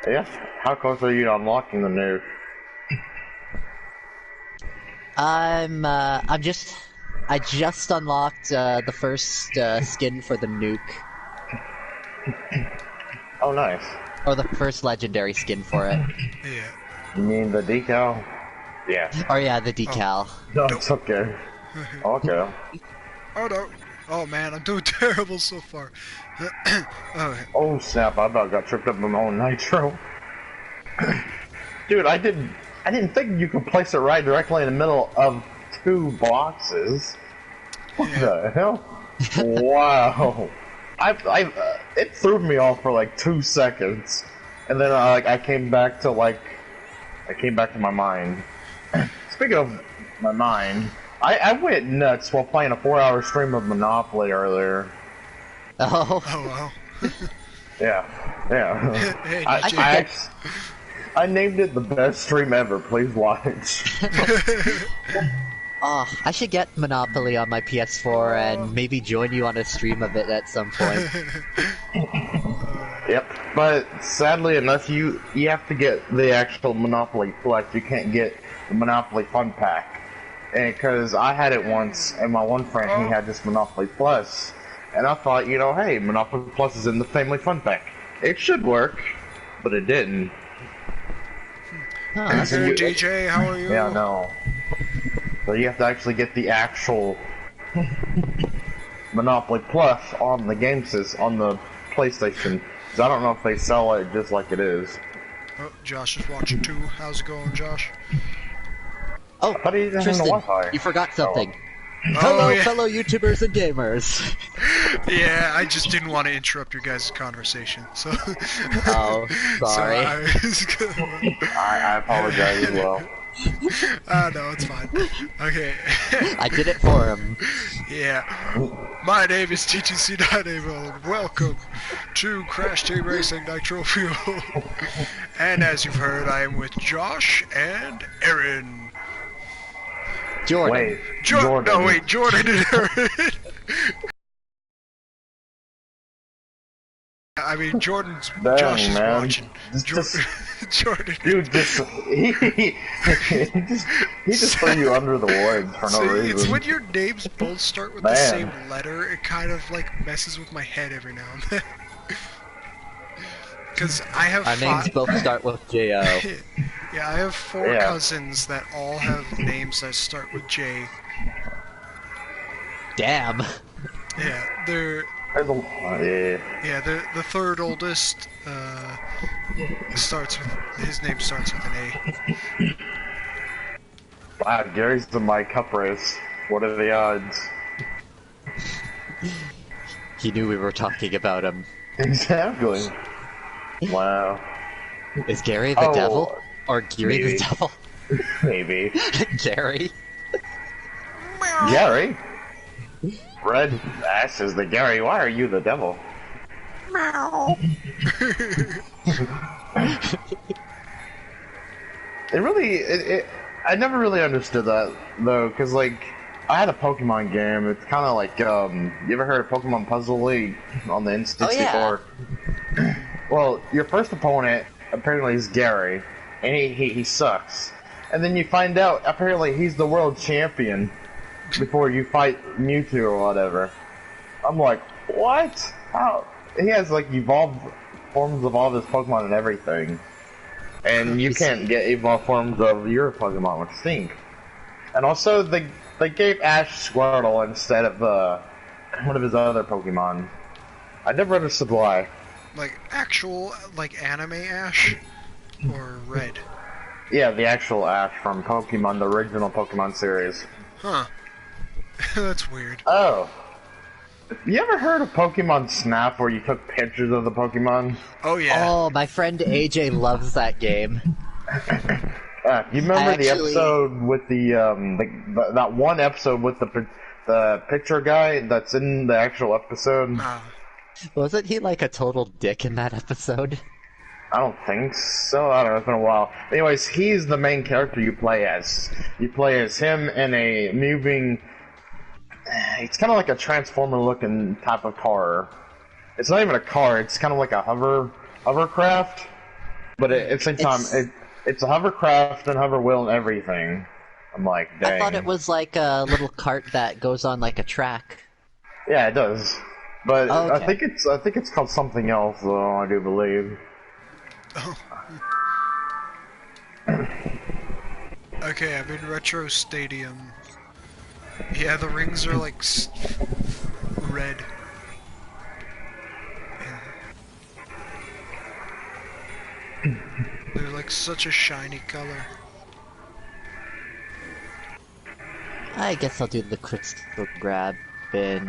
Yeah. How close are you to unlocking the nuke? I just unlocked the first skin for the nuke, Oh, nice. or the first legendary skin for it. Yeah. You mean the decal? Yeah. Or yeah, the decal. No, Nope. it's okay. Okay. Oh no. Oh man, I'm doing terrible so far. Okay. Oh snap! I about got tripped up in my own nitro. Dude, I didn't think you could place it right directly in the middle of two boxes. What the hell? Wow. It threw me off for like 2 seconds, and then I came back to my mind. Speaking of my mind, I went nuts while playing a 4-hour stream of Monopoly earlier. Oh. Oh wow. Yeah. Hey, I named it the best stream ever. Please watch. Oh, I should get Monopoly on my PS4 and maybe join you on a stream of it at some point. Yep, but sadly enough, you have to get the actual Monopoly Flex. You can't get the Monopoly Fun Pack, and because I had it once, and my one friend he had this Monopoly Plus, and I thought, you know, hey, Monopoly Plus is in the Family Fun Pack. It should work, but it didn't. Huh, Hey, DJ, how are you? Yeah, no. So you have to actually get the actual Monopoly Plus on the on the PlayStation. Because I don't know if they sell it just like it is. Oh, Josh is watching too. How's it going, Josh? Oh, But he doesn't have Tristan, Wi-Fi. you forgot something. Oh, Hello, yeah. fellow YouTubers and gamers. Yeah, I just didn't want to interrupt your guys' conversation, so. Oh, sorry. So I was gonna... I apologize as well. No, it's fine. Okay. I did it for him. Yeah. My name is TTC9Able, and welcome to Crash Team Racing Nitro-Fueled. And as you've heard, I am with Josh and Aaron. Jordan. Wait, Jordan. No, wait, Jordan and Aaron. I mean, Jordan's. Dang, Josh is man. watching. Jordan. Dude, he just threw you under the woods for no reason. It's when your names both start with the same letter, it kind of like messes with my head every now and then. Because I have Our names both start with J-O. Yeah, I have 4 cousins that all have names that start with J. Damn. Yeah, they're... Yeah, the third oldest his name starts with an A. Wow, Gary's in my cup race. What are the odds? He knew we were talking about him. Exactly. Wow. Is Gary the devil? Or Gary maybe. the devil? Maybe. Gary? Gary? Red Ash is the Gary. Why are you the devil? Meow. I never really understood that though, because like I had a Pokemon game. It's kind of like you ever heard of Pokemon Puzzle League on the N64? Well, your first opponent apparently is Gary, and he sucks. And then you find out apparently he's the world champion before you fight Mewtwo or whatever. I'm like, what? How? He has like evolved forms of all of his Pokemon and everything. And you can't get evolved forms of your Pokemon, which stink. And also, they gave Ash Squirtle instead of one of his other Pokemon. I never understood why. Like actual, like anime Ash? Or Red? Yeah, the actual Ash from Pokemon, the original Pokemon series. Huh. That's weird. Oh. You ever heard of Pokemon Snap where you took pictures of the Pokemon? Oh yeah. Oh, my friend AJ loves that game. You remember the episode with that one episode with the picture guy that's in the actual episode? Wasn't he like a total dick in that episode? I don't think so. I don't know. It's been a while. Anyways, he's the main character you play as. You play as him in a moving... It's kind of like a Transformer-looking type of car. It's not even a car. It's kind of like a hovercraft. But at the same time, it's a hovercraft and hover wheel and everything. I'm like, dang. I thought it was like a little cart that goes on like a track. Yeah, it does. But oh, okay. I think it's called something else, though. I do believe. Oh. Okay, I'm in Retro Stadium. Yeah, the rings are like red. They're like such a shiny color. I guess I'll do the crystal grab in.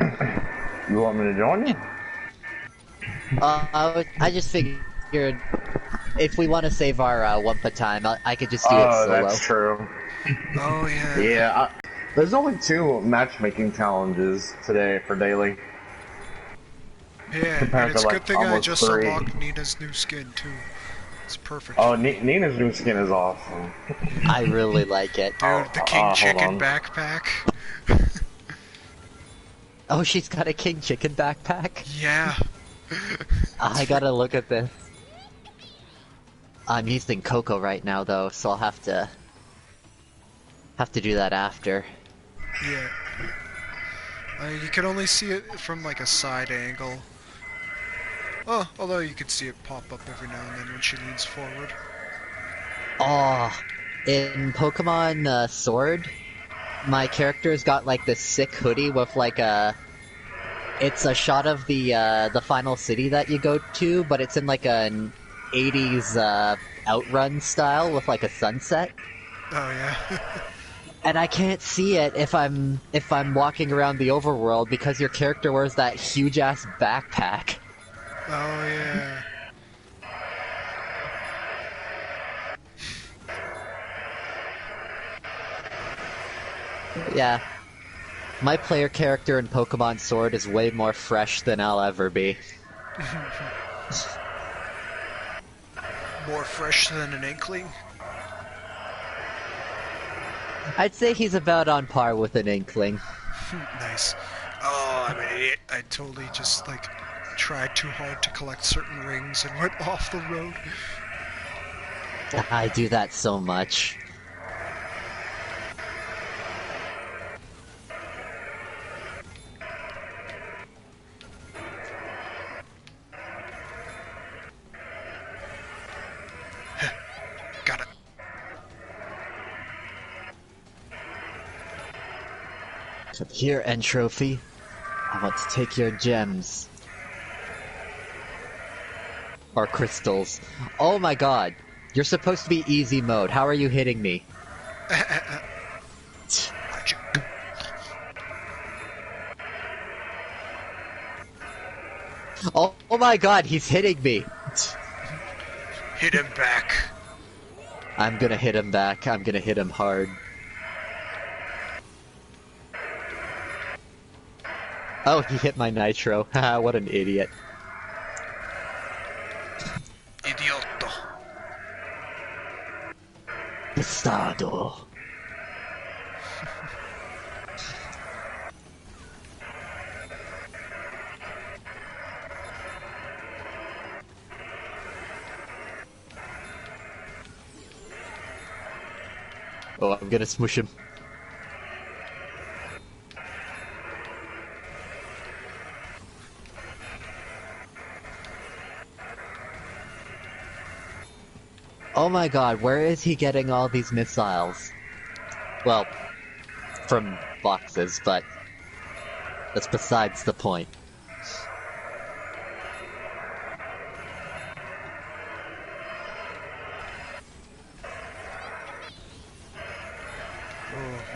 You want me to join you? I just figured if we want to save our Wumpa time, I could just do it solo. Oh, that's true. Oh yeah. Yeah, there's only 2 matchmaking challenges today for daily. Yeah, and it's a good thing I just unlocked Nina's new skin too. It's perfect. Oh, Nina's new skin is awesome. I really like it. Dude, the King Chicken backpack. Oh, she's got a King Chicken backpack? Yeah. I gotta look at this. I'm using Coco right now though, so I'll have to do that after. Yeah. You can only see it from like a side angle. Oh, although you could see it pop up every now and then when she leans forward. Oh, in Pokemon Sword, my character's got like this sick hoodie with like it's a shot of the final city that you go to, but it's in like an 80s outrun style with like a sunset. Oh yeah. And I can't see it if I'm walking around the overworld because your character wears that huge ass backpack. Oh yeah. Yeah. My player character in Pokemon Sword is way more fresh than I'll ever be. More fresh than an Inkling? I'd say he's about on par with an Inkling. Nice. Oh, I'm an idiot. I totally just, like, tried too hard to collect certain rings and went off the road. I do that so much. Got it. Come here, Entropy. I want to take your gems. Or crystals. Oh my god. You're supposed to be easy mode. How are you hitting me? Oh my god, he's hitting me. Hit him back. I'm gonna hit him back. I'm gonna hit him hard. Oh, he hit my Nitro. Haha, what an idiot. Idiotto. Estado. Oh, I'm gonna smush him. Oh my god, where is he getting all these missiles? Well, from boxes, but that's besides the point.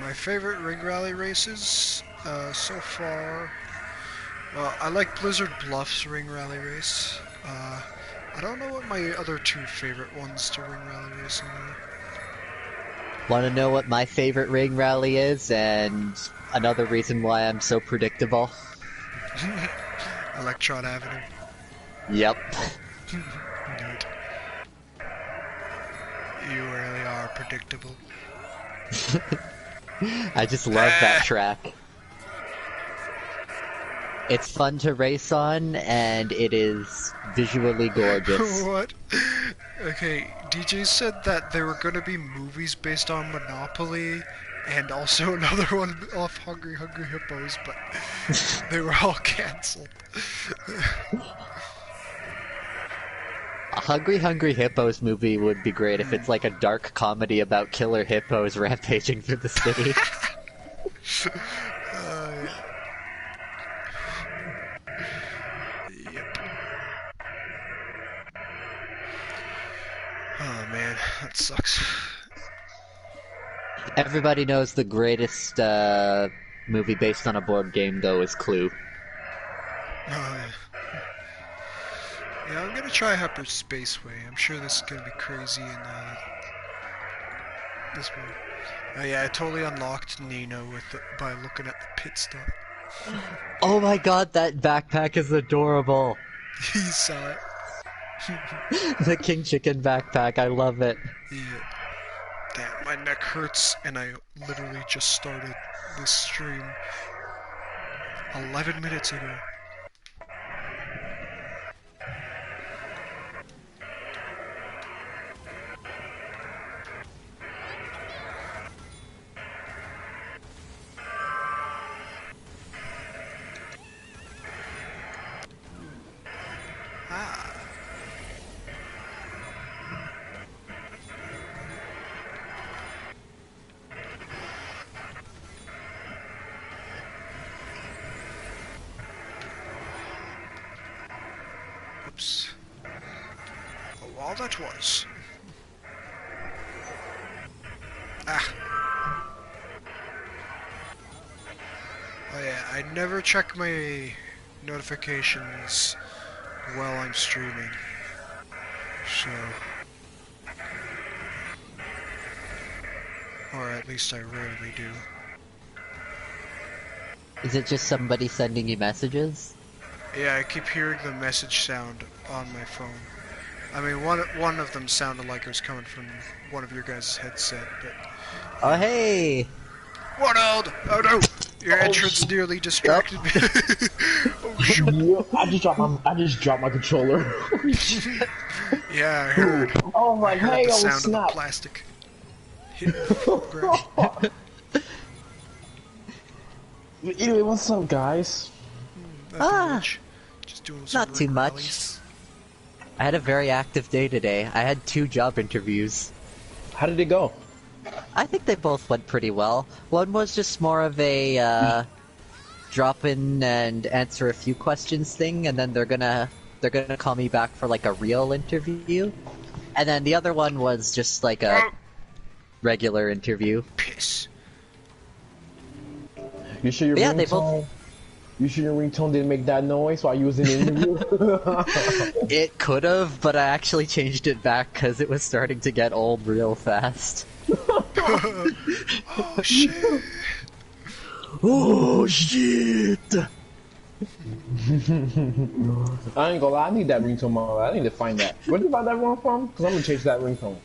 My favorite ring rally races so far. Well, I like Blizzard Bluff's ring rally race. I don't know what my other 2 favorite ones to ring rally racing are. Want to know what my favorite ring rally is, and another reason why I'm so predictable? Electron Avenue. Yep. Dude. You really are predictable. I just love that track. It's fun to race on, and it is visually gorgeous. What? Okay, DJ said that there were gonna be movies based on Monopoly, and also another one off Hungry Hungry Hippos, but they were all cancelled. A Hungry Hungry Hippos movie would be great if it's like a dark comedy about killer hippos rampaging through the city. Yep. Oh man, that sucks. Everybody knows the greatest movie based on a board game, though, is Clue. Yeah, I'm gonna try Hyperspaceway. I'm sure this is gonna be crazy in this one. Oh yeah, I totally unlocked Nino by looking at the pit stop. Oh my god, that backpack is adorable! You saw it. The King Chicken backpack, I love it. Yeah. Damn, my neck hurts, and I literally just started this stream 11 minutes ago. Oops. Oh, all that was. Ah. Oh yeah, I never check my notifications while I'm streaming. So... or at least I rarely do. Is it just somebody sending you messages? Yeah, I keep hearing the message sound on my phone. I mean, one of them sounded like it was coming from one of your guys' headset, but... Oh, hey! What old? Oh no! Your entrance nearly distracted me. Oh shoot! I just dropped my controller. Yeah, I heard. Oh my, hey, the oh sound snap! of the plastic. Hit the ground. Anyway, what's up, guys? Nothing much. Just doing some Not too rig much. rallies. I had a very active day today. I had 2 job interviews. How did it go? I think they both went pretty well. One was just more of a drop in and answer a few questions thing, and then they're gonna call me back for like a real interview. And then the other one was just like a regular interview. Piss. You sure your Yeah, ringtone? they both- You sure your ringtone didn't make that noise while you was in the interview? It could have, but I actually changed it back because it was starting to get old real fast. Oh shit! Oh shit! I ain't gonna lie, I need that ringtone, man. I need to find that. Where did you buy that one from? Because I'm gonna change that ringtone.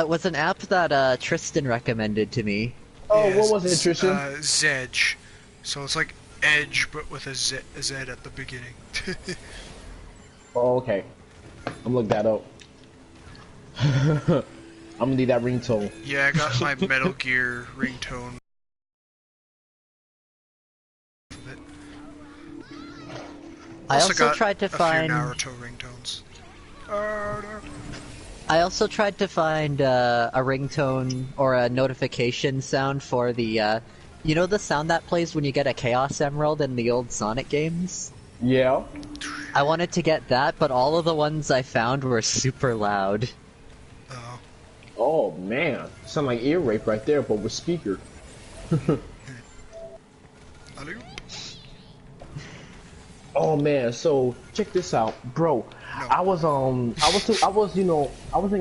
It was an app that Tristan recommended to me. Oh, Yeah, what was it, Tristan? Zedge. So it's like Edge, but with a Z at the beginning. Oh, okay. I'm gonna look that up. I'm gonna need that ringtone. Yeah, I got my Metal Gear ringtone. I also got tried to find. a few Naruto ringtones. I also tried to find a ringtone or a notification sound for the, you know the sound that plays when you get a Chaos Emerald in the old Sonic games? Yeah. I wanted to get that, but all of the ones I found were super loud. Oh. Oh man, sound like ear rape right there, but with speaker. Hello? Oh man, so check this out, bro. No. I was in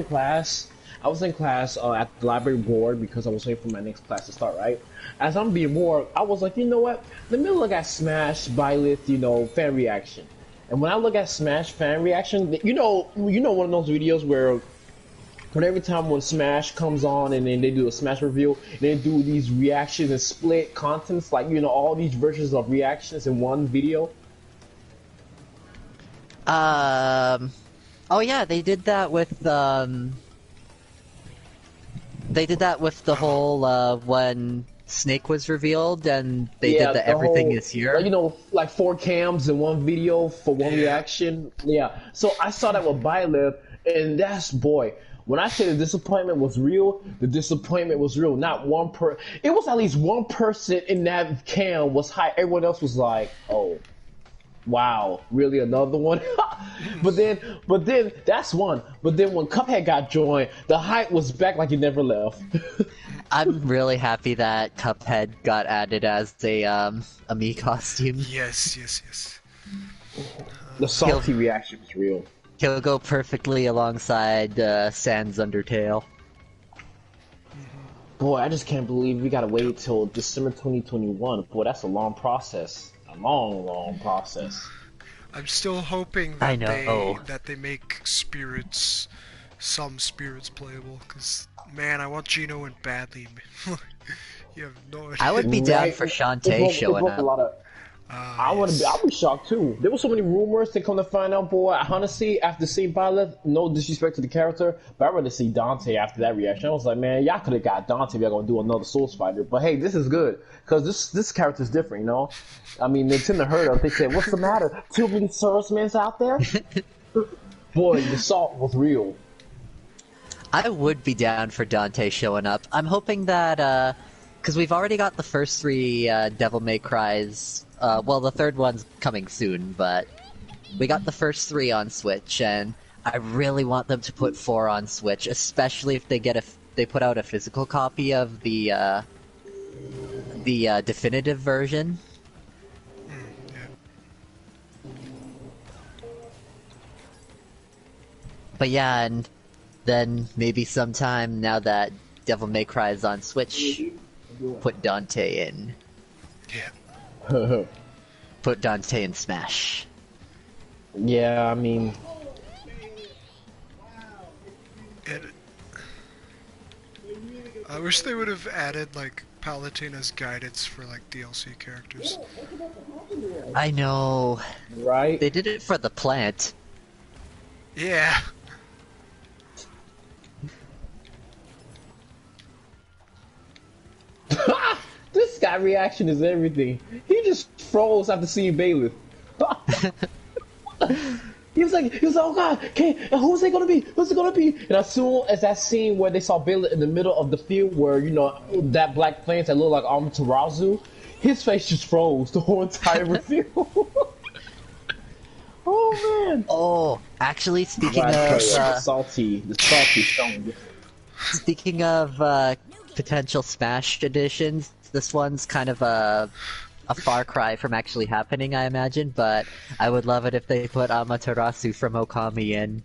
class. I was in class at the library board because I was waiting for my next class to start, right? As I'm being bored, I was like, you know what? Let me look at Smash Byleth, fan reaction. And when I look at Smash fan reaction, you know one of those videos where But every time when Smash comes on and then they do a Smash review, they do these reactions and split contents, like, you know, all these versions of reactions in one video. Oh yeah, they did that with the whole when Snake was revealed, and they did the everything whole, is here. Like, you know, like 4 cams in one video for one reaction. Yeah. So I saw that with Byleth, and that's, boy, when I say the disappointment was real, the disappointment was real. Not one it was at least one person in that cam was high. Everyone else was like, oh, wow, really another one? but then that's one. But then when Cuphead got joined, the hype was back like he never left. I'm really happy that Cuphead got added as a Mii costume. Yes. The salty reaction was real. He'll go perfectly alongside Sans Undertale. Boy, I just can't believe we gotta wait till December 2021. Boy, that's a long process. A long process. I'm still hoping that they make some spirits playable, because, man, I want Geno in badly. You have no idea. I would be down for Shantae showing up. I'll be shocked too. There were so many rumors to come to find out, boy. Honestly, after seeing Byleth, no disrespect to the character, but I'd rather see Dante after that reaction. I was like, man, y'all could have got Dante if y'all gonna do another Souls fighter. But hey, this is good, because this character's different, you know? I mean, Nintendo heard of it. They said, what's the matter? Too many servicemans out there? Boy, the salt was real. I would be down for Dante showing up. I'm hoping that, because we've already got the first 3 Devil May Cries. Well, the third one's coming soon, but we got the first 3 on Switch, and I really want them to put 4 on Switch, especially if they put out a physical copy of the definitive version. But yeah, and then maybe sometime now that Devil May Cry is on Switch, put Dante in. Yeah. Put Dante in Smash. Yeah, I mean... I wish they would have added, like, Palutena's guidance for, like, DLC characters. I know. Right? They did it for the plant. Yeah. This guy reaction is everything. He just froze after seeing Bailiff. He was like, oh god, who's it gonna be? Who's it gonna be? And as soon as that scene where they saw Bailiff in the middle of the field, where, you know, that black plant that looked like Amaterasu, his face just froze the whole entire review. Oh man. Oh, actually, speaking of the salty stone. Speaking of potential Smash editions, this one's kind of a far cry from actually happening, I imagine, but I would love it if they put Amaterasu from Okami in.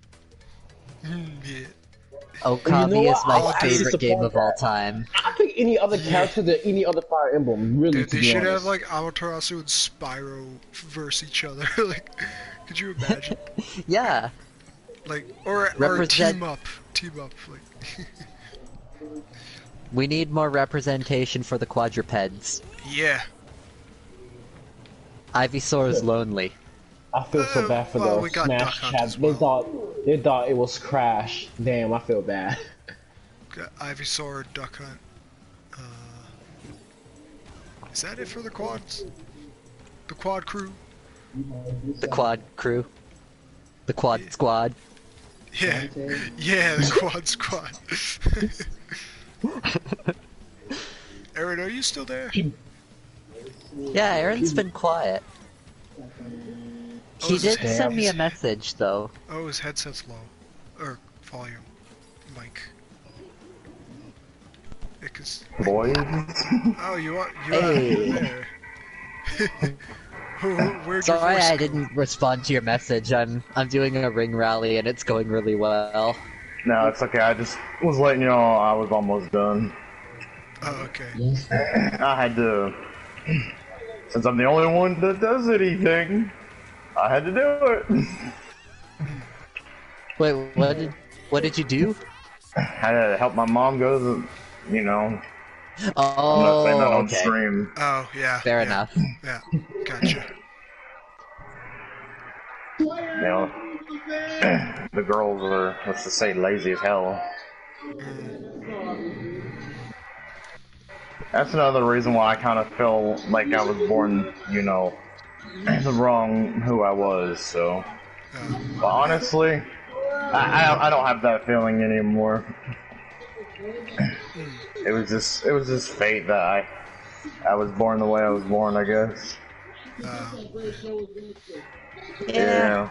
Yeah. Okami is my favorite game of all time. I think any other character than any other Fire Emblem, really. Dude, they should have, like, Amaterasu and Spyro verse each other. Like, could you imagine? Yeah. Like, or team up, like. We need more representation for the quadrupeds. Yeah. Ivysaur is lonely. I feel so bad for those Smash chats. They thought it was Crash. Damn, I feel bad. Got Ivysaur, Duck Hunt. Is that it for the quads? The quad crew? The quad crew. The quad squad. Yeah, yeah, the quad squad. Aaron, are you still there? Yeah, Aaron's been quiet. He did send me a message, though. Oh, his headset's low. Or volume. Mic. Boys. Oh, you are Hey. there. Where'd Sorry your voice I go? didn't respond to your message. I'm doing a ring rally and it's going really well. No, it's okay. I just was letting you know I was almost done. Oh, okay. I had to, since I'm the only one that does anything, I had to do it. Wait, what did you do? had to help my mom go to the, you know. Oh, I'm not saying that on okay. stream. Oh, yeah. Fair enough. Yeah, gotcha. You know, the girls are, let's just say, lazy as hell. That's another reason why I kind of feel like I was born, you know, the wrong who I was. So, but honestly, I don't have that feeling anymore. It was just fate that I was born the way I was born, I guess. Yeah.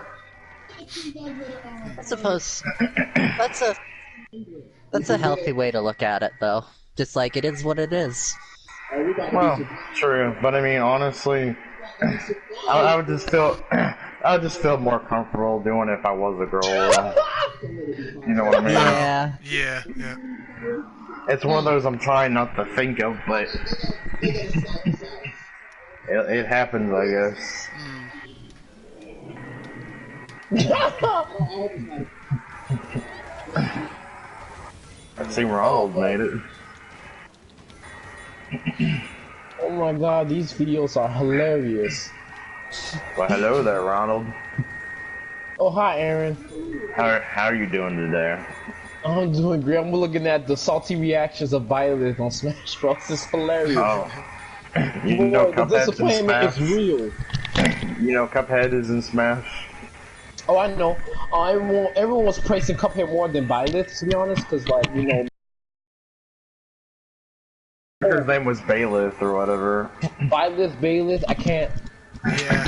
I suppose that's a healthy way to look at it, though. Just like it is what it is. Well, true, but I mean, honestly, I would just feel more comfortable doing it if I was a girl. You know what I mean? Yeah. Yeah, yeah. It's one of those I'm trying not to think of, but it happens, I guess. I see Ronald made it. Oh my god, these videos are hilarious. Well, hello there, Ronald. Oh, hi, Aaron. How are you doing today? I'm doing great. I'm looking at the salty reactions of Violet on Smash Bros. It's hilarious. Oh, you know The Cuphead's in disappointment is Smash. real. You know Cuphead is in Smash. Oh, I know. Everyone was praising Cuphead more than Violet, to be honest, because, like, you know. His name was Baylith or whatever. Baylith, I can't. Yeah.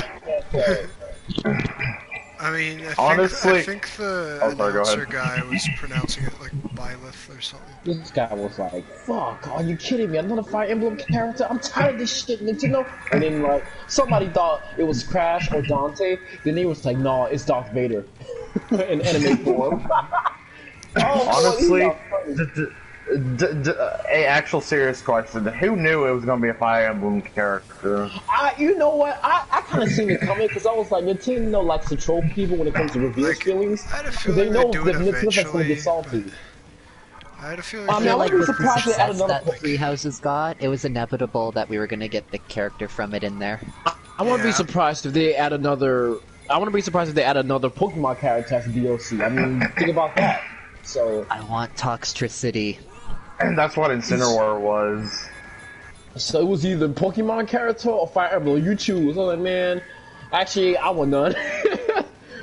I mean, Honestly, I think the sorry, go announcer ahead. guy was pronouncing it like Byleth or something. This guy was like, fuck, are you kidding me? Another Fire Emblem character? I'm tired of this shit, Nintendo. And then, like, somebody thought it was Crash or Dante. Then they was like, no, it's Darth Vader. In anime form. Honestly, a actual serious question. Who knew it was going to be a Fire Emblem character? You know what? I kind of seen it coming because I was like, Nintendo likes to troll people when it comes to reveal feelings. I had a Because feeling they know they'd do that it Nintendo's going to eventually. get salty. I had a feeling. I mean, I like wouldn't be with the surprised if they add success another. that Three Houses got, it was inevitable that we were gonna get the character from it in there. I wouldn't be Yeah. surprised if they add another. I wouldn't be surprised if they add another Pokemon character as DLC. I mean, think about that. So. I want Toxtricity. And that's what Incineroar was. So it was either Pokemon character or Fire Emblem. You choose. I was like, man, actually, I want none.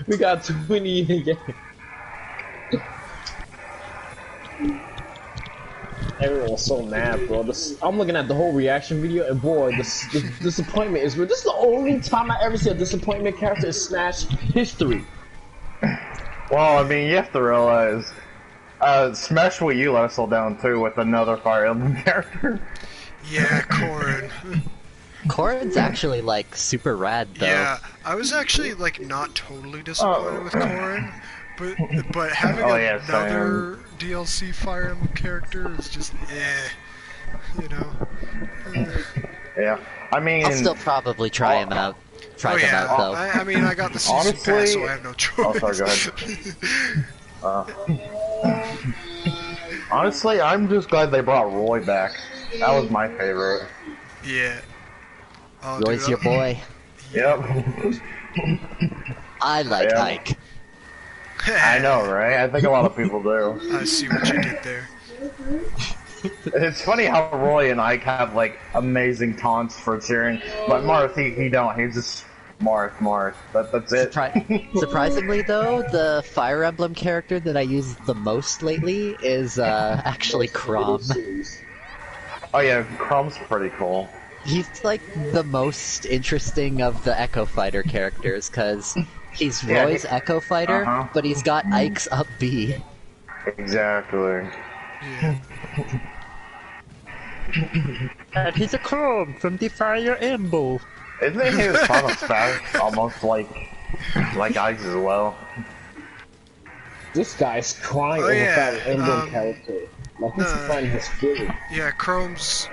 We got 20 in the game. Everyone was so mad, bro. I'm looking at the whole reaction video, and boy, the disappointment is real. This is the only time I ever see a disappointment character in Smash history. Well, I mean, you have to realize, Smash Wii U let us all down too with another Fire Emblem character. Yeah, Corrin. Corrin's actually like super rad though. Yeah, I was actually like not totally disappointed with Corrin, but having another DLC Fire Emblem character is just you know. Yeah, I mean, I'll still probably try him out. Try them out though. I mean, I got the season pass, so I have no choice. Oh, sorry, go ahead. Honestly, I'm just glad they brought Roy back. That was my favorite. Yeah. Oh, Roy's dude, your boy. Yep. I like Yeah. Ike. I know, right? I think a lot of people do. I see what you did there. It's funny how Roy and Ike have like amazing taunts for cheering, but Marth, he don't. He's just Marth. That's it. Surprisingly though, the Fire Emblem character that I use the most lately is actually Chrom. Oh yeah, Crumb's pretty cool. He's like the most interesting of the Echo Fighter characters, because he's Roy's Echo Fighter, but he's got Ike's up B. Exactly. Yeah. And he's a Chrom from the Fire Emblem. Isn't his final status almost like Ike's as well? This guy's crying over Fire Emblem character. Like he's finding his feelings. Yeah, Chrome's.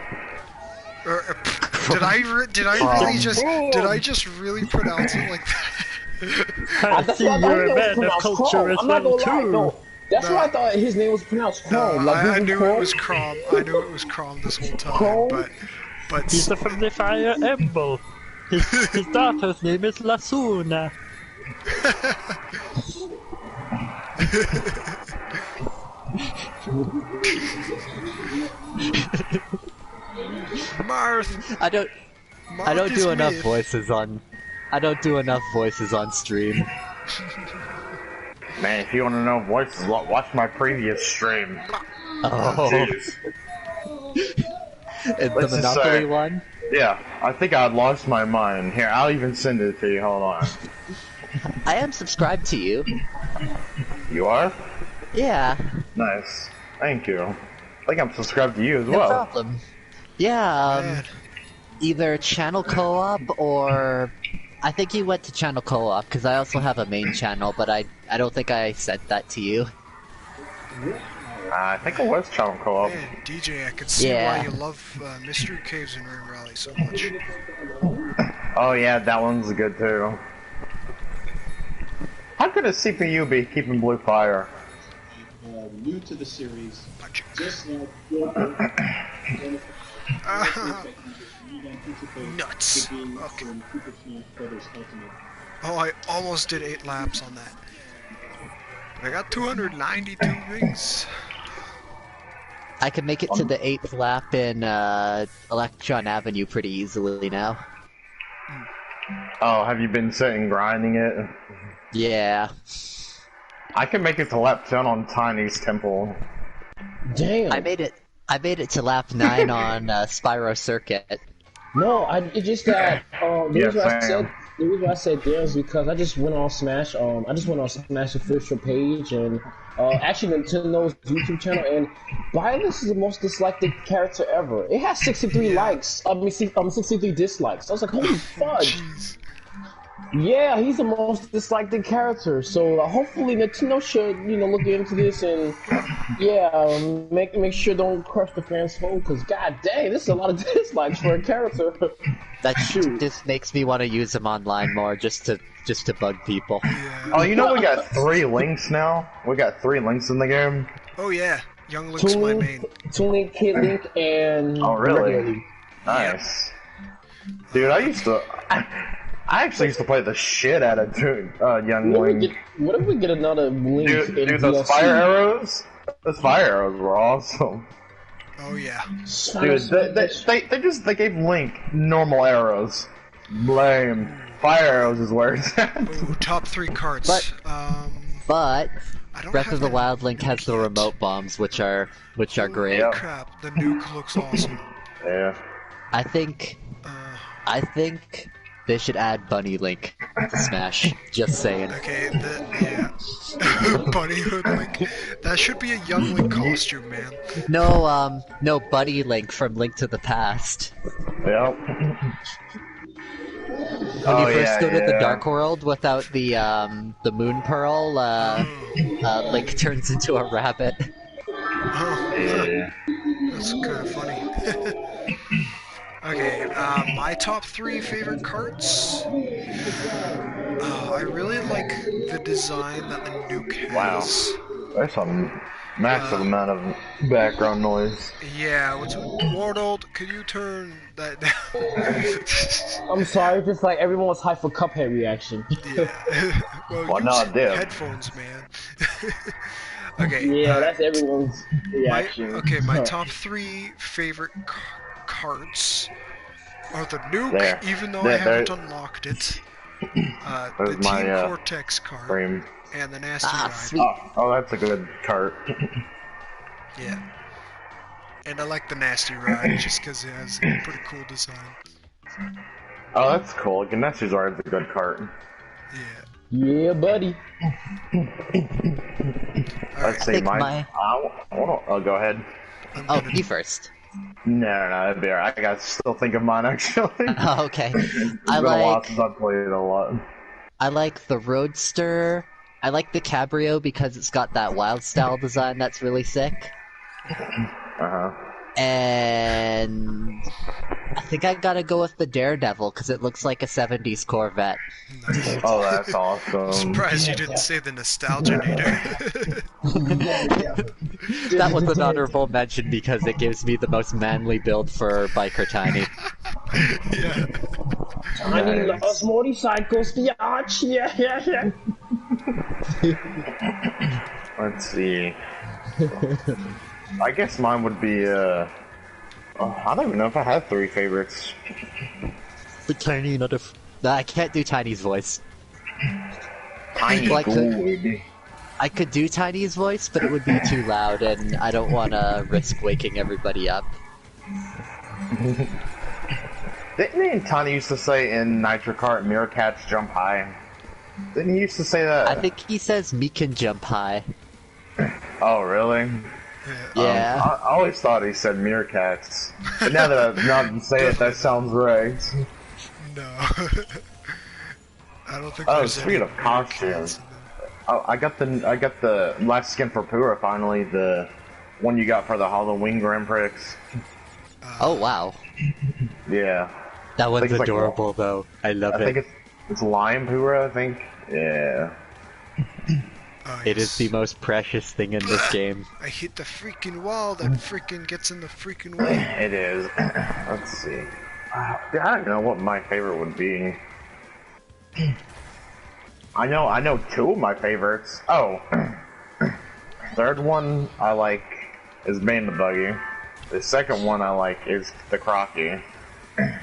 Did I just really pronounce it like that? That's why you're a man of culture as well too. No, That's why I thought his name was pronounced Chrome. No, like I knew Chrome. it was Crom. I knew it was Crom this whole time, Chrome? but He's from the Fire Emblem. His daughter's name is Lasuna. Marth. I don't Marcus do enough Smith. voices on. I don't do enough voices on stream. Man, if you want to know voices, watch my previous stream. Oh, Jeez. the Let's just Monopoly say- one. Yeah, I think I lost my mind. Here, I'll even send it to you. Hold on. I am subscribed to you. You are? Yeah, Nice. Thank you. I think I'm subscribed to you as no well. problem. Yeah, Man. either channel co-op or I think you went to channel co-op because I also have a main channel, but I don't think I sent that to you. I think it was Channel Co-op. Man, DJ, I can see Yeah. why you love Mystery Caves and Ring Rally so much. Oh yeah, that one's good too. How could a CPU be keeping Blue Fire? New to the series, Punch. just like Nuts. Okay. Oh, I almost did 8 laps on that. I got 292 rings. I could make it to the 8th lap in Electron Avenue pretty easily now. Oh, have you been sitting grinding it? Yeah. I can make it to lap 10 on Tiny's Temple. Damn. I made it to lap 9 on Spyro Circuit. No, it's just that the Yeah, reason I same. said damn is because I just went on Smash. I just went on Smash official page and actually Nintendo's YouTube channel, and Byleth is the most disliked character ever. It has 63 likes. 63 dislikes. I was like, holy fudge. Jeez. Yeah, he's the most disliked character. So hopefully Nintendo should, look into this and make sure don't crush the fans' hope. Cause god dang, this is a lot of dislikes for a character. That just makes me want to use him online more, just to bug people. Yeah. Oh, you know we got 3 links now? We got 3 links in the game? Oh yeah, Young Link's my main. Toon Link, Kid Link, and Oh, really? regular Link. Nice. Dude, I actually used to play the shit out of Young Link. What if we get another Link in Dude, those DLC? fire arrows? Those fire arrows were awesome. Oh yeah. Dude, they gave Link normal arrows. Lame. Fire arrows is where it's at. Ooh, top 3 carts. But I don't Breath have of the the Wild Link has the yet. remote bombs, which are great. Yep. Crap, the nuke looks awesome. Yeah. I think Uh, they should add Bunny Link to Smash. Just saying. okay, Bunny Hood Link. That should be a Young Link costume, man. No Buddy Link from Link to the Past. Yep. When you first go to the Dark World without the Moon Pearl, Link turns into a rabbit. Oh, Yeah. that's kind of funny. Okay, my top 3 favorite carts. I really like the design that the nuke has. Wow. There's a massive amount of background noise. Yeah, Wardold, could you turn that down? I'm sorry, just like everyone was hyped for Cuphead reaction. Yeah. Well, Why use not dip? headphones, man. Okay. Yeah, that's everyone's my, reaction. okay, my top 3 favorite carts are the nuke, There. even though There, I haven't there. unlocked it. There's The my, Team Cortex cart Frame. and the Nasty Ah, Ride. sweet. Oh, that's a good cart. Yeah. And I like the Nasty Ride just because it has a pretty cool design. Oh, that's cool. Ganessi's already a good cart. Yeah. Yeah, buddy. Let's see, think mine. Go ahead. I'm Oh, gonna- you first. No, that'd be alright. I gotta still think of mine actually. Oh, okay. It's been a while since I've played it a lot. I like the Roadster. I like the Cabrio because it's got that wild style design that's really sick. Uh-huh. And I think I gotta go with the Daredevil because it looks like a 70s Corvette. Nice. Oh, that's awesome. Surprised you didn't say the Nostalgia Nader. That was an honorable mention because it gives me the most manly build for Biker Tiny. Yeah. Tiny Nice. loves motorcycles, biatch. Yeah. Let's see. I guess mine would be, I don't even know if I have 3 favorites. The tiny, not a. Nah, I can't do Tiny's voice. Tiny Like, good. I could do Tiny's voice, but it would be too loud, and I don't want to risk waking everybody up. Didn't Tiny used to say in Nitro Kart, Meerkats jump high? Didn't he used to say that? I think he says me can jump high. Oh, really? Yeah. I always thought he said meerkats. But now that I've say it, that sounds right. No. I don't think Oh, there's speaking any of costumes, Meerkats in them. I got the last skin for Pura finally, the one you got for the Halloween Grand Prix. Oh, wow. Yeah. That one's it's like- adorable, though. I love I it. think it's Lion Pura, I think. Yeah. Oh, It is yes. the most precious thing in this game. I hit the freaking wall that freaking gets in the freaking way. It is. Let's see. I don't know what my favorite would be. I know 2 of my favorites. Oh. Third one I like is Bane the Buggy. The second one I like is the Crocky. Yeah,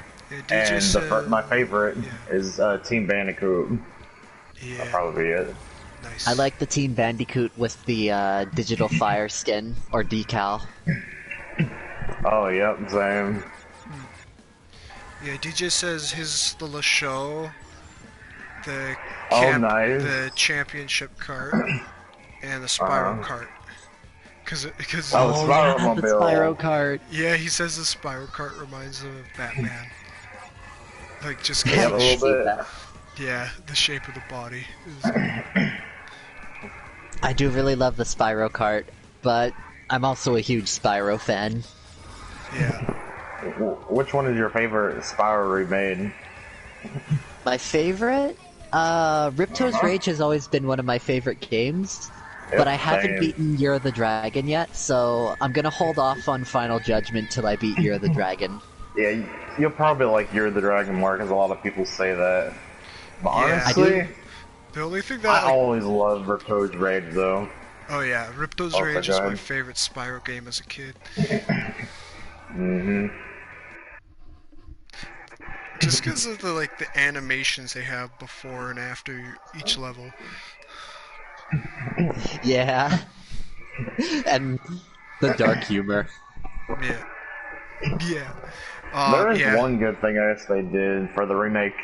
And my favorite yeah. is Team Bandicoot. Yeah, That'll probably be it. nice. I like the Team Bandicoot with the digital fire skin, or decal. Oh, yep, same. Yeah, DJ says his little show, the Oh, nice. the championship cart, and the spiral cart. Because Oh, Spyro the Mobile. Spyro cart. yeah, he says the spiral cart reminds him of Batman. Like just Yeah, a 'cause little bit. yeah, the shape of the body. Is, I do really love the Spyro cart, but I'm also a huge Spyro fan. yeah. Which one is your favorite Spyro remade? My favorite? Ripto's Rage has always been one of my favorite games, but I haven't same. beaten Year of the Dragon yet, so I'm gonna hold off on Final Judgment till I beat Year of the Dragon. Yeah, you'll probably like You're the Dragon more because a lot of people say that. But Yeah. honestly, The only thing I that like, always loved Ripto's Rage though. oh yeah, Ripto's Also Rage is my good. favorite Spyro game as a kid. Mm-hmm. Just because of the animations they have before and after each level. Yeah. And the dark humor. Yeah. Yeah. There is yeah. one good thing I guess they did for the remake.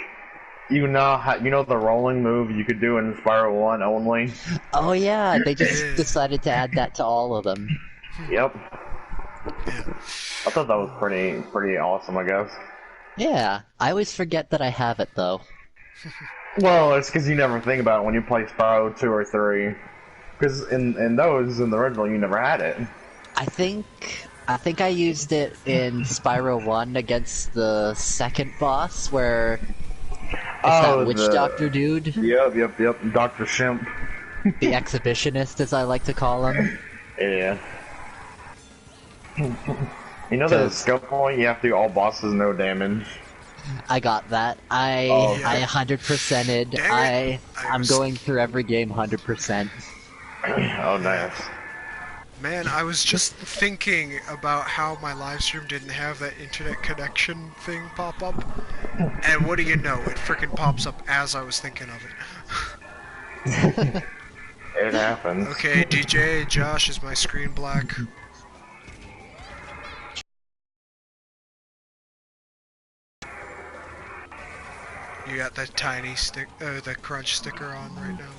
You know the rolling move you could do in Spyro 1 only? Oh yeah, they just Yeah. decided to add that to all of them. Yep. Yeah. I thought that was pretty awesome, I guess. Yeah, I always forget that I have it though. Well, it's because you never think about it when you play Spyro 2 or 3. Because in those, in the original, you never had it. I think I used it in Spyro 1 against the second boss where it's that witch doctor dude, Yep, Dr. Shimp. the exhibitionist as I like to call him. Yeah. You know the skill point, you have to do all bosses no damage. I got that. I 100%ed. Dang it. I'm going through every game 100%. Oh, nice. Man, I was just thinking about how my live stream didn't have that internet connection thing pop up. And what do you know? It freaking pops up as I was thinking of it. It happens. Okay, DJ, Josh, is my screen black? You got that tiny the crunch sticker on right now.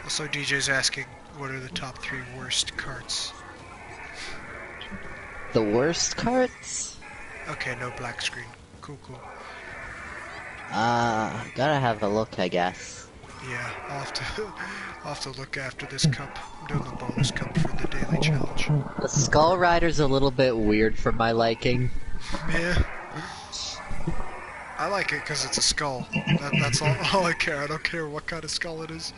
Also, DJ's asking, what are the top 3 worst carts? The worst carts? Okay, no black screen. Cool. Gotta have a look, I guess. Yeah, I'll have to look after this cup. I'm doing the bonus cup for the daily challenge. The Skull Rider's a little bit weird for my liking. Yeah. I like it because it's a skull. That's all I care. I don't care what kind of skull it is.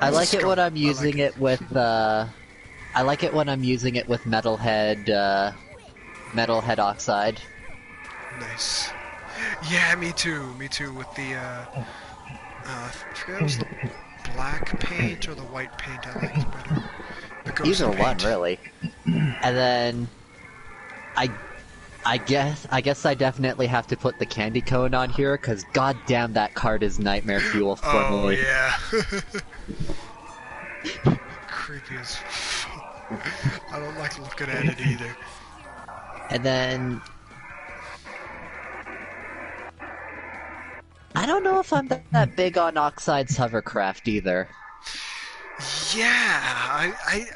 I like it when I'm using it with, I like it when I'm using it with Metalhead Oxide. Nice. Yeah, me too. Me too. With the I forget if it was the black paint or the white paint I liked better. The ghost Either one, paint. really. And then I guess I definitely have to put the candy cone on here because goddamn that card is nightmare fuel for me. Oh yeah. Creepy as fuck. I don't like looking at it either. And then I don't know if I'm that big on Oxide's hovercraft either. Yeah, I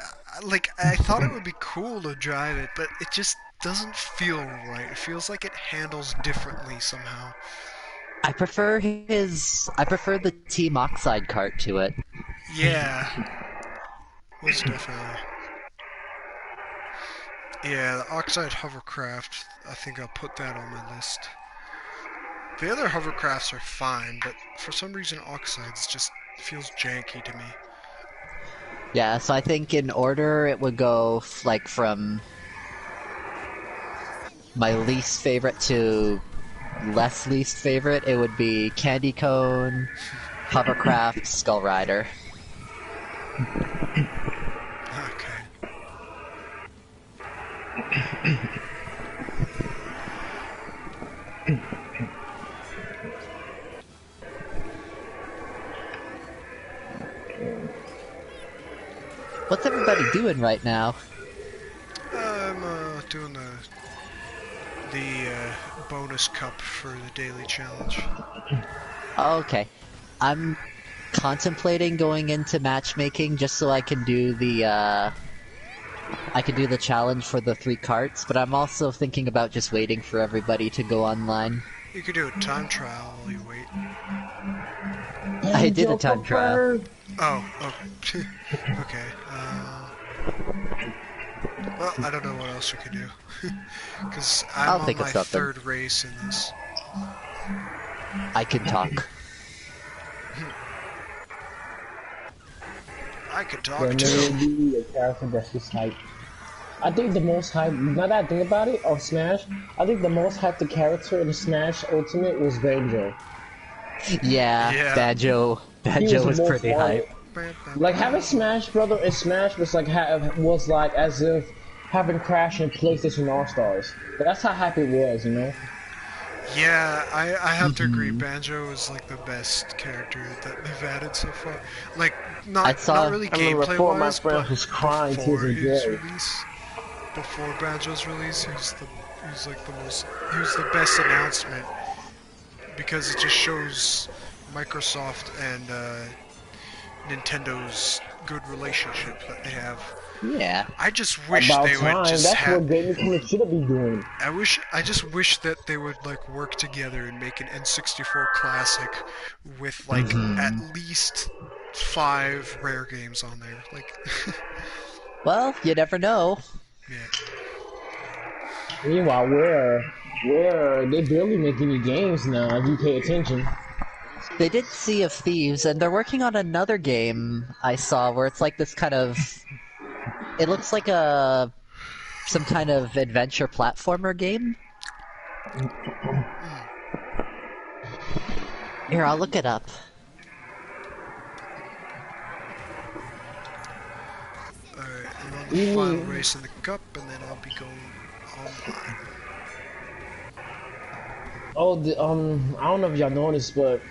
thought it would be cool to drive it, but it just doesn't feel right. It feels like it handles differently somehow. I prefer the Team Oxide cart to it. Yeah. Most definitely. Yeah, the Oxide hovercraft, I think I'll put that on my list. The other hovercrafts are fine, but for some reason Oxide's just feels janky to me. Yeah, so I think in order it would go like from my least favorite to less least favorite. It would be Candy Cone, Hovercraft, Skull Rider. Okay. What's everybody doing right now? I'm doing the bonus cup for the daily challenge. Okay. I'm contemplating going into matchmaking just so I can do the challenge for the 3 carts, but I'm also thinking about just waiting for everybody to go online. You could do a time trial while you wait. I did a time trial. Oh, okay. Well, I don't know what else we could do. Because I'm on my 3rd race in this. I can talk. I could talk There too. may be a character that's just hype. I think the most hype, now that I think about it, of Smash, I think the most hyped character in Smash Ultimate was Banjo. Yeah. Banjo was pretty hype. Like having Smash Brother in Smash was like as if having Crash in PlayStation All Stars. That's how happy it was, you know. Yeah, I have to agree. Banjo is like the best character that they've added so far. Like not really gameplay wise, but was crying before tears of his joy. release, before Banjo's release, he was the best announcement because it just shows Microsoft and Nintendo's good relationship that they have. Yeah. I just wish About they time. would just That's have. what Gaming Comics should be doing. I just wish that they would like work together and make an N64 classic with like at least 5 rare games on there. Like, Well, you never know. yeah. Meanwhile, where they barely make any games now. If you pay attention. They did Sea of Thieves, and they're working on another game I saw where it's like this kind of... It looks like some kind of adventure platformer game. Here, I'll look it up. Alright, I'm on the final race in the cup, and then I'll be going online. Oh, I don't know if y'all noticed, but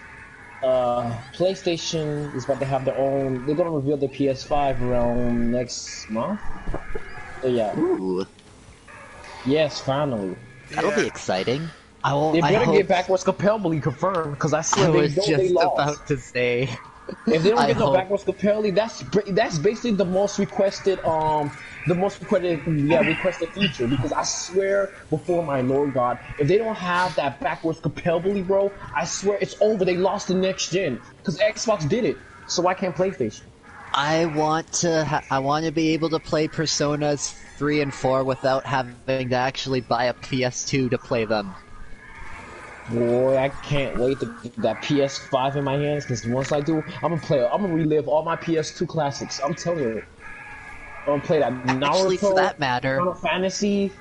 PlayStation is about to have their own. They're gonna reveal the PS5 around next month. So yeah. Ooh, Yes, finally. that'll be exciting. They better get backwards compatibility confirmed, because I I said was they just lost. about to say. If they don't get no hope- backwards compatibility, that's basically the most requested the most requested feature, because I swear before my Lord God, if they don't have that backwards compatibility, bro, I swear it's over. They lost the next gen because Xbox did it. So why can't PlayStation? I want to be able to play Personas 3 and 4 without having to actually buy a PS2 to play them. Boy, I can't wait to get that PS5 in my hands, because once I do, I'm gonna relive all my PS2 classics. I'm telling you. I'm gonna play that Naruto, Actually, for that matter, Final Fantasy,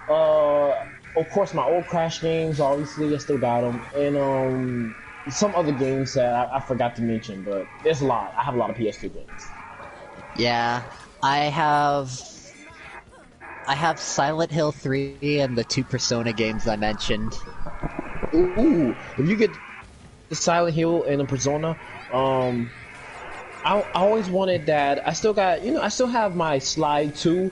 of course my old Crash games, obviously, I still got them, and some other games that I forgot to mention, but there's a lot. I have a lot of PS2 games. Yeah, I have Silent Hill 3 and the 2 Persona games I mentioned. Ooh, if you get the Silent Hill and the Persona, I always wanted that. I still got, I still have my Slide 2,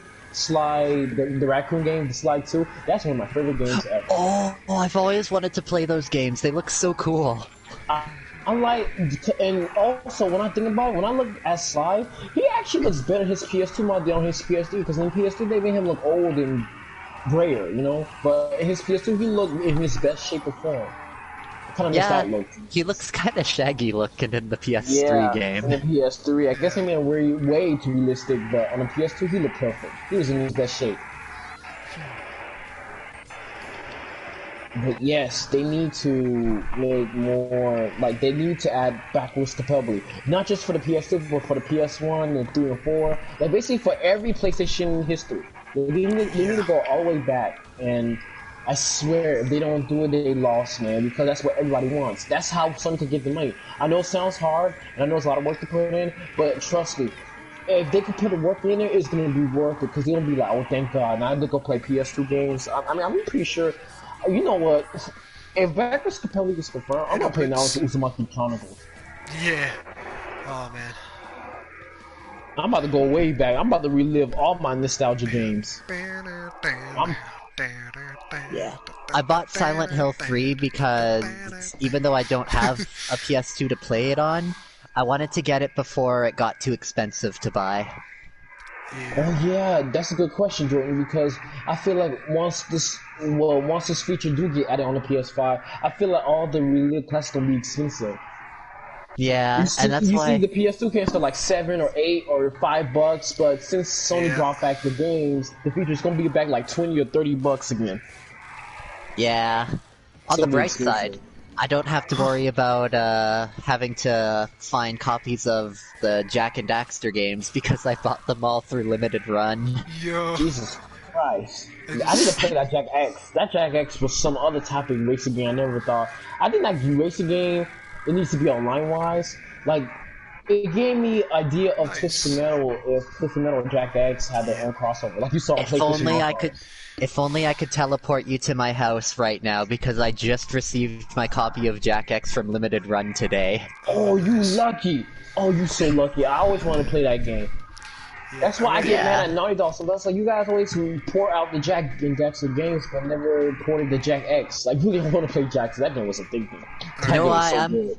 the raccoon game, the Slide 2. That's one of my favorite games ever. Oh, I've always wanted to play those games. They look so cool. I'm like, and also when I think about it, when I look at Slide, he actually looks better his PS2 model than on his PS3, because in PS3 they made him look old and grayer, but in his PS2 he looked in his best shape or form. I kind of miss that look. He looks kind of shaggy looking in the PS3 game. In the PS3, I guess he made him way too realistic, but on the PS2 he looked perfect. He was in his best shape. But yes, they need to make more, they need to add backwards compatibility. Not just for the PS2, but for the PS1 and 3 and 4. Like, basically for every PlayStation history. They need to go all the way back. And I swear, if they don't do it, they lost, man. Because that's what everybody wants. That's how Sony can get the money. I know it sounds hard, and I know it's a lot of work to put in, but trust me, if they could put the work in there, it's going to be worth it. Because they're going to be like, oh, thank God. Now I have to go play PS2 games. I mean, I'm pretty sure... You know what? If backwards compatibility is confirmed, I'm gonna play Naruto Uzumaki Chronicles. Yeah. Oh man. I'm about to go way back. I'm about to relive all my nostalgia games. Yeah. I bought Silent Hill 3 because even though I don't have a PS2 to play it on, I wanted to get it before it got too expensive to buy. Oh yeah, that's a good question, Jordan, because I feel like once this feature do get added on the PS5, I feel like all the related classics will be expensive. Yeah, and that's why... You see the PS2 games for like $7 or $8 or $5, but since Sony brought back the games, the feature's gonna be back like $20 or $30 again. Yeah. On the bright side, I don't have to worry about having to find copies of the Jak and Daxter games because I bought them all through limited run. Yo. Jesus Christ. I need to play that Jak X. That Jak X was some other type of racing game I never thought. I think that racing game, it needs to be online-wise. Like, it gave me idea of Twisted Metal if Twisted Metal and Jak X had their own crossover. Like you saw If only I could teleport you to my house right now, because I just received my copy of Jak X from Limited Run today. Oh, you lucky! Oh, you so lucky. I always want to play that game. That's why I get mad at Naughty Dog. So that's like, you guys always pour out the Jak and Daxter games, but never ported the Jak X. Like, you didn't want to play Jak, so that game was a big thing.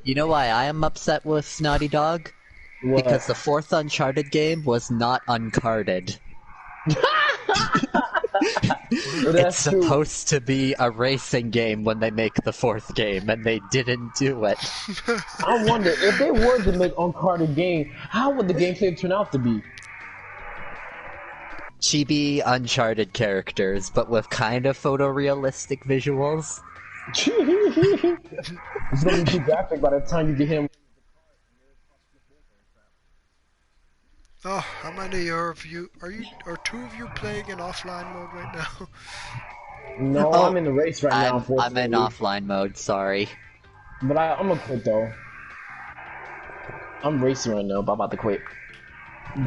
You know why I am upset with Naughty Dog? What? Because the 4th Uncharted game was not uncarded. It's supposed to be a racing game when they make the 4th game, and they didn't do it. I wonder, if they were to make uncarded game, how would the gameplay turn out to be? Chibi Uncharted characters, but with kind of photorealistic visuals. It's gonna be too graphic by the time you get him. Oh, how many of you are 2 of you playing in offline mode right now? No, I'm in the race right now. I'm in offline mode. Sorry, but I'm gonna quit though. I'm racing right now, but I'm about to quit.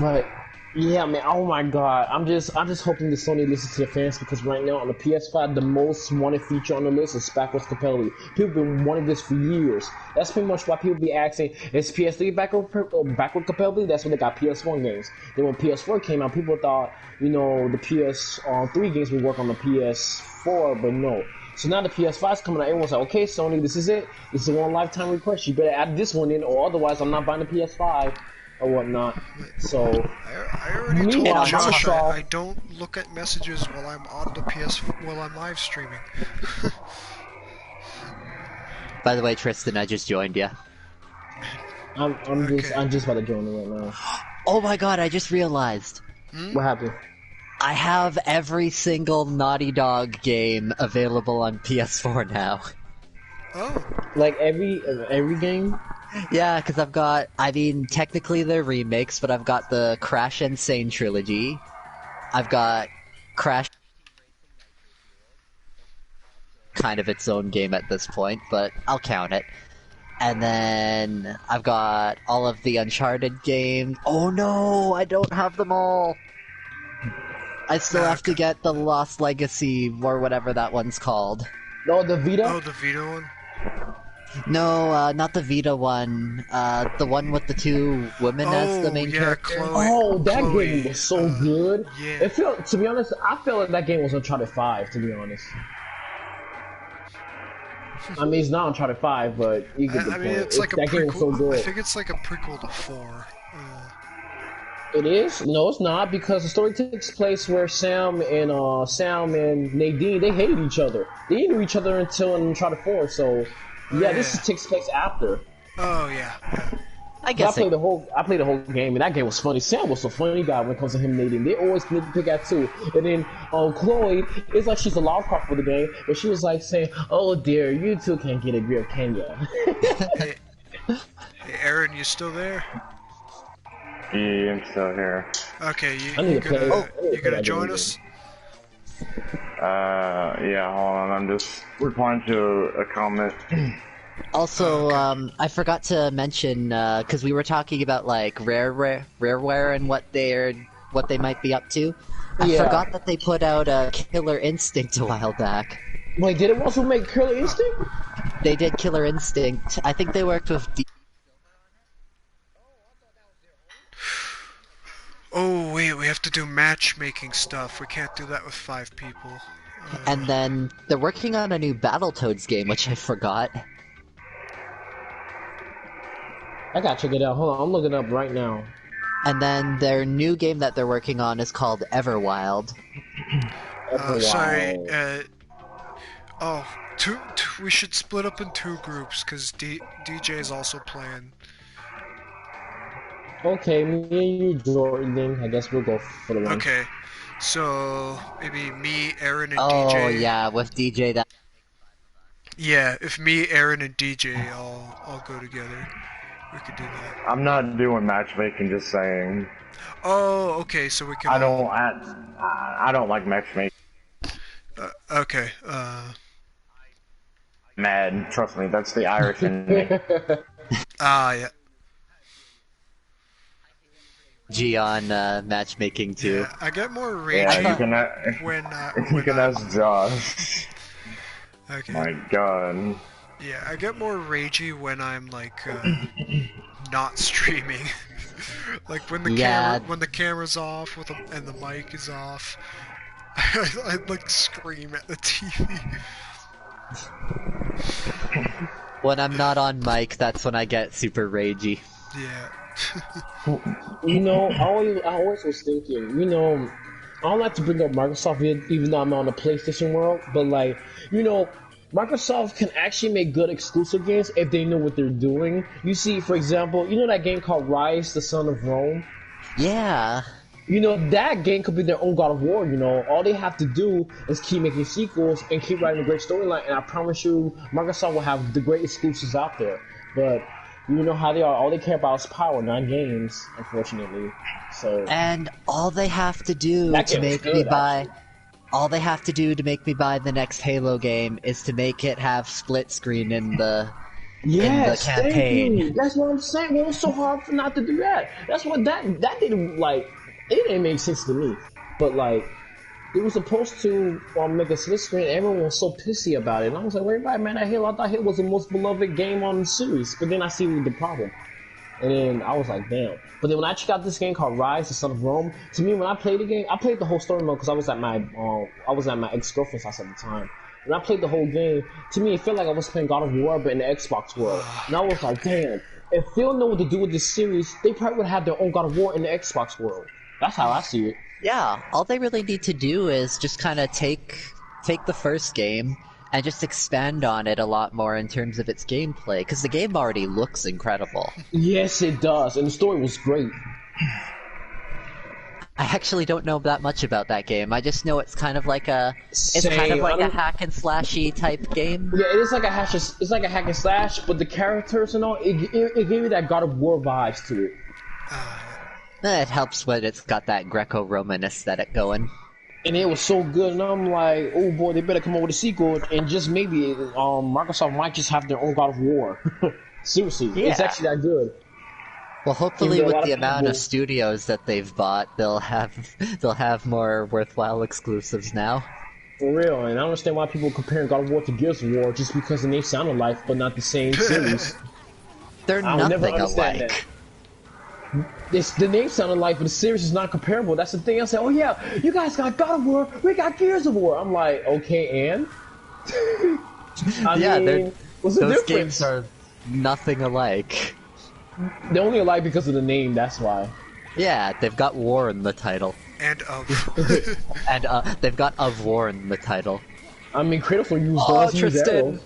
But yeah, man. Oh my God, I'm just hoping that Sony listens to the fans, because right now on the PS5, the most wanted feature on the list is backwards compatibility. People have been wanting this for years. That's pretty much why people be asking, is PS3 backward compatibility? That's when they got PS1 games. Then when PS4 came out, people thought, the PS3 games would work on the PS4, but no. So now the PS5 is coming out, everyone's like, okay, Sony, this is it. This is a one lifetime request. You better add this one in, or otherwise I'm not buying the PS5. or whatnot. So I already told meanwhile, Josh Microsoft. I don't look at messages while I'm on the while I'm live streaming. By the way, Tristan, I just joined you. I'm just about to join it right now. Oh my god, I just realized. What happened? I have every single Naughty Dog game available on PS4 now. Oh. Like every game? Yeah, because I've got, I mean, technically they're remakes, but I've got the Crash Insane trilogy. I've got Crash, kind of its own game at this point, but I'll count it. And then I've got all of the Uncharted games. Oh no, I don't have them all. I still have to get the Lost Legacy, or whatever that one's called. No, the Vita? Oh, the Vita one? No, not the Vita one. The one with the two women as the main character. That game was so good. Yeah. It felt, to be honest, I felt like that game was Uncharted 5, to be honest. I mean, it's not Uncharted 5, but you get the point. It's like that game was so prequel. good. I think it's like a prequel to 4. It is? No, it's not, because the story takes place where Sam and Nadine, they hated each other. They didn't know each other until Uncharted 4, so this takes place after. Oh yeah. I guess I played the whole game, and that game was funny. Sam was a funny guy when it comes to him and Nadine. They always pick at two. And then Chloe, it's like she's a loud card for the game, but she was like saying, "Oh dear, you two can't get a grip, can ya?" Hey, Aaron, you still there? Yeah, I'm still here. Okay, I you need to play. you gonna join us? Yeah, hold on, I'm just replying to a comment. Also, I forgot to mention, because we were talking about, like, Rareware and what they might be up to. I forgot that they put out Killer Instinct a while back. Wait, did it also make Killer Instinct? They did Killer Instinct. I think they worked with Oh wait, we have to do matchmaking stuff. We can't do that with 5 people. And then they're working on a new Battletoads game, which I forgot. I gotta check it out. Hold on, I'm looking it up right now. And then their new game that they're working on is called Everwild. Sorry, we should split up in 2 groups, because DJ is also playing. Okay, me and you, Jordan. I guess we'll go for the one. Okay, so maybe me, Aaron, and Oh, DJ. yeah, with DJ that... Yeah, if me, Aaron, and DJ all go together, we could do that. I'm not doing matchmaking, just saying. Oh, okay, so we can... I don't like matchmaking. Okay, Mad, trust me, that's the Irish in me. yeah. G on matchmaking too. Yeah, I get more ragey you can ask Josh. Okay. My God. Yeah, I get more ragey when I'm like not streaming. Like when the camera's off and the mic is off, I like scream at the TV. When I'm not on mic, that's when I get super ragey. Yeah. You know, I always was thinking, you know, I don't like to bring up Microsoft even though I'm on the PlayStation world, but like, you know, Microsoft can actually make good exclusive games if they know what they're doing. You see, for example, you know that game called Rise, the Son of Rome? Yeah. You know, that game could be their own God of War, you know. All they have to do is keep making sequels and keep writing a great storyline, and I promise you, Microsoft will have the great exclusives out there. But you know how they are. All they care about is power, not games, unfortunately. So. And all they have to do to make me buy... All they have to do to make me buy the next Halo game is to make it have split screen in the campaign. Thank you. That's what I'm saying. Well, it was so hard for not to do that. That's what that didn't like. It didn't make sense to me. But like, it was supposed to make a split screen. Everyone was so pissy about it, and I was like, wait, man, that Halo. I thought Halo was the most beloved game on the series. But then I see the problem, and then I was like, damn. But then when I checked out this game called Rise, the Son of Rome, to me, when I played the game, I played the whole story mode because I was at my ex-girlfriend's house at the time. When I played the whole game, to me, it felt like I was playing God of War, but in the Xbox world. And I was like, damn, if they don't know what to do with this series, they probably would have their own God of War in the Xbox world. That's how I see it. Yeah, all they really need to do is just kind of take the first game and just expand on it a lot more in terms of its gameplay, because the game already looks incredible. Yes, it does, and the story was great. I actually don't know that much about that game. I just know it's kind of like a hack and slashy type game. Yeah, it's like a hack and slash, but the characters and all, it gave you that God of War vibes to it. It helps when it's got that Greco-Roman aesthetic going. And it was so good, and I'm like, oh boy, they better come up with a sequel, and just maybe Microsoft might just have their own God of War. Seriously, it's actually that good. Well, hopefully with the amount of studios that they've bought, they'll have more worthwhile exclusives now. For real, and I don't understand why people are comparing God of War to Gears of War just because the name sound alike, but not the same series. They're nothing alike. The name sounded alike, but the series is not comparable. That's the thing. I said, oh yeah, you guys got God of War, we got Gears of War. I'm like, okay, and? I mean, what's the difference? Those games are nothing alike. They're only alike because of the name, that's why. Yeah, they've got war in the title. And of. And they've got of war in the title. I mean, Kratos will use those. Tristan!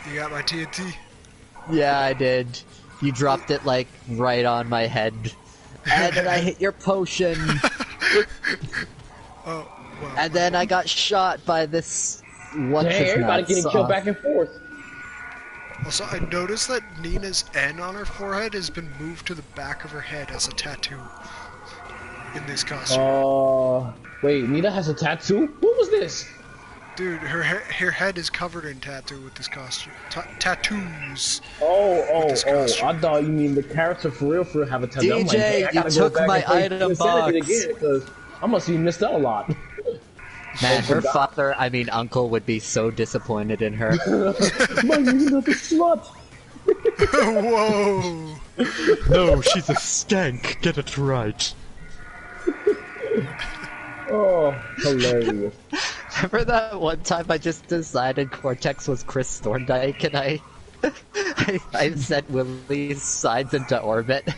You got my TNT? Yeah, I did. You dropped it, like, right on my head. And then I hit your potion. Oh, well. And then I got shot by this... everybody getting killed back and forth. Also, I noticed that Nina's N on her forehead has been moved to the back of her head as a tattoo in this costume. Wait, Nina has a tattoo? What was this? Dude, her head is covered in tattoo with this costume. Tattoos. I thought you mean the character for real have a tattoo. DJ, you took my item box. Because I must have missed out a lot. Man, her father, I mean uncle, would be so disappointed in her. My Nina the slut! Whoa! No, she's a skank. Get it right. Oh, hilarious. Remember that one time I just decided Cortex was Chris Thorndike and I sent Willie's sides into orbit?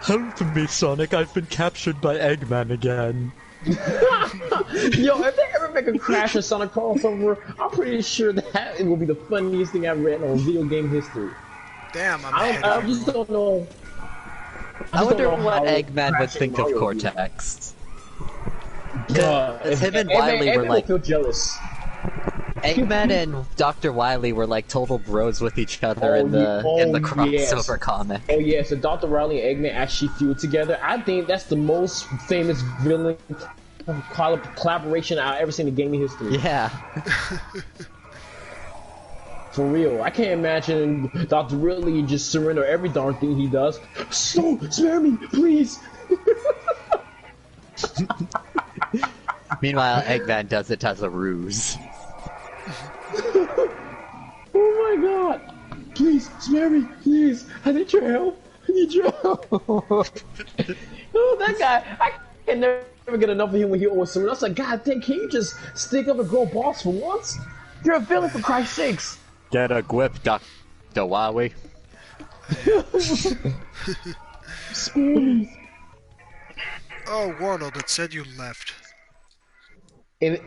Help me, Sonic. I've been captured by Eggman again. Yo, if they ever make a Crash or Sonic crossover, I'm pretty sure that it will be the funniest thing I've read on video game history. Damn, I just don't know. I wonder what Eggman would think of Cortex. Because him and Wily were like... feel jealous. Eggman and Dr. Wily were like total bros with each other in the crossover comic. Oh yeah, so Dr. Wily and Eggman actually feud together. I think that's the most famous villain collaboration I've ever seen in gaming history. Yeah. For real, I can't imagine Dr. Wily just surrender every darn thing he does. So, spare me, please! Meanwhile, Eggman does it as a ruse. Oh my god! Please, spare me, please! I need your help! I need your help! Oh, that guy! I can never get enough of him when he always surrenders. I was like, god dang, can you just stick up and go boss for once? You're a villain, for Christ's sakes! Get a grip, Dr. Wily. Spare me! Oh, Warnold, it said you left.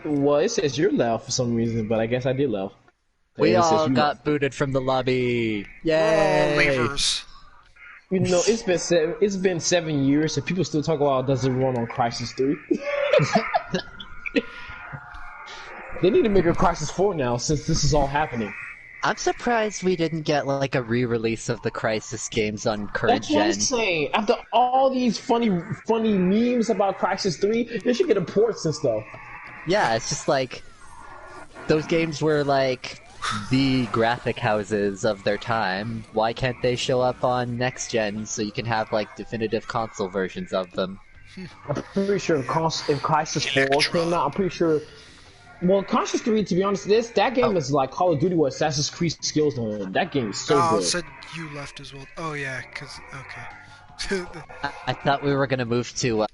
Well, it says you're left for some reason, but I guess I did left. We all got booted from the lobby. Yay! Leavers. You know, it's been 7 years, and people still talk about does it run on Crysis 3. They need to make a Crysis 4 now, since this is all happening. I'm surprised we didn't get like a re-release of the Crysis games on current gen. That's what I'm saying. After all these funny memes about Crysis 3, they should get a ports and stuff. Yeah, it's just like those games were like the graphic houses of their time. Why can't they show up on next gen so you can have like definitive console versions of them? I'm pretty sure if Crysis 4 came out, I'm pretty sure. Well, Crysis 3, to be honest, that game is like Call of Duty with Assassin's Creed skills on it. That game is so good. Said you left as well. Oh yeah, cause okay. I thought we were gonna move to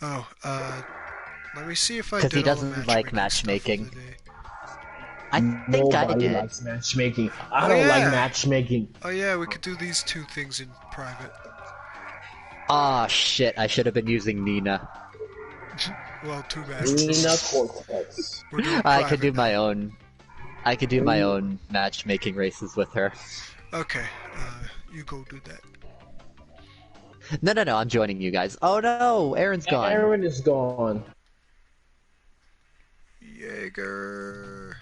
Oh, let me see if I Because did he all the doesn't like matchmaking. matchmaking. I think I Nobody did. likes matchmaking. I Oh, don't like yeah. matchmaking. Oh yeah, we could do these 2 things in private. Aw, shit, I should have been using Nina. Well, too bad. Nina Cortex. We're doing I could do private my now. own. I could do my own matchmaking races with her. Okay, you go do that. No, I'm joining you guys. Oh no, Aaron's gone. Aaron is gone. Jaeger.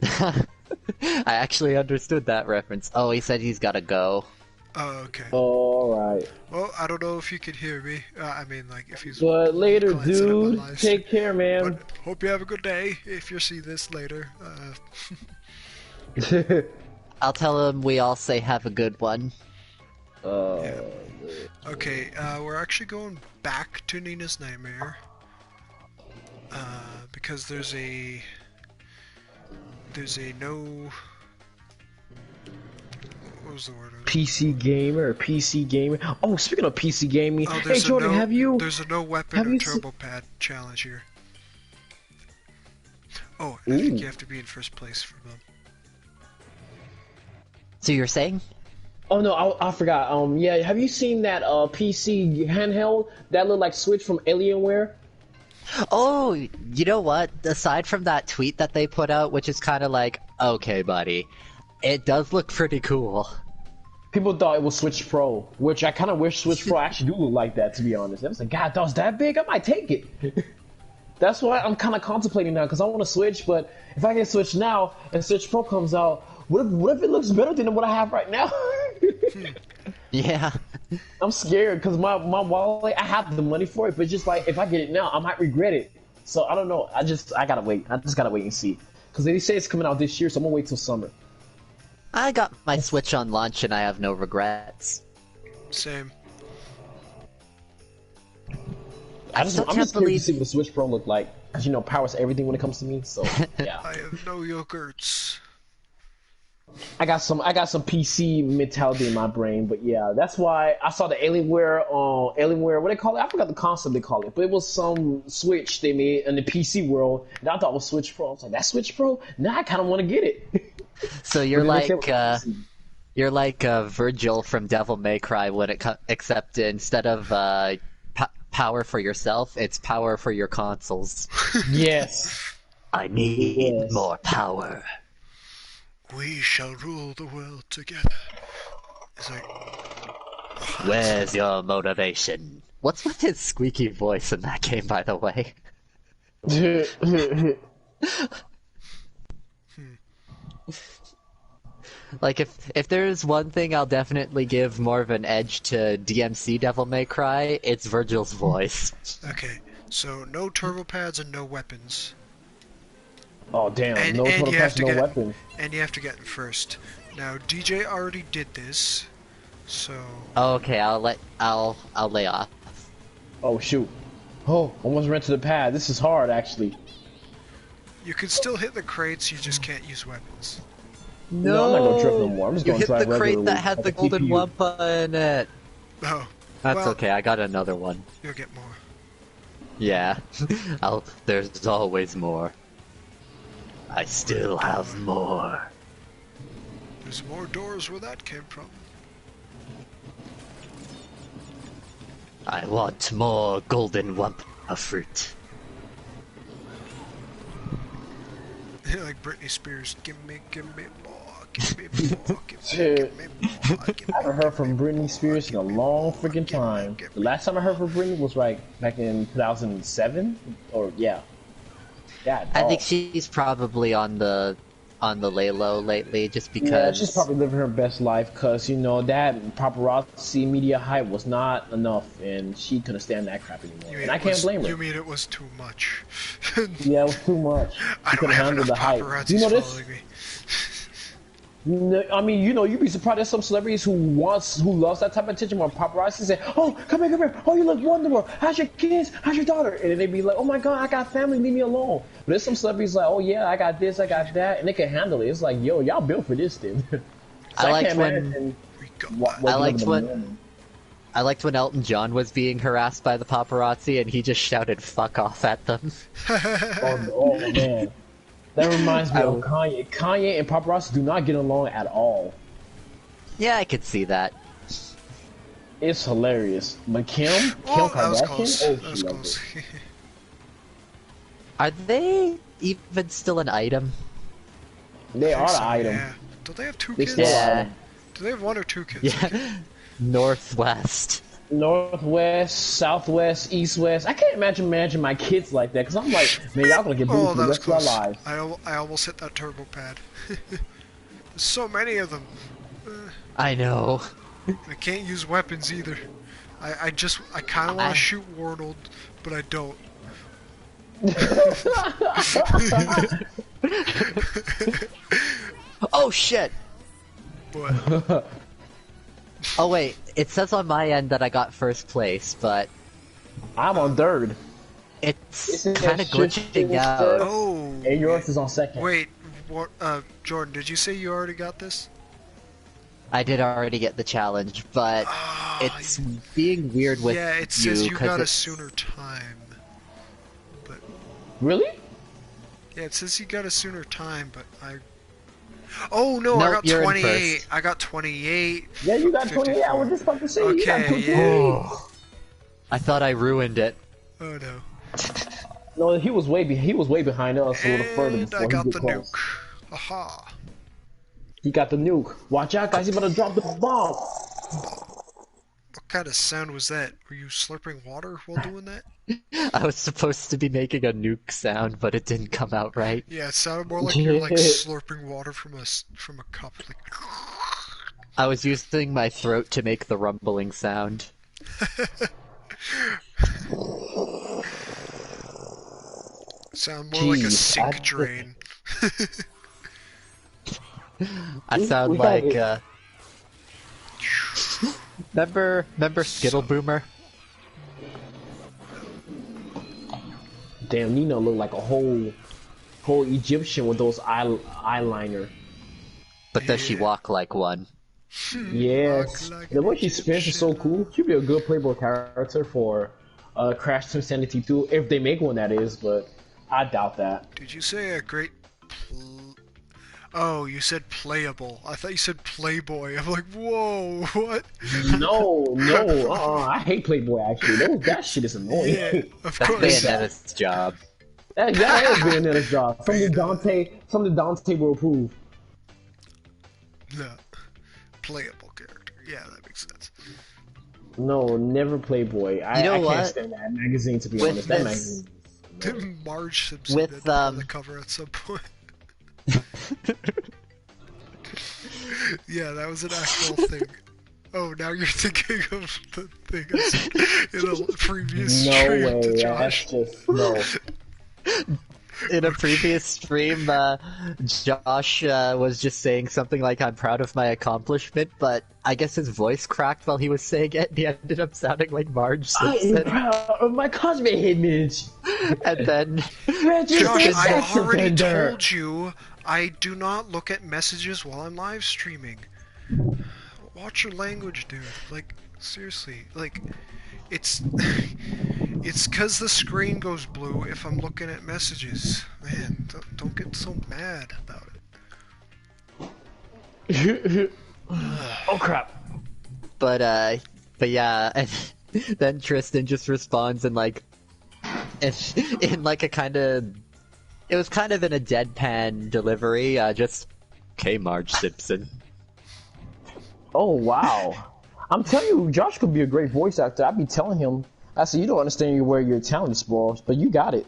I actually understood that reference. Oh, he said he's gotta go. Oh, okay. Alright. Well, I don't know if you can hear me. I mean, like, if he's But later, glancing at my dude. live stream. Take care, man. But hope you have a good day if you see this later. I'll tell him we all say have a good one. Yeah. Okay, we're actually going back to Nina's Nightmare. Because there's a no... What was the word? PC gamer, PC gamer. Oh, speaking of PC gaming, Oh, hey Jordan, have you? There's a no weapon or turbo pad challenge here. Oh, I think you have to be in first place for them. So you're saying? Oh no, I forgot. Yeah, have you seen that PC handheld that looked like Switch from Alienware? Oh, you know what? Aside from that tweet that they put out, which is kind of like, okay, buddy, it does look pretty cool. People thought it was Switch Pro, which I kind of wish Switch Pro actually do look like that, to be honest. I was like, God, that was that big? I might take it. That's why I'm kind of contemplating now, because I want to Switch, but if I get Switch now and Switch Pro comes out, what if it looks better than what I have right now? Yeah. I'm scared, because my wallet, I have the money for it, but just like, if I get it now, I might regret it. So I don't know. I gotta wait. I just gotta wait and see. Because they say it's coming out this year, so I'm gonna wait till summer. I got my Switch on launch and I have no regrets. Same. I still I'm can't just curious believe... to see what the Switch Pro look like. Because, you know, power's everything when it comes to me, so, yeah. I have no yogurts. I got some PC mentality in my brain, but yeah, that's why I saw the Alienware, what they call it? I forgot the concept they call it, but it was some Switch they made in the PC world, and I thought it was Switch Pro. I was like, that's Switch Pro? Now I kind of want to get it. So you're like Virgil from Devil May Cry when except instead of power for yourself, it's power for your consoles. Yes. I need more power. We shall rule the world together. It's like... Where's your motivation? What's with his squeaky voice in that game, by the way? Like, if there's one thing I'll definitely give more of an edge to DMC Devil May Cry, it's Virgil's voice. Okay, so no turbo pads and no weapons. Oh damn! And no total you have pass, to no get, weapon. And you have to get in first. Now DJ already did this, so. Oh, okay, I'll lay off. Oh shoot! Oh, almost ran to the pad. This is hard, actually. You can still hit the crates, you just can't use weapons. No, I'm not gonna trip no more. I'm just You gonna hit try the crate regularly. that had the golden CPU. wampa in it. Oh. That's well, okay, I got another one. You'll get more. Yeah, there's always more. I still have more. There's more doors where that came from. I want more golden wampa fruit. Like Britney Spears, give me more, give me more, give me more. I haven't heard from Britney Spears in a long freaking time. The last time I heard from Britney was like back in 2007, or yeah. Yeah. I think she's probably on the lay low lately, just because. Yeah, she's probably living her best life, cause you know that paparazzi media hype was not enough, and she couldn't stand that crap anymore. And I can't blame her. You mean it was too much? Yeah, it was too much. I don't have enough paparazzis You know this? following me. I mean, you know, you'd be surprised there's some celebrities who loves that type of attention where paparazzi say, oh, come here, oh, you look wonderful, how's your kids, how's your daughter? And then they'd be like, oh my god, I got family, leave me alone. But there's some celebrities like, oh yeah, I got this, I got that, and they can handle it. It's like, yo, y'all built for this then. So I liked when I liked when Elton John was being harassed by the paparazzi and he just shouted "fuck off" at them. Oh man, that reminds me of Kanye. Kanye and paparazzi do not get along at all. Yeah, I could see that. It's hilarious. But Kim that was Kardashian, close. oh, That was she loves close. it. Are they even still an item? They are the item. Yeah. Do they have two They kids? still Yeah. Do they have one or two kids? Yeah. Northwest. Northwest, Southwest, East West. I can't imagine my kids like that because I'm like, man, y'all gonna get booed Oh, for that the was rest of our close. lives. I almost hit that turbo pad. There's so many of them. I know. I can't use weapons either. I kind of want to shoot Warnold, but I don't. Oh shit! What? Oh wait, it says on my end that I got first place, but I'm on third. it's Isn't kind that of shit glitching out. third? Oh. And yours is on second. Wait, what? Jordan, did you say you already got this? I did already get the challenge, but Ah, it's being weird with yeah, it says you 'cause got a it's- sooner time. But Really? yeah, it says you got a sooner time, but I. Oh no, I Nope, got you're in 28. first. I got 28. Yeah, you got 28. I was 54. just about to say you got Okay, 28. yeah. I thought I ruined it. Oh no. No, he was way behind us a little further And before I got he the get close. nuke. Aha. He got the nuke. Watch out, guys! He's about to drop the bomb. What kind of sound was that? Were you slurping water while doing that? I was supposed to be making a nuke sound, but it didn't come out right. Yeah, it sounded more like you're like slurping water from a cup. Like. I was using my throat to make the rumbling sound. Sound more like a Jeez, sink drain. I sound we got like, it. Remember Skittle Boomer? Damn, Nino looked like a whole Egyptian with those eyeliner. But does she walk like one? Yes, Walk like the way an she spins is so Egyptian. cool. She'd be a good playable character for Crash Team Sanity 2 if they make one, that is. But I doubt that. Did you say a great? Oh, you said playable. I thought you said Playboy. I'm like, whoa, what? No, I hate Playboy actually. That shit is annoying. Yeah, of That's course. Bayonetta's job. That is Bayonetta's job. Something Dante will approve. No, playable character. Yeah, that makes sense. No, never Playboy. I know can't what? stand that magazine, to be With honest. That this- magazine. Marge Simpson With, did on the cover at some point. Yeah, that was an actual thing. Oh, now you're thinking of the thing I said in a previous No stream way. to That's Josh. just no. In a previous stream, Josh was just saying something like, "I'm proud of my accomplishment," but I guess his voice cracked while he was saying it, and he ended up sounding like Marge I am Simpson. proud of my cosmic image. And then, Josh, I Sex already offender. told you I do not look at messages while I'm live streaming. Watch your language, dude. Like, seriously. Like, it's... it's because the screen goes blue if I'm looking at messages. Man, don't get so mad about it. Oh crap. but yeah, and then Tristan just responds in like, in like a kind of, it was kind of in a deadpan delivery, just, "Okay, Marge Simpson." Oh wow. I'm telling you, Josh could be a great voice actor. I'd be telling him, I said, you don't understand where your talent is, bro, but you got it.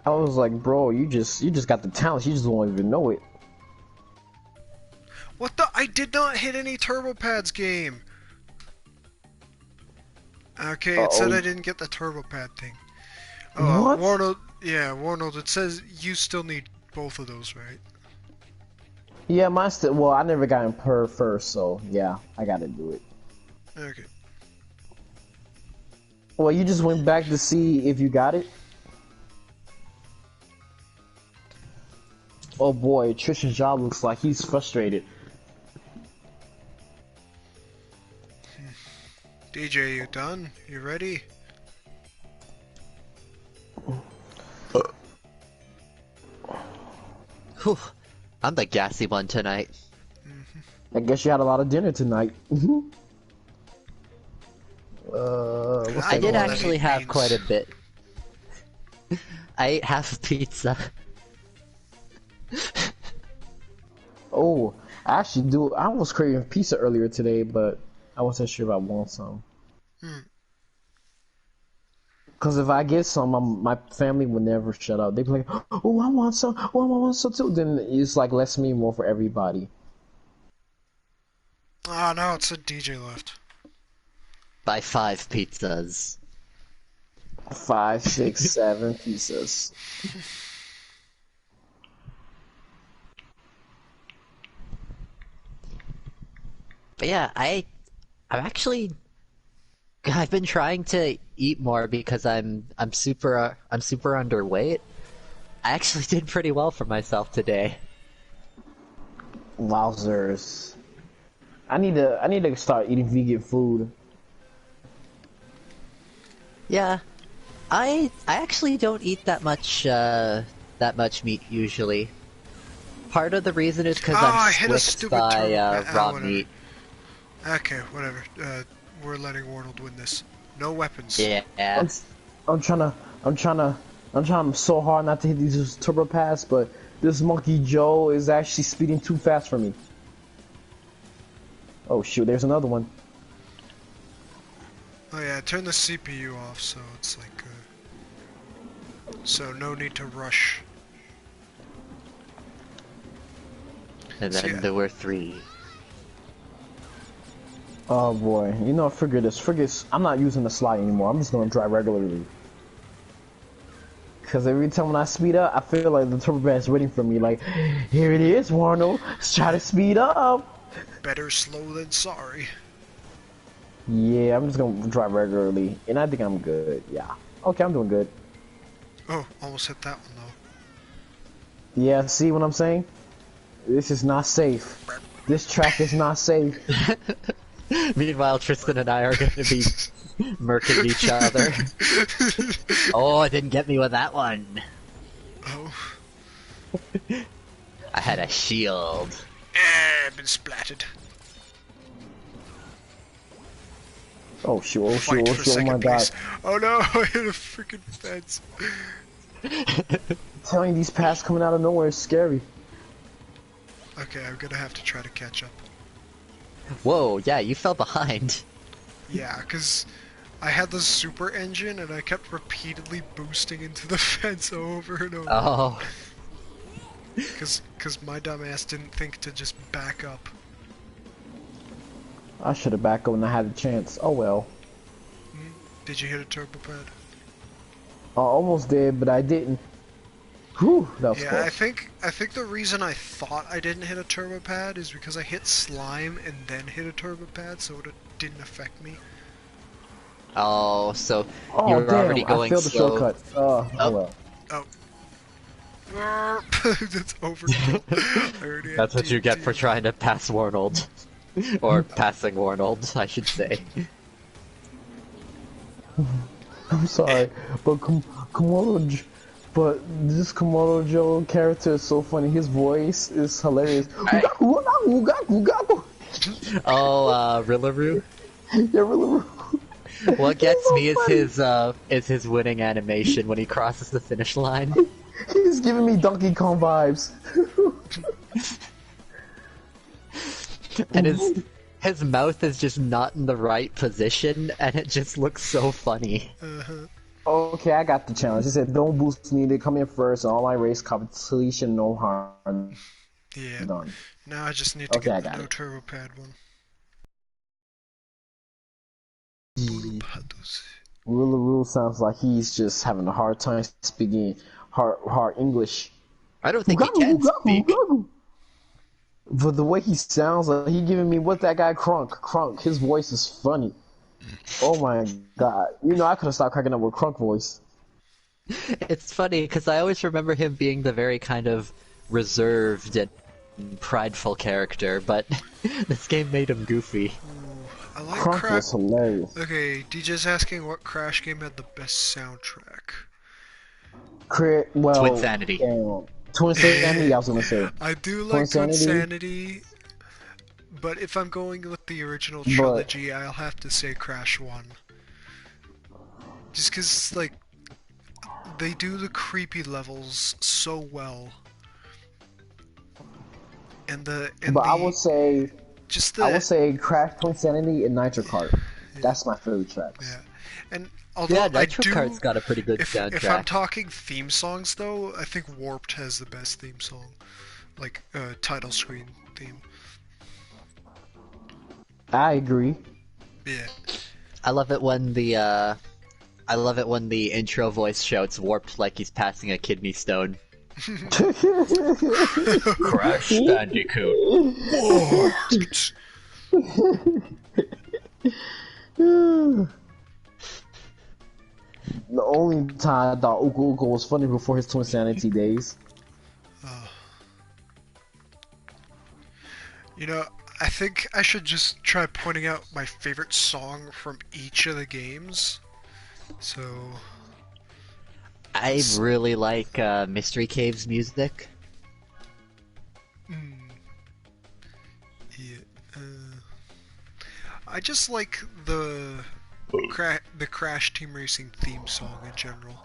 I was like, bro, you just got the talent. You just won't even know it. What the? I did not hit any turbo pads game. Okay, it said Uh-oh. I didn't get the turbo pad thing. Oh, What? Warnold, yeah, Warnold, it says you still need both of those, right? Yeah, mine still. Well, I never got him per first, so yeah, I gotta do it. Okay. Well, you just went back to see if you got it. Oh boy, Tristan's job looks like he's frustrated. DJ, you done? You ready? Whew. I'm the gassy one tonight. I guess you had a lot of dinner tonight. I did actually have quite a bit. I ate half a pizza. Oh, I actually do. I was craving pizza earlier today, but I wasn't sure if I want some. Because if I get some, my family would never shut up. They'd be like, "Oh, I want some. Oh, I want some too." Then it's like less me, more for everybody. Oh no, it's a DJ left. By 5 pizzas. 5, 6, 7 pizzas. But yeah, I've been trying to eat more because I'm super underweight. I actually did pretty well for myself today. Wowzers! I need to start eating vegan food. Yeah, I actually don't eat that much meat usually. Part of the reason is because I'm switched by raw meat. Okay, whatever. We're letting Warnold win this. No weapons. Yeah. I'm trying so hard not to hit these turbo pads, but this monkey Joe is actually speeding too fast for me. Oh shoot, there's another one. Oh yeah, turn the CPU off so it's like, so no need to rush. And then there were 3. Oh boy, you know, forget this. I'm not using the slide anymore. I'm just gonna drive regularly. Cause every time when I speed up, I feel like the turbo bad's waiting for me. Like, here it is, Warnold. Let's try to speed up. Better slow than sorry. Yeah, I'm just gonna drive regularly, and I think I'm good. Yeah. Okay, I'm doing good. Oh, almost hit that one though. Yeah, see what I'm saying? This is not safe. This track is not safe. Meanwhile, Tristan and I are going to be murking each other. Oh, it didn't get me with that one. Oh. I had a shield. I've been splatted. Oh shoot, oh Fight shoot, for oh shoot, oh my second god. place. Oh no, I hit a freaking fence. I'm telling you, these paths coming out of nowhere is scary. Okay, I'm gonna have to try to catch up. Whoa, yeah, you fell behind. Yeah, cause I had the super engine and I kept repeatedly boosting into the fence over and over. Oh. Cause my dumbass didn't think to just back up. I should have backed up when I had a chance. Oh well. Did you hit a turbo pad? I almost did, but I didn't. Whew, that was Yeah, close. I think the reason I thought I didn't hit a turbo pad is because I hit slime and then hit a turbo pad, so it didn't affect me. Oh, so Oh, you were damn, already going I failed the slow. shortcut. Oh well. Oh. That's overkill. I already had That's what you get for TNT. trying to pass Warnold. Or passing Warnold, I should say. I'm sorry, but but this Komodo Joe character is so funny. His voice is hilarious. Oh, Rillaroo? Yeah, really. What gets so me funny. is his winning animation when he crosses the finish line. He's giving me Donkey Kong vibes. And his mouth is just not in the right position, and it just looks so funny. Okay, I got the challenge. It said, don't boost me, they come in first, online race completion, no harm. Yeah. Done. Now I just need to Okay, I get the got no it. turbo pad one. Rule sounds like he's just having a hard time speaking hard English. I don't think he can speak. But the way he sounds, like he giving me what that guy Crunk. His voice is funny. Oh my god! You know I could have stopped cracking up with Crunk voice. It's funny, because I always remember him being the very kind of reserved and prideful character, but this game made him goofy. I like Crash was hilarious. Okay, DJ's asking what Crash game had the best soundtrack. Twin Well, Sanity. damn. Twin Sanity, I was gonna say. I do Twin like Twin Sanity. Sanity, but if I'm going with the original But- trilogy, I'll have to say Crash 1. Just because, like, they do the creepy levels so well. I would say just I would say Crash, Twin Sanity, and Nitro Kart. That's my favorite tracks. Yeah. And although Yeah, I Nitro do, Kart's got a pretty good if soundtrack. I'm talking theme songs though, I think Warped has the best theme song, like title screen theme. I agree. Yeah. I love it when the intro voice shouts Warped like he's passing a kidney stone. Crash Bandicoot. Warped. The only time I thought Uka Uka was funny before his Twin Sanity days. You know, I think I should just try pointing out my favorite song from each of the games. So, I really like Mystery Cave's music. yeah, I just like the Crash Team Racing theme song in general.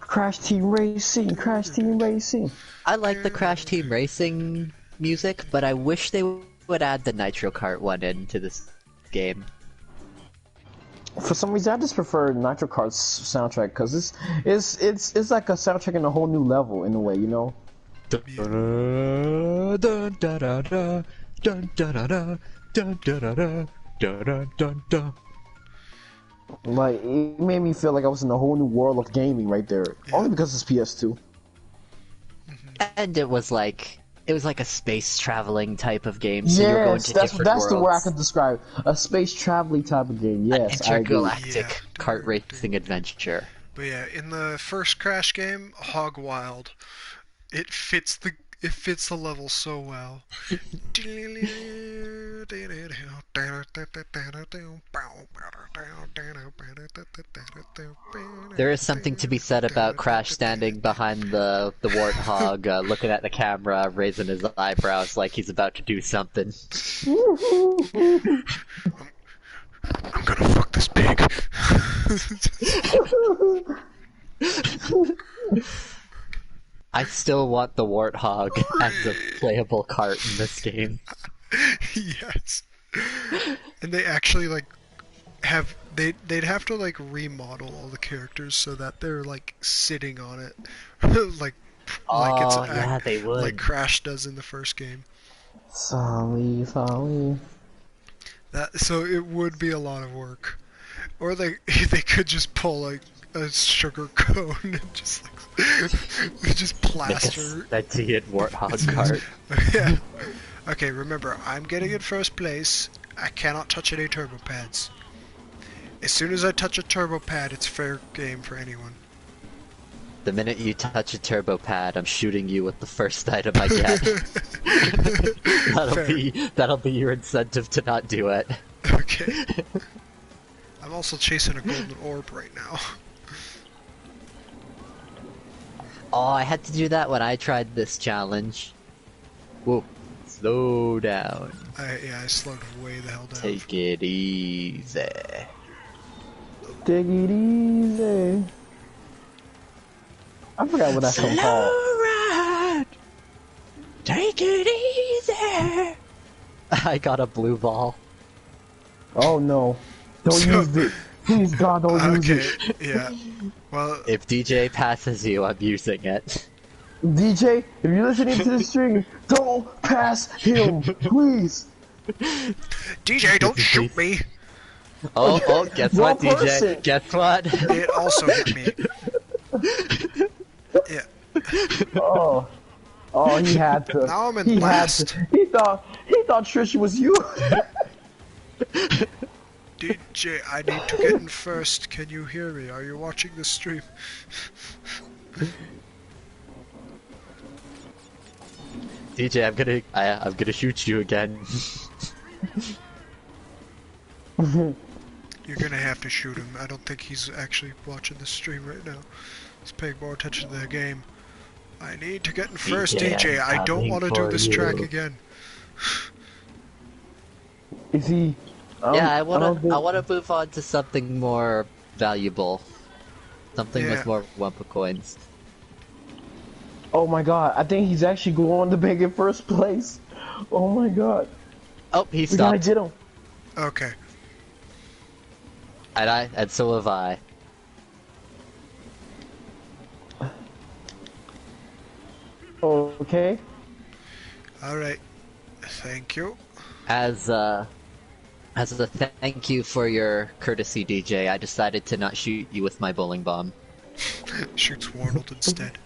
Crash Team Racing, Crash Team Racing. I like the Crash Team Racing music, but I wish they would add the Nitro Kart one into this game. For some reason, I just prefer Nitro Kart's soundtrack because it's like a soundtrack in a whole new level in a way, you know. Like it made me feel like I was in a whole new world of gaming right there. Yeah. Only because it's PS2. And it was like a space traveling type of game, so you're going Yes, to that's different the word I worlds. could describe a space traveling type of game. Yes, I agree. Intergalactic Yeah. kart racing adventure. But yeah, in the first Crash game, Hog Wild, it fits the level so well. There is something to be said about Crash standing behind the warthog, looking at the camera, raising his eyebrows like he's about to do something. I'm gonna fuck this pig. I still want the warthog as a playable cart in this game. Yes. And they actually like they'd have to like remodel all the characters so that they're like sitting on it like it's Oh, yeah, they would. like Crash does in the first game. Sorry. So it would be a lot of work. Or they could just pull like a sugar cone and just like just plaster. That's the warthog cart. Yeah. Okay, remember, I'm getting in first place. I cannot touch any turbo pads. As soon as I touch a turbo pad, it's fair game for anyone. The minute you touch a turbo pad, I'm shooting you with the first item I get. That'll be your incentive to not do it. Okay. I'm also chasing a golden orb right now. Oh, I had to do that when I tried this challenge. Whoa, slow down. I slowed way the hell down. Take it easy. Take it easy. I forgot what that song called. Ride. Take it easy. I got a blue ball. Oh no! Don't use it. Please God, don't use it. Okay, yeah. Well, If DJ passes you, I'm using it. DJ, if you're listening to this stream, don't pass him, please. DJ, don't shoot me. Oh, guess what, Wrong DJ? person. Guess what? It also hit me. Yeah. Oh, he had to. Now I'm in he last. Had to. He thought Trish was you. DJ, I need to get in first. Can you hear me? Are you watching the stream? DJ, I'm gonna shoot you again. You're gonna have to shoot him. I don't think he's actually watching the stream right now. He's paying more attention to the game. I need to get in first, DJ. I don't want to do this track again. Is he? Yeah, I wanna move on to something more valuable. Something with more Wumpa coins. Oh my god, I think he's actually going to make in first place. Oh my god. Oh, he We gotta stopped. get him. Okay. And so have I. Okay. Alright. Thank you. As a thank you for your courtesy, DJ, I decided to not shoot you with my bowling bomb. Shoots Warnold instead.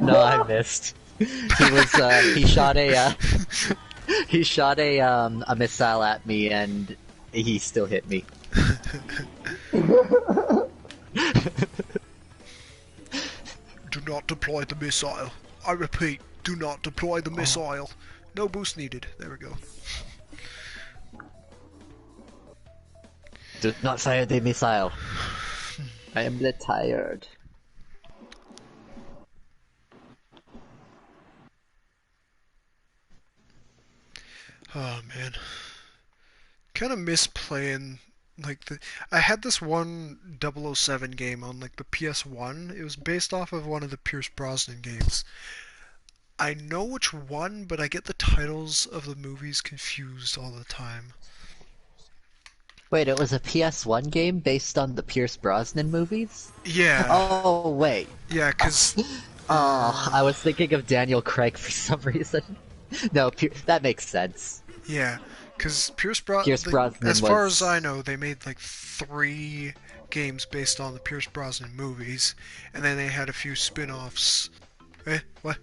No, I missed. He shot a missile at me and he still hit me. Do not deploy the missile. I repeat, do not deploy the missile. No boost needed. There we go. Do not fire the missile. I am tired. Oh man. Kinda miss playing like I had this one 007 game on like the PS1. It was based off of one of the Pierce Brosnan games. I know which one, but I get the titles of the movies confused all the time. Wait, it was a PS1 game based on the Pierce Brosnan movies? Yeah. Oh, wait. Yeah, cause Oh, I was thinking of Daniel Craig for some reason. No, that makes sense. yeah, cause Pierce Brosnan as far was- as I know, they made like 3 games based on the Pierce Brosnan movies, and then they had a few spin-offs. Eh, what?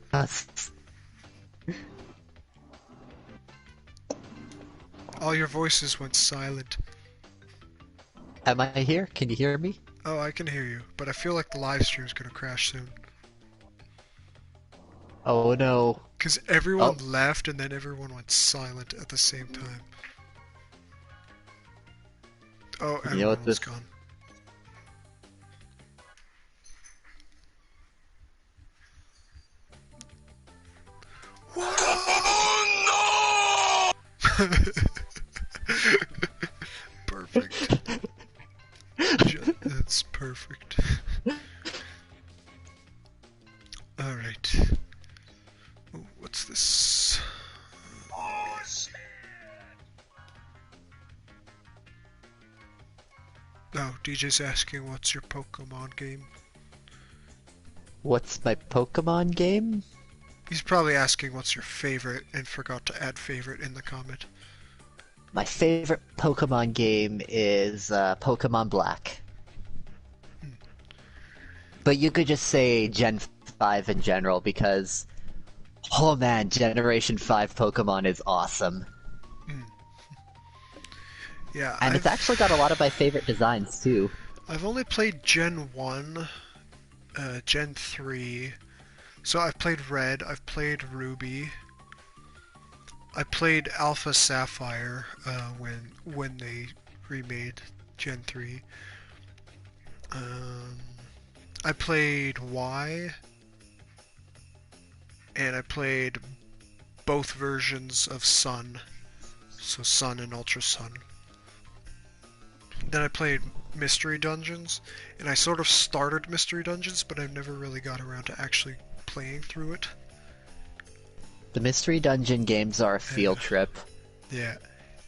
All your voices went silent. Am I here? Can you hear me? Oh, I can hear you, but I feel like the live stream's gonna crash soon. Oh no. Because everyone left and then everyone went silent at the same time. Oh, You know what everyone's this- gone. Oh no! Perfect. That's perfect. Alright. Ooh, what's this? Oh, DJ's asking what's your Pokemon game? What's my Pokemon game? He's probably asking what's your favorite and forgot to add favorite in the comment. My favorite Pokemon game is Pokemon Black. But you could just say Gen 5 in general because, oh man, Generation 5 Pokemon is awesome. Yeah, And it's actually got a lot of my favorite designs too. I've only played Gen 1, Gen 3, so I've played Red, I've played Ruby, I played Alpha Sapphire when they remade Gen 3. I played Y, and I played both versions of Sun, so Sun and Ultra Sun. Then I played Mystery Dungeons, and I sort of started Mystery Dungeons, but I've never really got around to actually playing through it. The Mystery Dungeon games are a field trip. Yeah.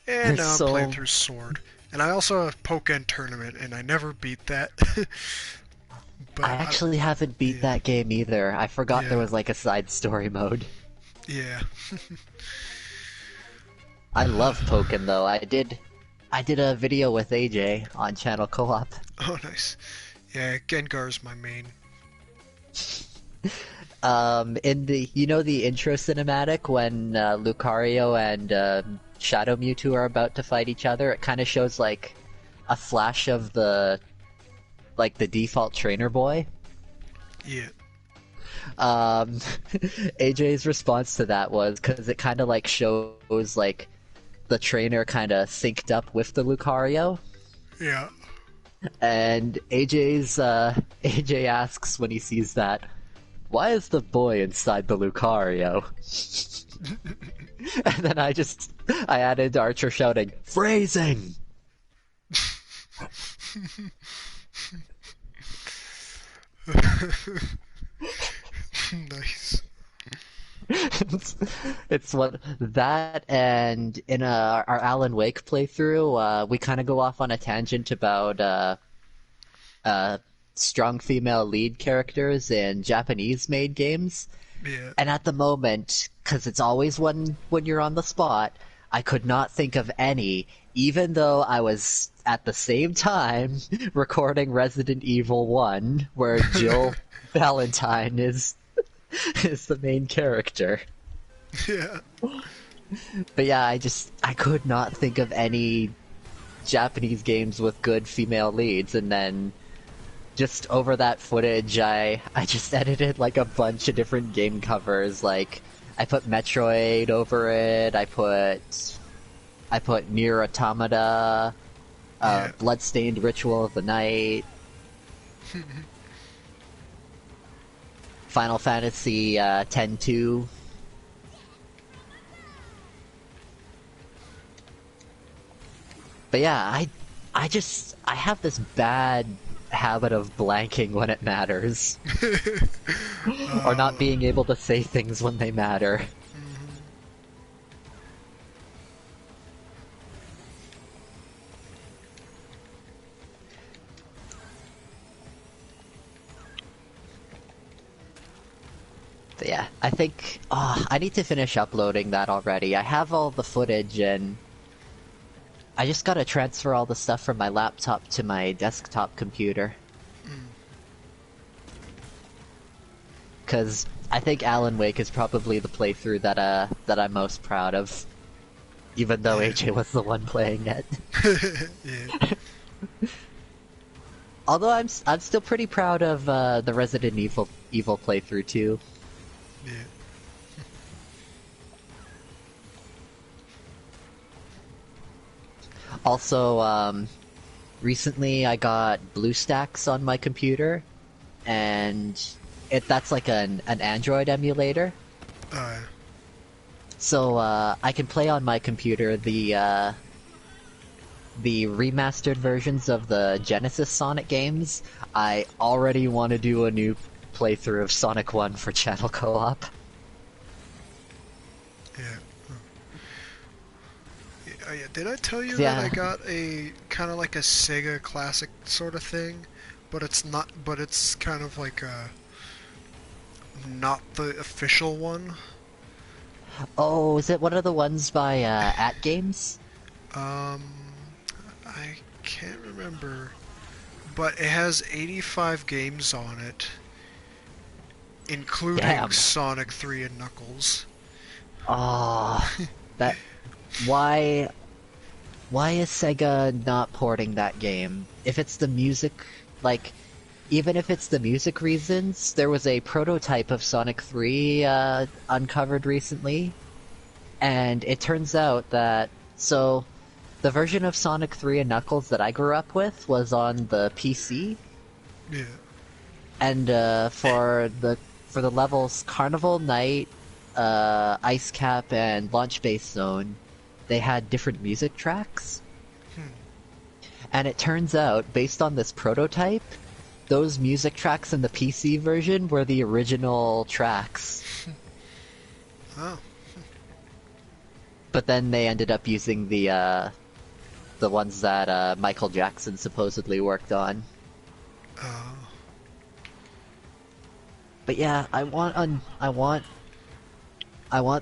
And now So- I'm playing through Sword. And I also have Pokken Tournament, and I never beat that. But I actually haven't beat that game either. I forgot there Yeah. was like a side story mode. yeah. I love Pokken though. I did a video with AJ on Channel Co-op. Oh, nice. Yeah, Gengar's my main. In the the intro cinematic when Lucario and Shadow Mewtwo are about to fight each other, it kind of shows like a flash of the default trainer boy. Yeah. AJ's response to that was because it kind of like shows like the trainer kind of synced up with the Lucario. Yeah. And AJ asks when he sees that, "Why is the boy inside the Lucario?" And then I added Archer shouting, "Phrasing!" Nice. It's what that, and in our Alan Wake playthrough, we kind of go off on a tangent about strong female lead characters in Japanese-made games. Yeah. And at the moment, because it's always when you're on the spot, I could not think of any, even though I was at the same time recording Resident Evil 1, where Jill Valentine is the main character. Yeah. But yeah, I could not think of any Japanese games with good female leads, and then just over that footage, I just edited like a bunch of different game covers. Like, I put Metroid over it, I put Nier Automata, Bloodstained Ritual of the Night, Final Fantasy X-2. But yeah, I have this bad habit of blanking when it matters. Or not being able to say things when they matter. But yeah, I think I need to finish uploading that already. I have all the footage, and I just gotta transfer all the stuff from my laptop to my desktop computer. Because I think Alan Wake is probably the playthrough that I'm most proud of. Even though AJ was the one playing it. Yeah. Although I'm still pretty proud of the Resident Evil playthrough too. Yeah. Also, recently I got BlueStacks on my computer, and that's like an Android emulator. So I can play on my computer the remastered versions of the Genesis Sonic games. I already want to do a new playthrough of Sonic 1 for channel co-op. Yeah. Oh, yeah. Did I tell you Yeah. that I got a kind of like a Sega Classic sort of thing, but it's not. But it's kind of like not the official one. Oh, is it one of the ones by At Games? I can't remember, but it has 85 games on it, including Damn. Sonic 3 and Knuckles. Oh, that... Why is Sega not porting that game? If it's the music, like, even if it's the music reasons, there was a prototype of Sonic 3 uncovered recently, and it turns out that, so, the version of Sonic 3 and Knuckles that I grew up with was on the PC. Yeah. And for the levels Carnival, Night, Ice Cap, and Launch Base Zone, they had different music tracks. And it turns out, based on this prototype, those music tracks in the PC version were the original tracks. Oh. But then they ended up using the ones that Michael Jackson supposedly worked on. Oh. But yeah, I want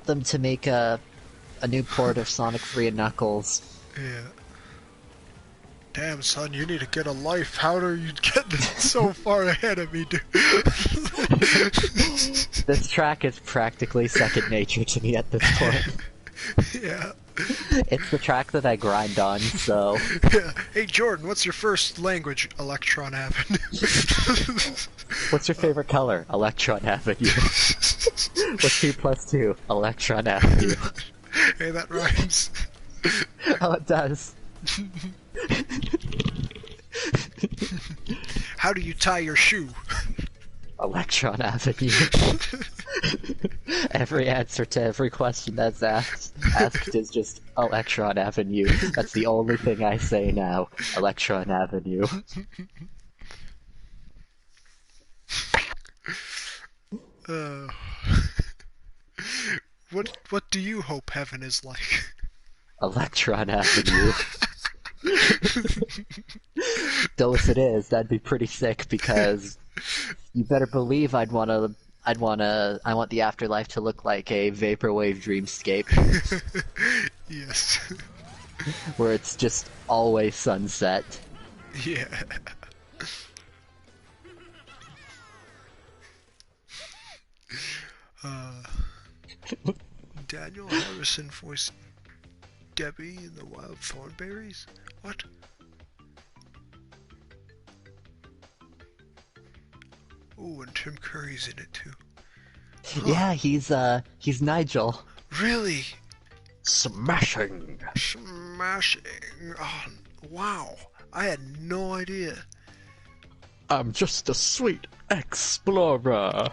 them to make a new port of Sonic 3 and Knuckles. Yeah. Damn, son, you need to get a life. How are you getting so far ahead of me, dude? This track is practically second nature to me at this point. Yeah. It's the track that I grind on, so... Yeah. Hey, Jordan, what's your first language? Electron Avenue. What's your favorite color? Electron Avenue. What's 2 plus 2? Electron Avenue. Hey, that rhymes. Oh, it does. How do you tie your shoe? Electron Avenue. Every answer to every question that's asked is just Electron Avenue. That's the only thing I say now. Electron Avenue. Uh, what do you hope heaven is like? Electron Avenue. Though if it is, that'd be pretty sick because you better believe I want the afterlife to look like a vaporwave dreamscape. Yes. Where it's just always sunset. Yeah. Daniel Harrison voiced Debbie in the Wild Thornberries? What? Oh, and Tim Curry's in it too. Huh. Yeah, he's Nigel. Really? Smashing. Smashing. Oh, wow. I had no idea. I'm just a sweet explorer.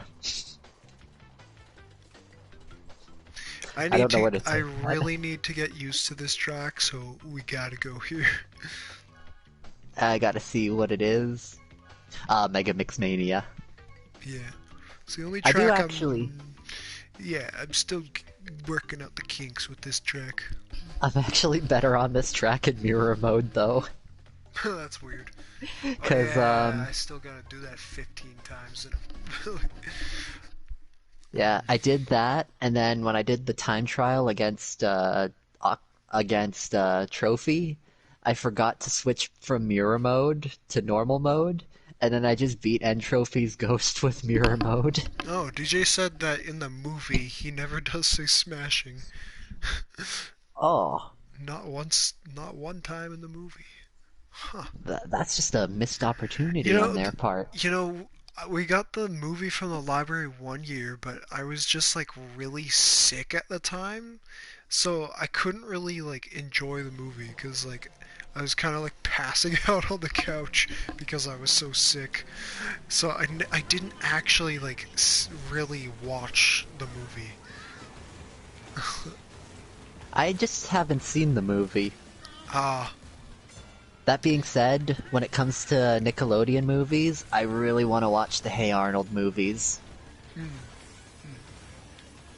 I don't know what it's I really need to get used to this track, so we gotta go here. I gotta see what it is. Mega Mix Mania. Yeah. It's the only track I'm still working out the kinks with this track. I'm actually better on this track in mirror mode, though. That's weird. Because, I still gotta do that 15 times. Yeah, I did that, and then when I did the time trial against Trophy, I forgot to switch from mirror mode to normal mode, and then I just beat Trophy's ghost with mirror mode. Oh, DJ said that in the movie he never does say smashing. Oh. Not one time in the movie. Huh. That's just a missed opportunity on their part. You know, we got the movie from the library one year, but I was just like really sick at the time, so I couldn't really like enjoy the movie because like I was kind of like passing out on the couch because I was so sick. So I didn't actually like really watch the movie. I just haven't seen the movie. Ah. That being said, when it comes to Nickelodeon movies, I really want to watch the Hey Arnold movies.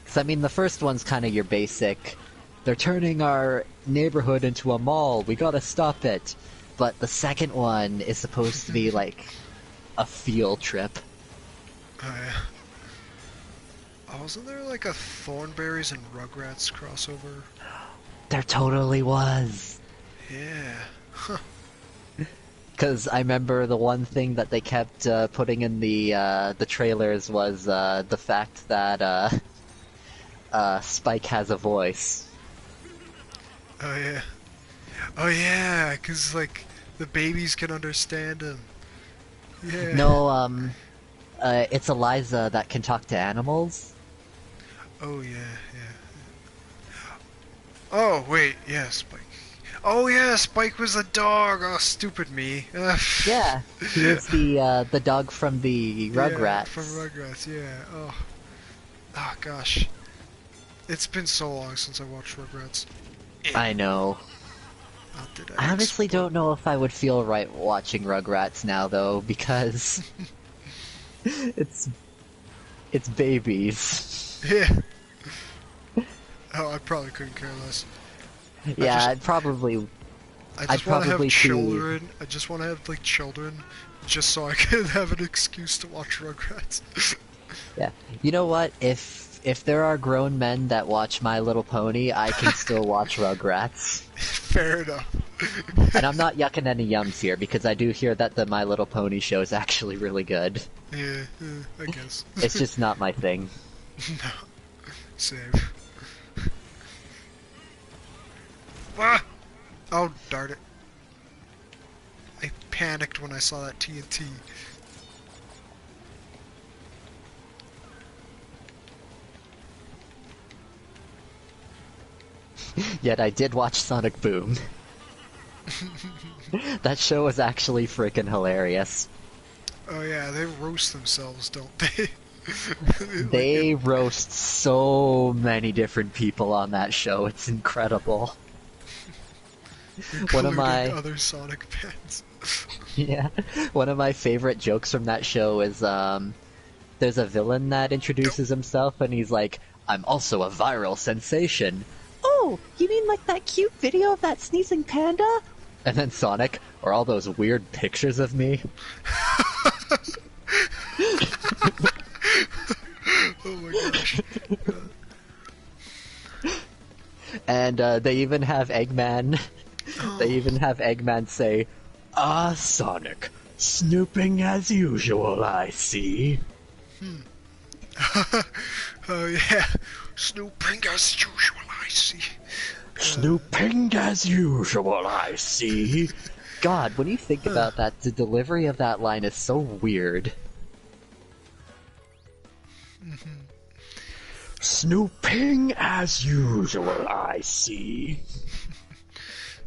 Because, I mean, the first one's kind of your basic, they're turning our neighborhood into a mall, we gotta stop it. But the second one is supposed to be, like, a field trip. Oh, yeah. Oh, wasn't there, like, a Thornberries and Rugrats crossover? There totally was! Yeah. Huh. Because I remember the one thing that they kept putting in the trailers was the fact that Spike has a voice. Oh yeah. Oh yeah, because like the babies can understand him. Yeah. No, it's Eliza that can talk to animals. Oh yeah, yeah. Oh wait, yeah, Spike. Oh yeah, Spike was a dog. Oh, stupid me. Yeah, he was the dog from the Rugrats. Yeah, from Rugrats, yeah. Oh, oh gosh, it's been so long since I watched Rugrats. I know. I honestly don't know if I would feel right watching Rugrats now, though, because it's babies. Yeah. Oh, I probably couldn't care less. Yeah, I'd probably. I just want to have children. I just want to have like children, just so I can have an excuse to watch Rugrats. Yeah, you know what? If there are grown men that watch My Little Pony, I can still watch Rugrats. Fair enough. And I'm not yucking any yums here because I do hear that the My Little Pony show is actually really good. Yeah, I guess. It's just not my thing. No, same. Ah! Oh, darn it. I panicked when I saw that TNT. Yet I did watch Sonic Boom. That show was actually freaking hilarious. Oh yeah, they roast themselves, don't they? They roast so many different people on that show, it's incredible. One of my other Sonic fans. Yeah, one of my favorite jokes from that show is there's a villain that introduces himself and he's like, "I'm also a viral sensation." "Oh, you mean like that cute video of that sneezing panda?" And then Sonic, "Or all those weird pictures of me?" Oh my gosh. And they even have Eggman. They even have Eggman say, "Ah, Sonic, snooping as usual, I see." Oh yeah, snooping as usual, I see. Snooping as usual, I see. God, when you think about that, the delivery of that line is so weird. Snooping as usual, I see.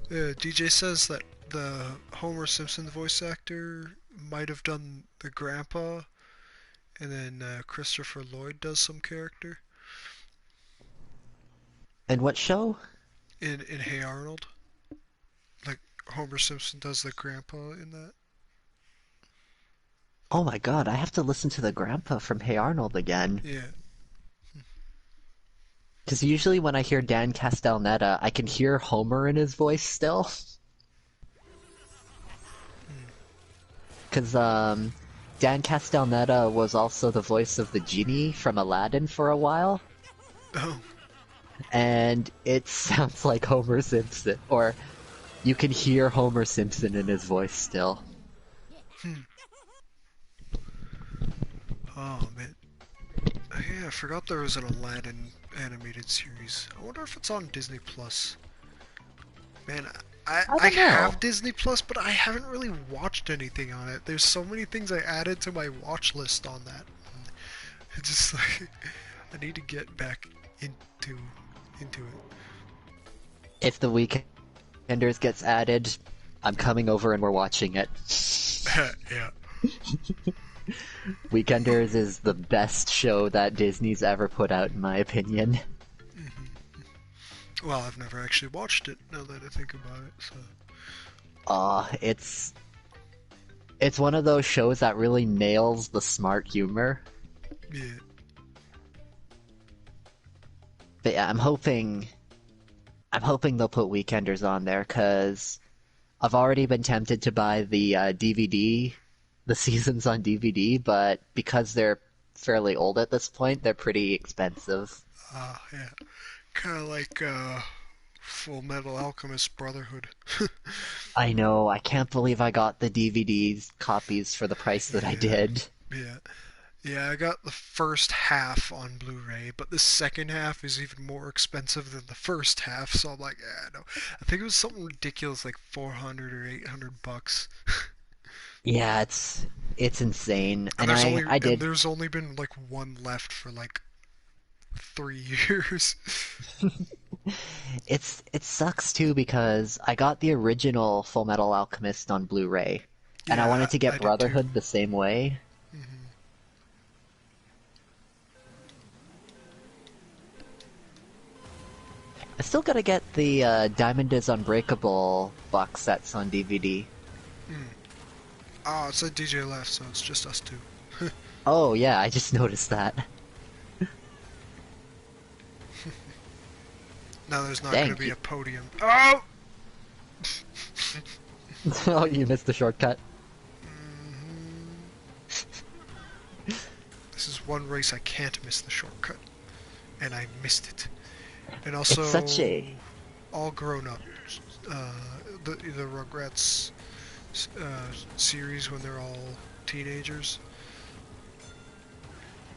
DJ says that the Homer Simpson voice actor might have done the grandpa, and then Christopher Lloyd does some character. And what show? In Hey Arnold. Like, Homer Simpson does the grandpa in that. Oh my god, I have to listen to the grandpa from Hey Arnold again. Yeah. Because usually when I hear Dan Castellaneta, I can hear Homer in his voice still. Because Dan Castellaneta was also the voice of the genie from Aladdin for a while. Oh. And it sounds like Homer Simpson. Or you can hear Homer Simpson in his voice still. Oh, man. Yeah, I forgot there was an Aladdin animated series. I wonder if it's on Disney Plus. Man, I have Disney Plus, but I haven't really watched anything on it. There's so many things I added to my watch list on that. It's just like I need to get back into it. If the Weekenders gets added, I'm coming over and we're watching it. Yeah. Weekenders is the best show that Disney's ever put out, in my opinion. Well, I've never actually watched it, now that I think about it, so... It's one of those shows that really nails the smart humor. Yeah. But yeah, I'm hoping they'll put Weekenders on there, because I've already been tempted to buy the DVD, the seasons on DVD, but because they're fairly old at this point, they're pretty expensive. Yeah. Kind of like Full Metal Alchemist Brotherhood. I know, I can't believe I got the DVD copies for the price that I did. Yeah. Yeah, I got the first half on Blu-ray, but the second half is even more expensive than the first half, so I'm like, no. I think it was something ridiculous, like $400 or $800. Yeah, it's insane. And there's only been like one left for like 3 years. It sucks too, because I got the original Full Metal Alchemist on Blu-ray, and I wanted to get Brotherhood the same way. I still gotta get the Diamond is Unbreakable box sets on DVD. Oh, it said DJ left, so it's just us two. Oh yeah, I just noticed that. Now there's not going to be a podium. Oh! Oh, you missed the shortcut. This is one race I can't miss the shortcut. And I missed it. And also, it's such a... all grown up. The Rugrats series when they're all teenagers.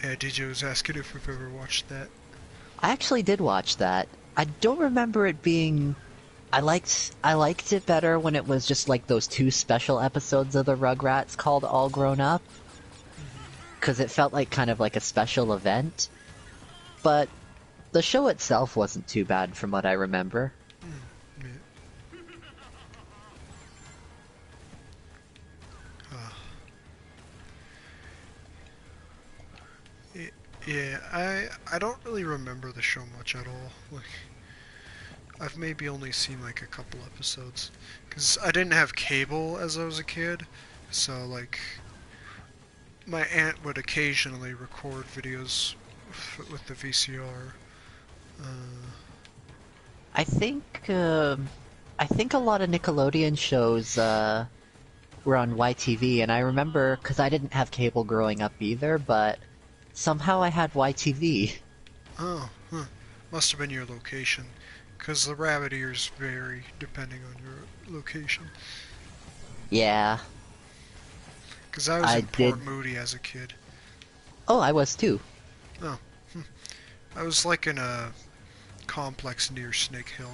Yeah, DJ was asking if we've ever watched that. I actually did watch that. I don't remember it being... I liked it better when it was just like those 2 special episodes of the Rugrats called All Grown Up. Because it felt like kind of like a special event. But the show itself wasn't too bad from what I remember. Yeah, I don't really remember the show much at all. Like, I've maybe only seen like a couple episodes, because I didn't have cable as I was a kid, so like my aunt would occasionally record videos with the VCR. I think a lot of Nickelodeon shows were on YTV, and I remember because I didn't have cable growing up either, but somehow I had YTV. Oh, huh. Must have been your location, because the rabbit ears vary depending on your location. Yeah. Because I was in Port Moody as a kid. Oh, I was too. Oh. I was like in a complex near Snake Hill.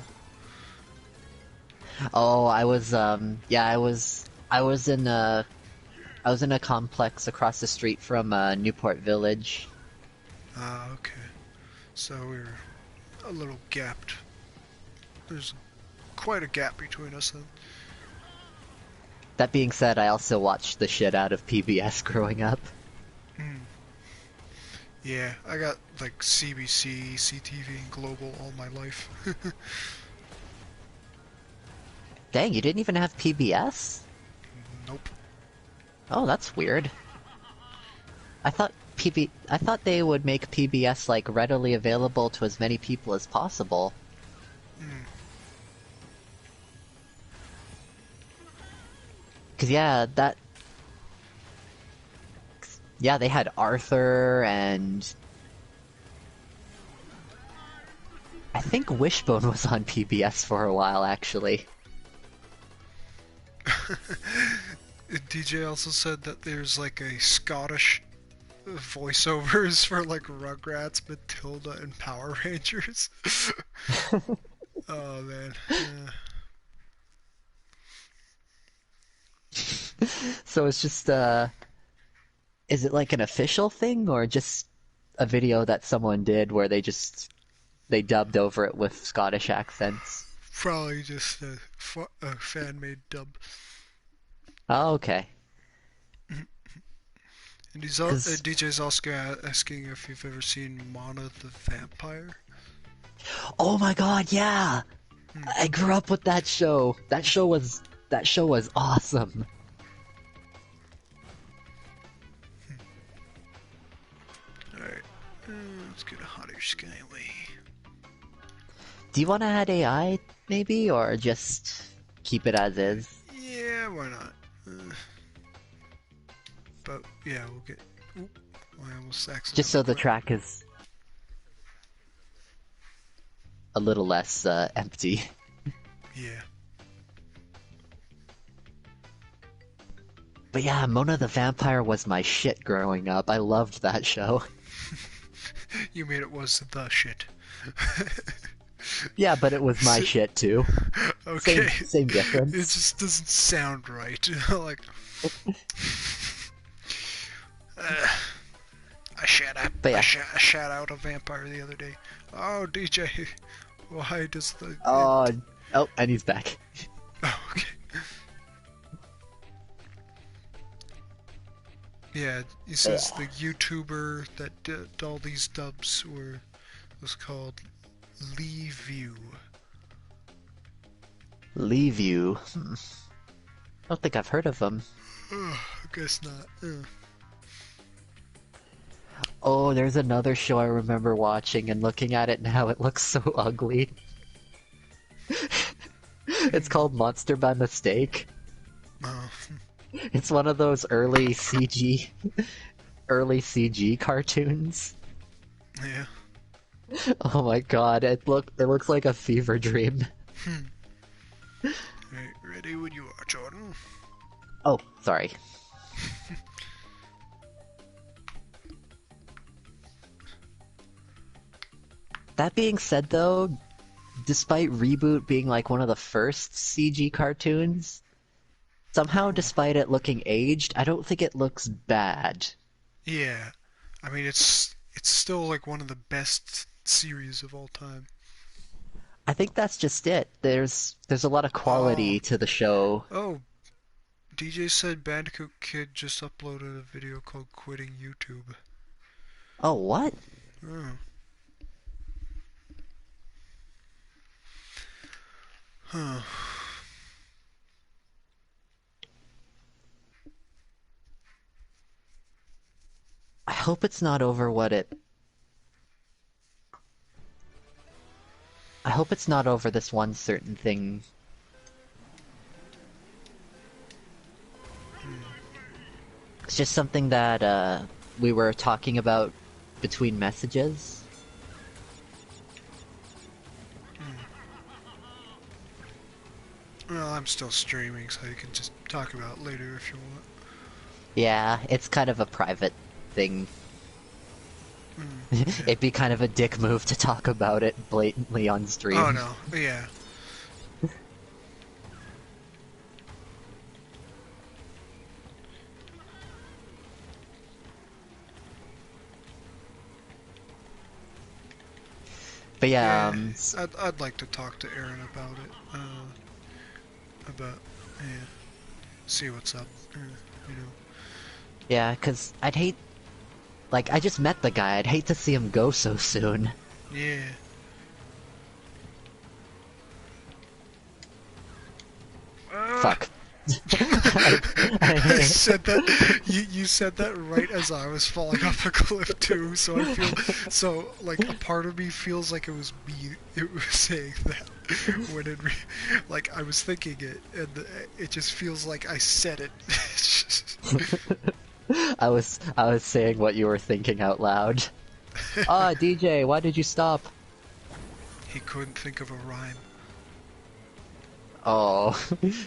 Oh, I was in a complex across the street from Newport Village. Ah, okay. So we were a little gapped. There's quite a gap between us then. That being said, I also watched the shit out of PBS growing up. Yeah, I got like CBC, CTV, and Global all my life. Dang, you didn't even have PBS? Nope. Oh, that's weird. I thought they would make PBS like readily available to as many people as possible. Cause yeah, they had Arthur and I think Wishbone was on PBS for a while actually. DJ also said that there's like a Scottish voiceovers for like Rugrats, Matilda, and Power Rangers. Oh man. So it's just is it like an official thing or just a video that someone did where they dubbed over it with Scottish accents? Probably just a fan-made dub. Oh, okay. And DJ's also asking if you've ever seen Mana the Vampire. Oh my god, yeah! I grew up with that show. That show was awesome. Alright, let's get a hotter skyway. Do you want to add AI, maybe, or just keep it as is? Yeah, why not? But yeah, we'll get. Oop, I almost accidentally. Just so the track is a little less empty. Yeah. But yeah, Mona the Vampire was my shit growing up. I loved that show. You mean it was the shit? Yeah, but it was my shit too. Okay. Same difference. It just doesn't sound right. Like. I shat out a vampire the other day. Oh, DJ, why does the... Oh, and he's back. Oh, okay. Yeah, he says the YouTuber that did all these dubs was called Leave You. Leave You? I don't think I've heard of them. I guess not. Oh, there's another show I remember watching and looking at it now, it looks so ugly. It's called Monster by Mistake. Oh. It's one of those early CG cartoons. Yeah. Oh my god, it looks like a fever dream. Right, ready when you are, Jordan. Oh, sorry. That being said, though, despite Reboot being like one of the first CG cartoons, somehow despite it looking aged, I don't think it looks bad. Yeah, I mean it's still like one of the best series of all time. I think that's just it. There's a lot of quality to the show. Oh, DJ said Bandicoot Kid just uploaded a video called Quitting YouTube. Oh, what? Oh. Huh. I hope it's not over what it... I hope it's not over this one certain thing. It's just something that we were talking about between messages. Well, I'm still streaming, so you can just talk about it later if you want. Yeah, it's kind of a private thing. Yeah. It'd be kind of a dick move to talk about it blatantly on stream. Oh no, yeah. But yeah, I'd like to talk to Aaron about it. See what's up. You know. yeah, because I'd hate... Like, I just met the guy, I'd hate to see him go so soon. Yeah. Fuck. I said that. You said that right as I was falling off a cliff too. So I feel like a part of me feels like it was me. It was saying that when like I was thinking it, and it just feels like I said it. I was saying what you were thinking out loud. Ah, DJ, why did you stop? He couldn't think of a rhyme. Oh,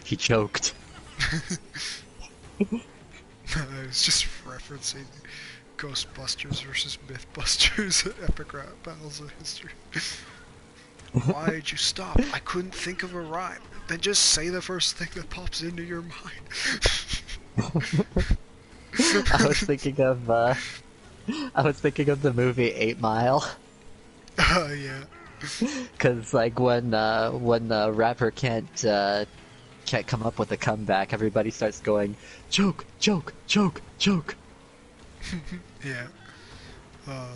he choked. I was just referencing Ghostbusters versus Mythbusters Epic Rap Battles of History. Why did you stop? I couldn't think of a rhyme. Then just say the first thing that pops into your mind. I was thinking of the movie 8 Mile. Yeah. Cause like when the rapper can't come up with a comeback, everybody starts going choke, choke, choke, choke. Yeah. Oh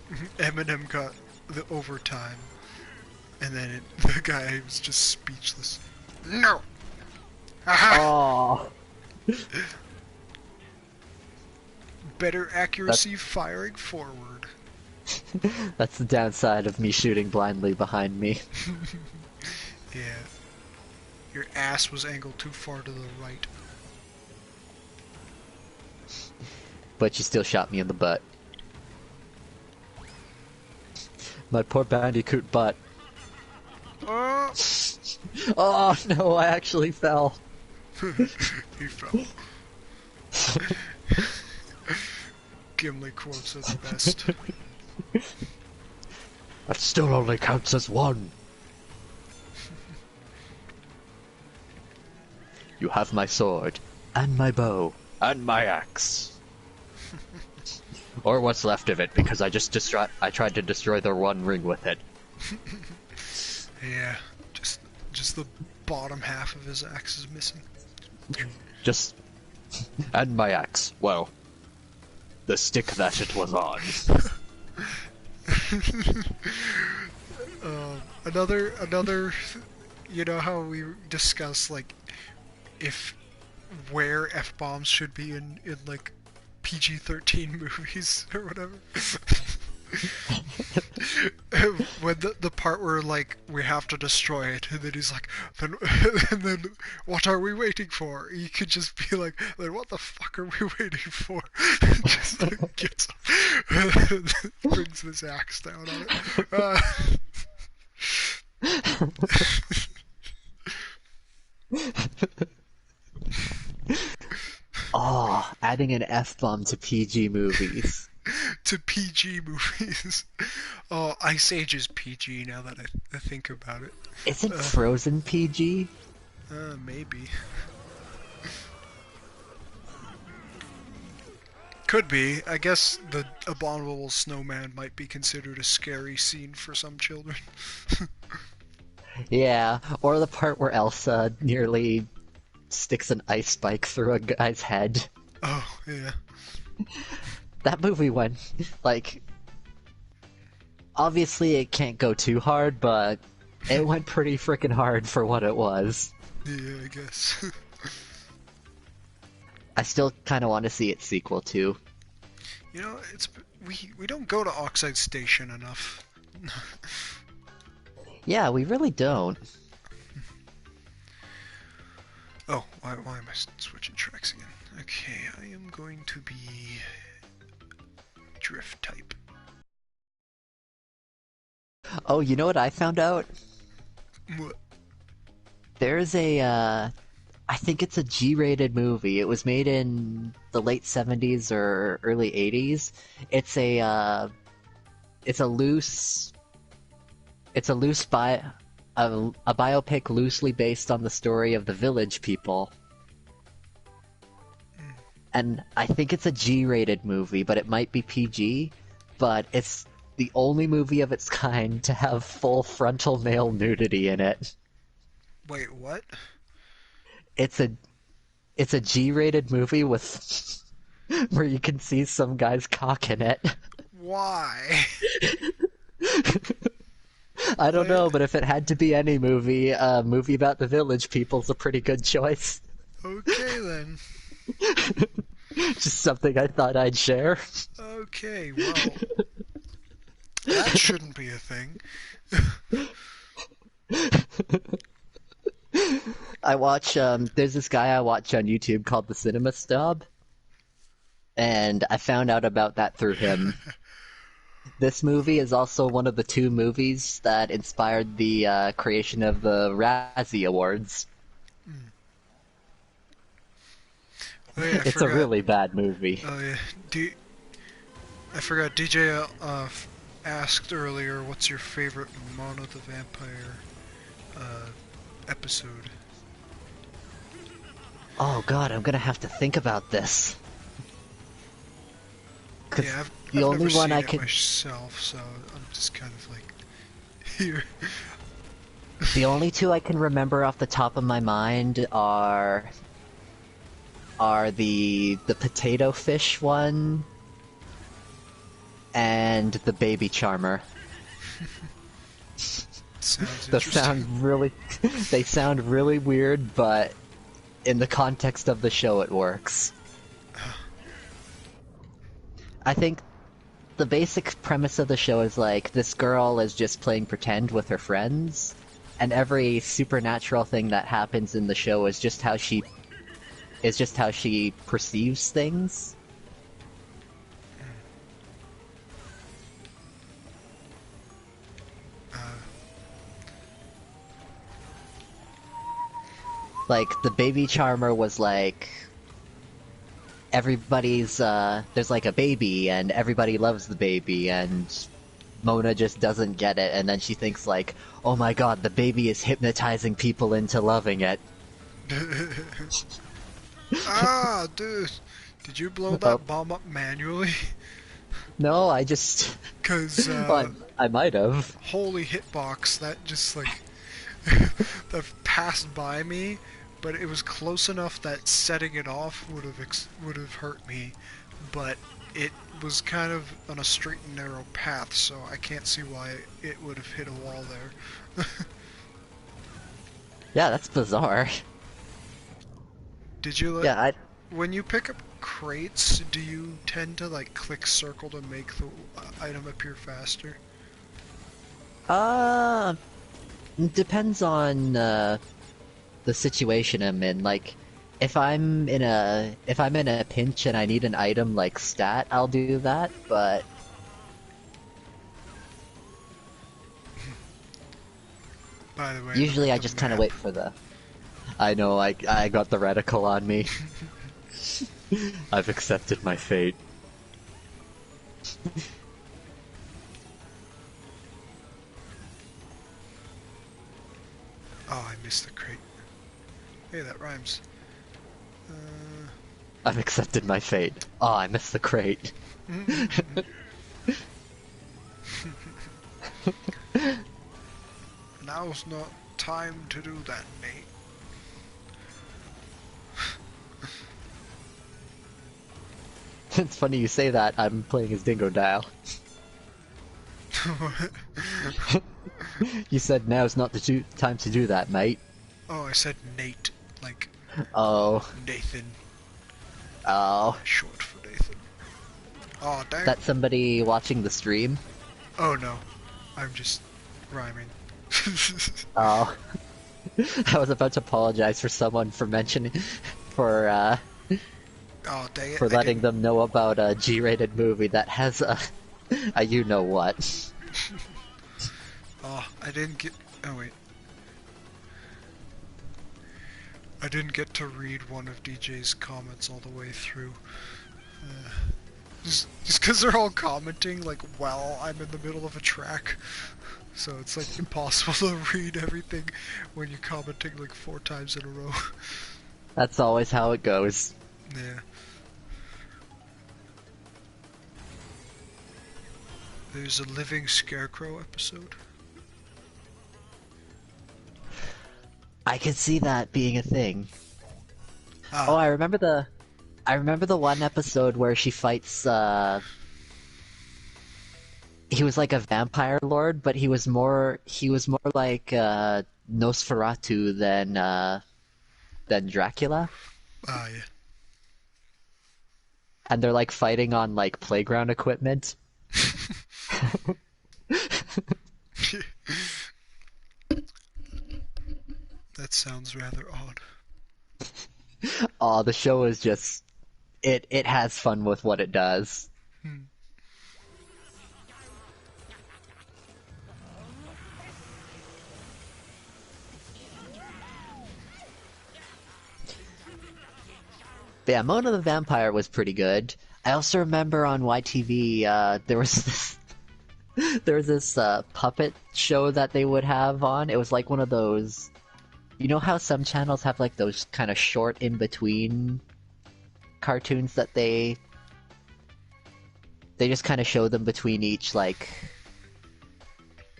yeah. Eminem got the overtime, and then the guy was just speechless. No. Oh. Better accuracy firing forward. That's the downside of me shooting blindly behind me. Yeah. Your ass was angled too far to the right. But you still shot me in the butt. My poor bandicoot butt. Oh! Oh no, I actually fell. He fell. Gimli quotes are the best. That still only counts as one. You have my sword, and my bow, and my axe. Or what's left of it, because I tried to destroy the one ring with it. Yeah, just the bottom half of his axe is missing. And my axe. Well, the stick that it was on. Another, you know how we discuss like where F-bombs should be in like PG-13 movies or whatever. When the part where like we have to destroy it, and then he's like, and then what are we waiting for? You could just be like, then what the fuck are we waiting for? Just like, gets up, brings this axe down on it. Oh, adding an F-bomb to PG movies. To PG movies. Oh, Ice Age is PG now that I think about it. Isn't Frozen PG? Maybe. Could be. I guess the abominable snowman might be considered a scary scene for some children. Yeah, or the part where Elsa nearly sticks an ice spike through a guy's head. Oh, yeah. That movie went, like, obviously it can't go too hard, but it went pretty freaking hard for what it was. Yeah, I guess. I still kind of want to see its sequel too. You know, we don't go to Oxide Station enough. Yeah, we really don't. Oh, why am I switching tracks again? Okay, I am going to be drift type. Oh, you know what I found out? What? There's I think it's a G-rated movie. It was made in the late 70s or early 80s. It's a biopic loosely based on the story of the Village People. And I think it's a G-rated movie, but it might be PG. But it's the only movie of its kind to have full frontal male nudity in it. Wait, what? It's a G-rated movie with where you can see some guy's cock in it. Why? I don't know, but if it had to be any movie, a movie about the Village People's a pretty good choice. Okay then. Just something I thought I'd share. Okay, well, that shouldn't be a thing. I watch, there's this guy I watch on YouTube called the Cinema Snob, and I found out about that through him. This movie is also one of the 2 movies that inspired the creation of the Razzie Awards. Oh, yeah, It's a really bad movie. Oh yeah. I forgot. DJ asked earlier, "What's your favorite Mono the Vampire episode?" Oh god, I'm gonna have to think about this. Yeah, I've the only never one seen I it can myself, so I'm just kind of like here. The only 2 I can remember off the top of my mind are the potato fish one and the baby charmer. Sounds They interesting. they sound really weird, but in the context of the show it works. I think the basic premise of the show is like this girl is just playing pretend with her friends, and every supernatural thing that happens in the show is just how she perceives things. Like the baby charmer was like everybody's there's like a baby and everybody loves the baby, and Mona just doesn't get it, and then she thinks like, oh my god, the baby is hypnotizing people into loving it. Ah, dude, did you blow that bomb up manually? No, I just Cause well, I might have. holy hitbox, that just like that passed by me, but it was close enough that setting it off would have hurt me, but it was kind of on a straight and narrow path, so I can't see why it would have hit a wall there. Yeah, that's bizarre. Did you like? Yeah, When you pick up crates, do you tend to like click circle to make the item appear faster? depends on the situation I'm in. Like, if I'm in a pinch and I need an item like stat, I'll do that. But By the way, usually I the just kind of map. wait for the. I know, I got the reticle on me. I've accepted my fate. Oh, I missed the crate. Hey, that rhymes. I've accepted my fate. Oh, I missed the crate. Now's not time to do that, Nate. It's funny you say that. I'm playing as Dingo Dial. You said now's not the time to do that, mate. Oh, I said Nate, like Oh. Nathan. Oh. Short for Nathan. Oh, dang. That's somebody watching the stream? Oh no, I'm just rhyming. Oh. I was about to apologize for someone for mentioning, for Oh, dang it. for letting them know about a G-rated movie that has a you-know-what. Oh, I didn't get... Oh, wait. I didn't get to read one of DJ's comments all the way through. Just because they're all commenting, like, while I'm in the middle of a track. So it's, like, impossible to read everything when you're commenting, like, 4 times in a row. That's always how it goes. Yeah. There's a Living Scarecrow episode. I could see that being a thing. Ah. Oh, I remember the one episode where she fights, he was like a vampire lord, but he was more like, Nosferatu than Dracula. Ah, yeah. And they're like fighting on like playground equipment. That sounds rather odd. Oh, the show is just, it has fun with what it does. But yeah, Mona the Vampire was pretty good. I also remember on YTV, there was this puppet show that they would have on. It was like one of those, you know how some channels have like those kind of short in-between cartoons that they just kind of show them between each like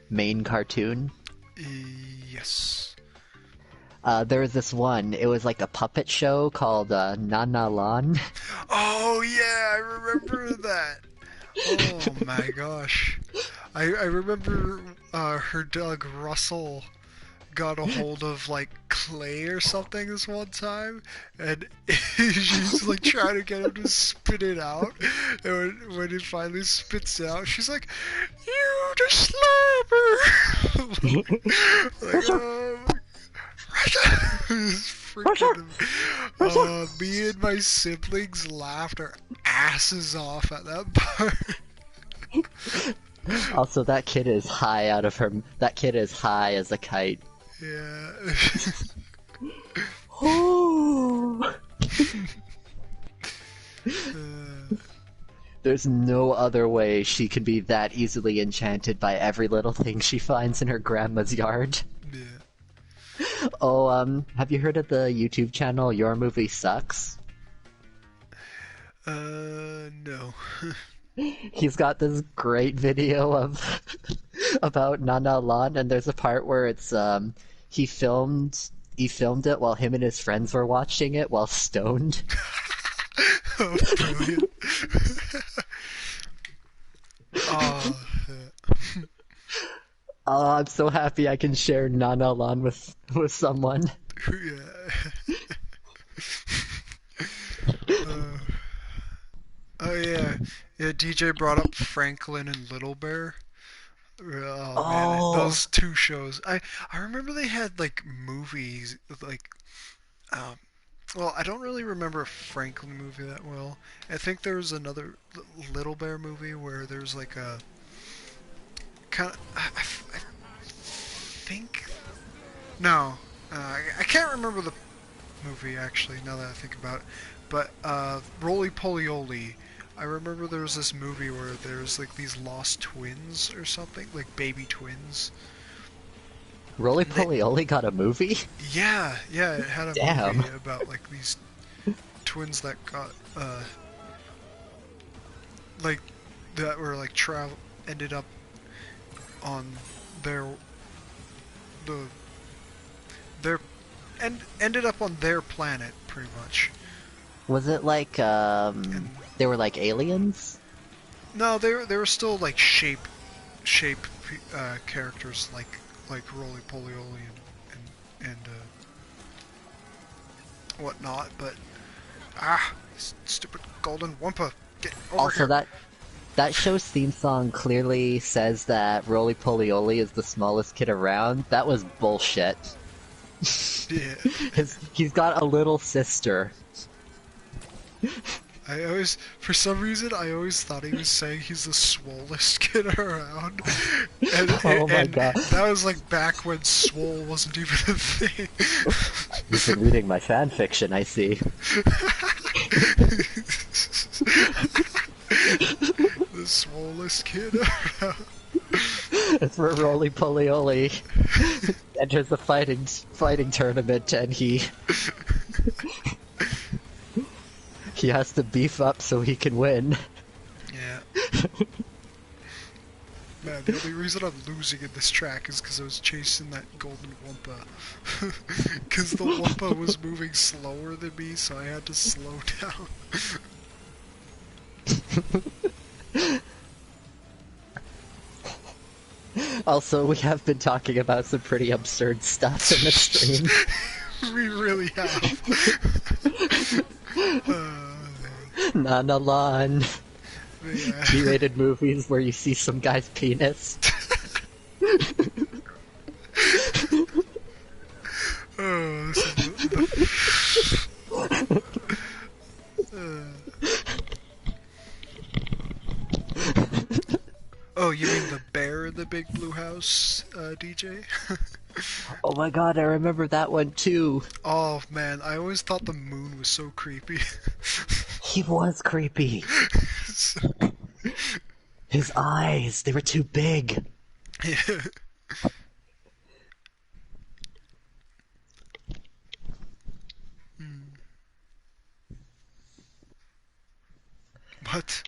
main cartoon? Yes. There was this one, it was like a puppet show called Nana Lan. Oh yeah, I remember that. Oh my gosh. I remember her dog Russell got a hold of like clay or something this one time, and she's like trying to get him to spit it out, and when he finally spits it out, she's like, "You the slobber!" Freaking, me and my siblings laughed our asses off at that part. Also, that kid is high as a kite. Yeah. There's no other way she can be that easily enchanted by every little thing she finds in her grandma's yard. Yeah. Oh, have you heard of the YouTube channel Your Movie Sucks? No. He's got this great video of about Nana Lan, and there's a part where it's he filmed it while him and his friends were watching it while stoned. Oh, brilliant. Oh, Oh, I'm so happy I can share Nana Lan with someone. yeah. Oh yeah, DJ brought up Franklin and Little Bear. Oh man, those two shows. I remember they had like movies like, well, I don't really remember a Franklin movie that well. I think there was another Little Bear movie where there's like a kind of I think no, I can't remember the movie actually now that I think about it. But Roly Poly Oly, I remember there was this movie where there's like these lost twins or something, like baby twins. Roly Poly Oly got a movie? Yeah, it had a movie about like these twins that got like that were like ended up on ended up on their planet pretty much. Was it like they were like aliens? No, they were still like shape characters like Roly Poly Oly and whatnot, but stupid golden Wumpa, get over Also, here. that show's theme song clearly says that Roly Poly Oly is the smallest kid around. That was bullshit. Yeah. He's got a little sister. For some reason, I always thought he was saying he's the swollest kid around. And, Oh my and god. that was like back when swole wasn't even a thing. You've been reading my fan fiction, I see. The swollest kid around. It's where Roly Poly Oly enters the fighting tournament and he has to beef up so he can win. Yeah. Man, the only reason I'm losing in this track is because I was chasing that golden Wumpa. Because the Wumpa was moving slower than me, so I had to slow down. Also, we have been talking about some pretty absurd stuff in the stream. We really have. Nanalan. Yeah. G-rated movies where you see some guy's penis. Oh, this is Oh, you mean the bear in the big blue house, DJ? Oh my god, I remember that one too. Oh man, I always thought the moon was so creepy. He was creepy. His eyes, they were too big. Yeah. What?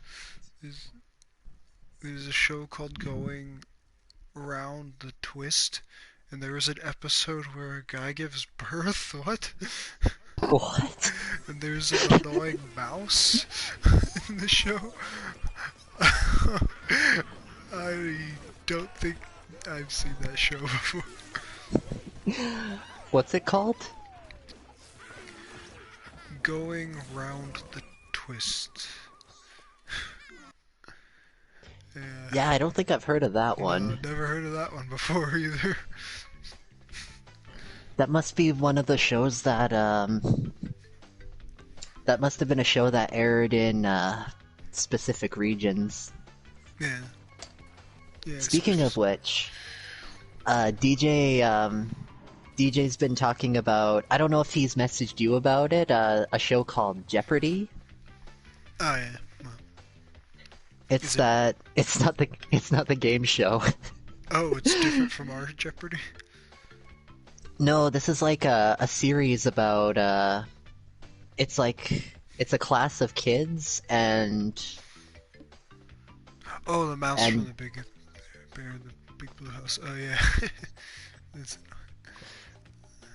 There's a show called Going Round the Twist, and there was an episode where a guy gives birth. What? What? And there's an annoying mouse in the show. I don't think I've seen that show before. What's it called? Going Round the Twist. Yeah, I don't think I've heard of that one. Never heard of that one before either. That must be one of the shows that, that must have been a show that aired in, specific regions. Yeah. Yeah. Speaking of which, DJ's been talking about, I don't know if he's messaged you about it, a show called Jeopardy! Oh yeah. Well, It's not the game show. oh, it's different from our Jeopardy? No, this is like a series about, it's a class of kids, and... Oh, the mouse from the big bear in the big blue house. Oh yeah.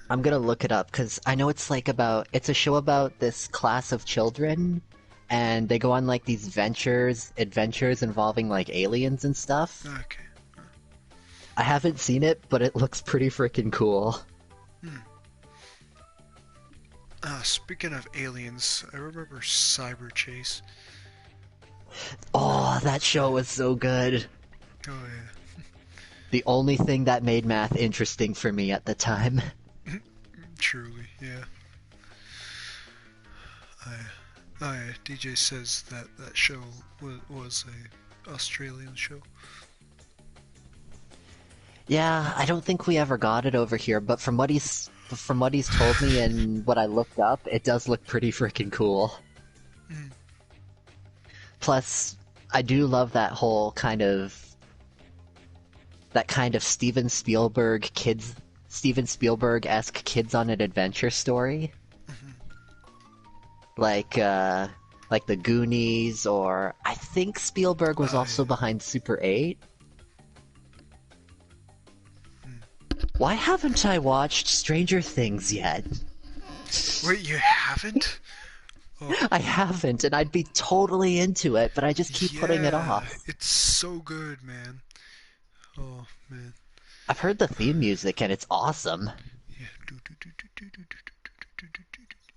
I'm gonna look it up, because I know it's it's a show about this class of children, and they go on like these adventures involving like aliens and stuff. Okay. I haven't seen it, but it looks pretty freaking cool. Speaking of aliens, I remember Cyber Chase. Oh, that show was so good. Oh yeah. The only thing that made math interesting for me at the time. Truly, yeah. DJ says that show was a Australian show. Yeah, I don't think we ever got it over here, but from what he's told me and what I looked up, it does look pretty freaking cool. Plus, I do love that whole kind of Steven Spielberg-esque kids on an adventure story. like the Goonies, or I think Spielberg was also behind Super 8. Why haven't I watched Stranger Things yet? Wait, you haven't? Oh. I haven't, and I'd be totally into it, but I just keep putting it off. It's so good, man. Oh, man. I've heard the theme music, and it's awesome. Yeah.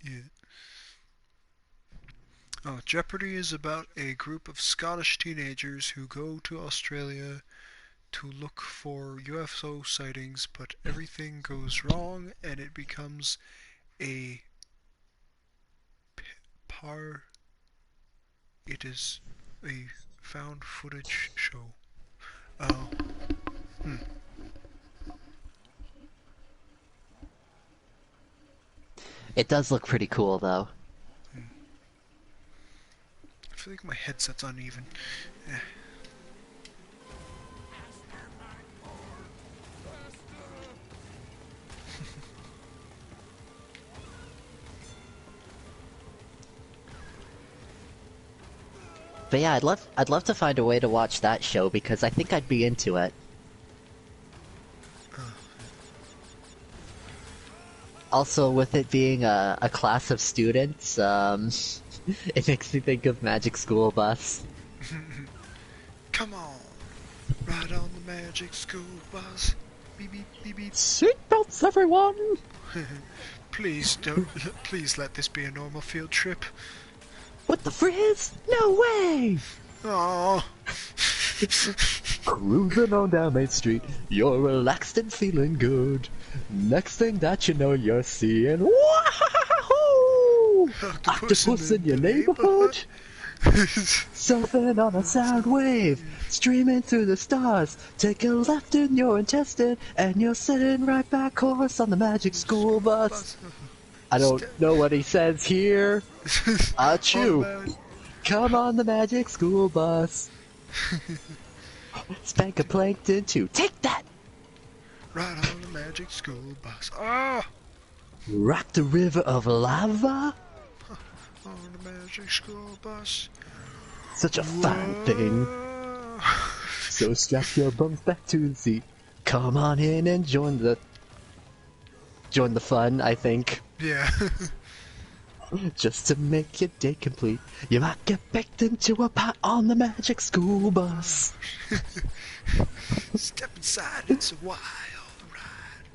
Yeah. Oh, Jeopardy is about a group of Scottish teenagers who go to Australia to look for UFO sightings, but everything goes wrong and it becomes a it is a found footage show. Oh. It does look pretty cool, though. I feel like my headset's uneven. Eh. But yeah, I'd love to find a way to watch that show because I think I'd be into it. Also, with it being a class of students, it makes me think of Magic School Bus. Come on, ride on the Magic School Bus. Beep beep beep beep. Seatbelts, everyone! Please let this be a normal field trip. What the frizz? No way! Oh. Cruising on down Main Street, you're relaxed and feeling good. Next thing that you know, you're seeing wahoo! Octopus in your neighborhood. Surfing on a sound wave, streaming through the stars. Take a left in your intestine, and you're sitting right back course on the Magic School Bus. I don't know what he says here. Achoo! Come on the Magic School Bus. Spank a plankton too. Take that! Right on the Magic School Bus. Ah! Rock the river of lava? On the Magic School Bus. Such a fine thing. So strap your bums back to the seat. Come on in and join the fun, I think. Yeah. Just to make your day complete, you might get baked into a pot on the Magic School Bus. Step inside, it's a wild ride.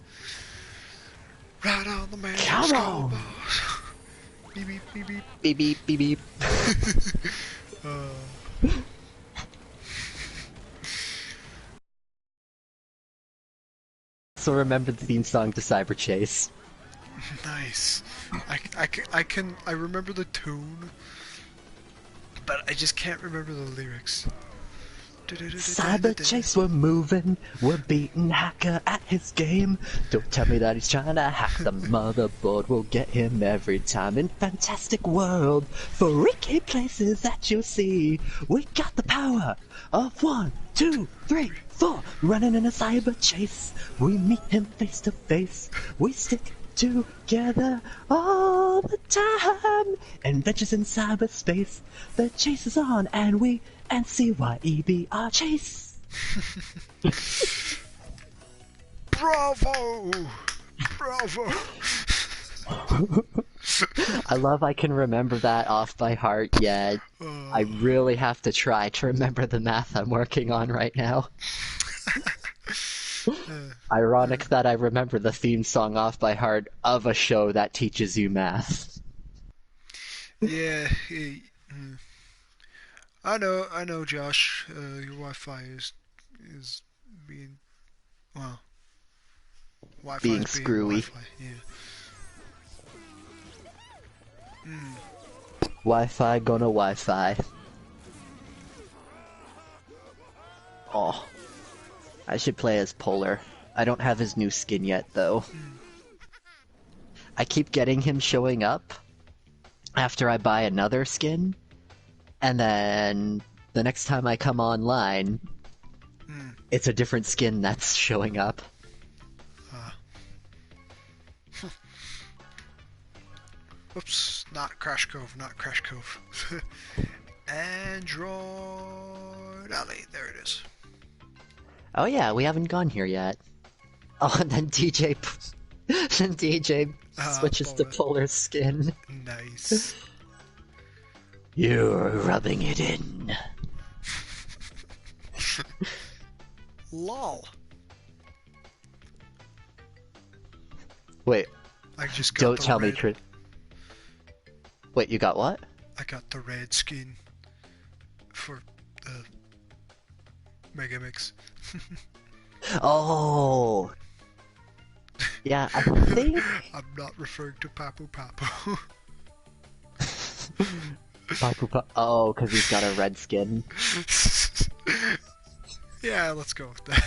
Ride on the Magic School Bus. Beep beep beep beep. Beep beep beep beep. So remember the theme song to Cyber Chase. Nice. I remember the tune, but I just can't remember the lyrics. Cyber Chase, we're moving, we're beating Hacker at his game. Don't tell me that he's trying to hack the motherboard, we'll get him every time. In fantastic world, freaky places that you'll see. We got the power of 1, 2, 3, 4. Running in a cyber chase, we meet him face to face. We stick together all the time. Adventures in cyberspace, the chase is on, and we NCYEBR chase. Bravo! Bravo! I love I can remember that off by heart, yet I really have to try to remember the math I'm working on right now. Ironic that I remember the theme song off by heart of a show that teaches you math. Yeah, I know, Josh. Your Wi-Fi is being, well, Wi-Fi Being is screwy. Wi-Fi, yeah. Wi-Fi gonna Wi-Fi. Oh. I should play as Polar. I don't have his new skin yet, though. I keep getting him showing up after I buy another skin, and then the next time I come online, it's a different skin that's showing up. Oops, not Crash Cove, not Crash Cove. Android Alley, there it is. Oh yeah, we haven't gone here yet. Oh, and then DJ, then DJ switches to Polar Skin. Nice. You're rubbing it in. LOL. Wait, I just got don't the tell me red. truth. Wait, you got what? I got the red skin for the Megamix. Oh! Yeah, I think... I'm not referring to Papu Papu. Oh, because he's got a red skin. Yeah, let's go with that.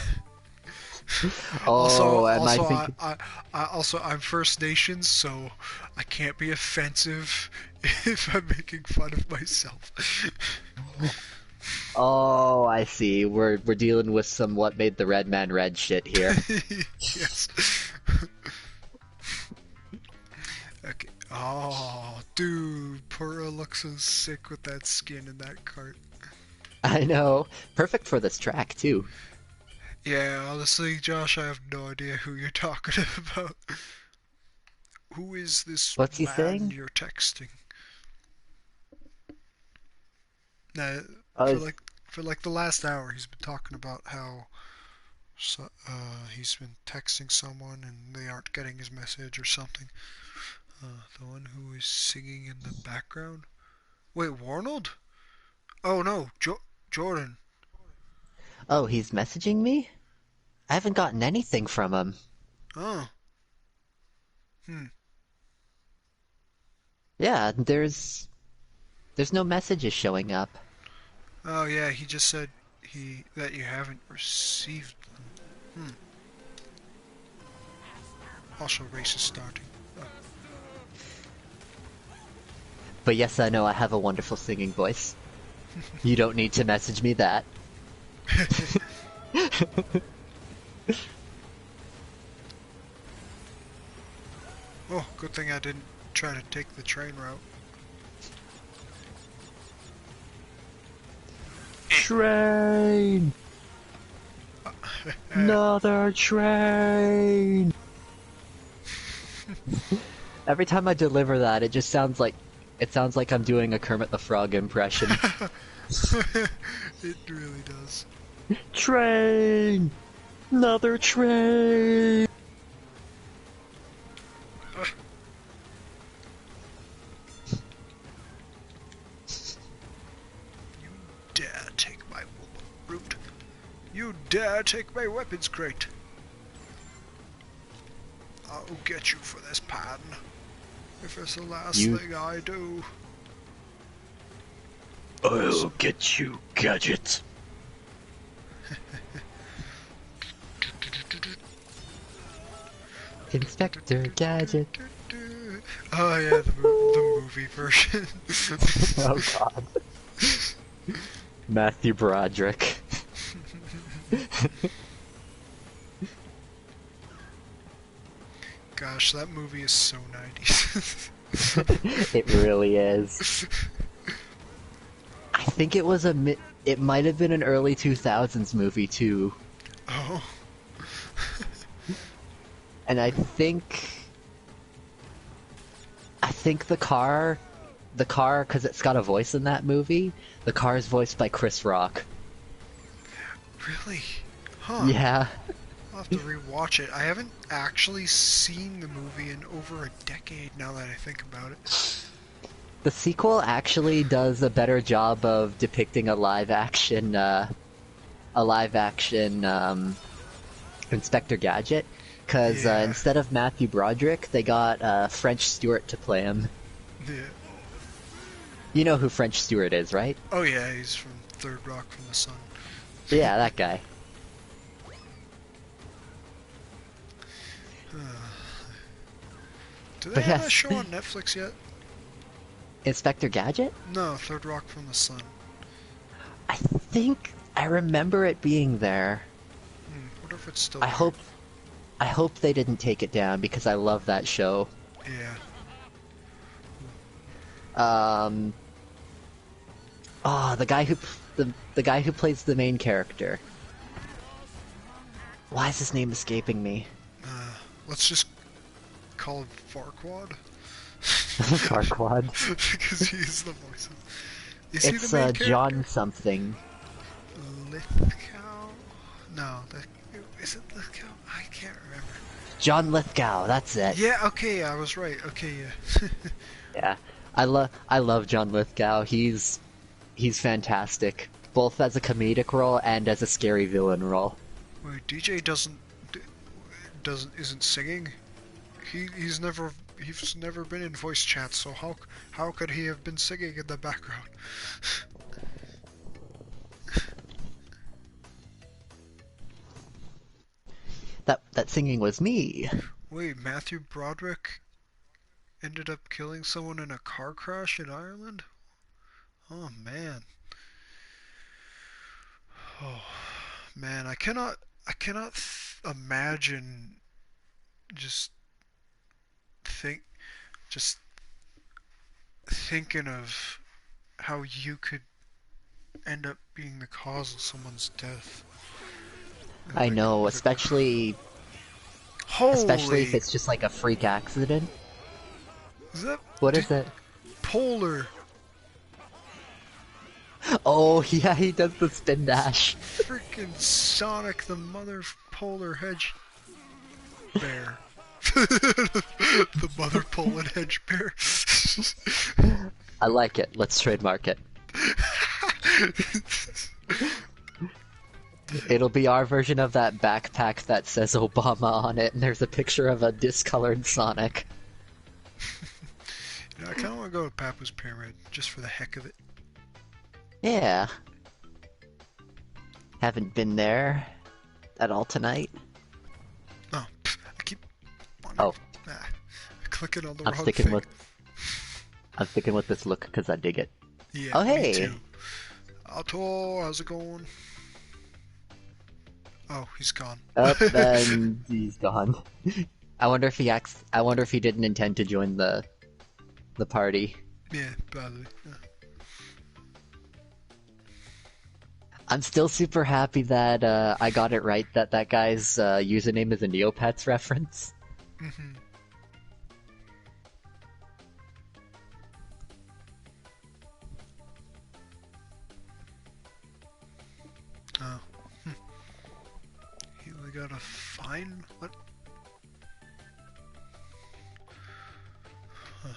Oh, I'm First Nations, so I can't be offensive if I'm making fun of myself. Oh, I see. We're dealing with some what made the red man red shit here. Yes. Okay. Oh, dude, Pura looks so sick with that skin in that cart. I know. Perfect for this track, too. Yeah, honestly, Josh, I have no idea who you're talking about. Who is this What's he man saying? you're texting? Nah, Oh, for like the last hour, he's been talking about how he's been texting someone and they aren't getting his message or something. The one who is singing in the background? Wait, Warnold? Oh no, Jordan. oh, he's messaging me? I haven't gotten anything from him. Oh. Yeah, there's no messages showing up. Oh yeah, he just said that you haven't received them. Also, race is starting. Oh. But yes, I know I have a wonderful singing voice. You don't need to message me that. Oh, good thing I didn't try to take the train route. Train! Another train! Every time I deliver that, it sounds like I'm doing a Kermit the Frog impression. It really does. Train! Another train! You dare take my route? You dare take my weapons crate? I'll get you for this pan. If it's the last thing I do. I'll get you, Gadget. Inspector Gadget. Oh yeah, the movie version. Oh god. Matthew Broderick. Gosh, that movie is so 90s. It really is. I think it was it might have been an early 2000s movie too. Oh. And I think the car, because it's got a voice in that movie, the car is voiced by Chris Rock. Really? Huh. Yeah. I'll have to rewatch it. I haven't actually seen the movie in over a decade now that I think about it. The sequel actually does a better job of depicting a live action Inspector Gadget, because instead of Matthew Broderick, they got French Stewart to play him. Yeah. You know who French Stewart is, right? Oh yeah, he's from Third Rock from the Sun. Yeah, that guy. Do they But have yes. that show on Netflix yet? Inspector Gadget? No, Third Rock from the Sun. I think I remember it being there. Wonder if it's still I hope they didn't take it down because I love that show. Yeah. The guy who the guy who plays the main character. Why is his name escaping me? Let's just call him Farquaad. Farquaad. Because he's the voice of... Is he It's the main John character? something. Lithgow? No, is it Lithgow? I can't remember. John Lithgow, that's it. Yeah, okay, I was right. Okay, yeah. Yeah, I love John Lithgow. He's fantastic, both as a comedic role and as a scary villain role. Wait, DJ isn't singing? He's never been in voice chat, so how could he have been singing in the background? That singing was me. Wait, Matthew Broderick ended up killing someone in a car crash in Ireland? Oh man. Oh man, I cannot imagine just thinking of how you could end up being the cause of someone's death. I know, especially if it's just like a freak accident. Is that What is it? Polar? Oh yeah, he does the spin dash. Freaking Sonic the mother polar hedge bear. The mother polar hedge bear. I like it. Let's trademark it. It'll be our version of that backpack that says Obama on it, and there's a picture of a discolored Sonic. You know, I kind of want to go to Papu's Pyramid, just for the heck of it. Yeah. Haven't been there at all tonight. Oh, I keep... clicking on the wrong thing. I'm sticking with this look because I dig it. Yeah, oh, hey! Me too. Alto, how's it going? Oh, he's gone. And he's gone. I wonder if he didn't intend to join the party. Yeah, probably. Yeah. I'm still super happy that I got it right that guy's username is a Neopets reference. Mm-hmm. Oh. We gotta find what? Huh.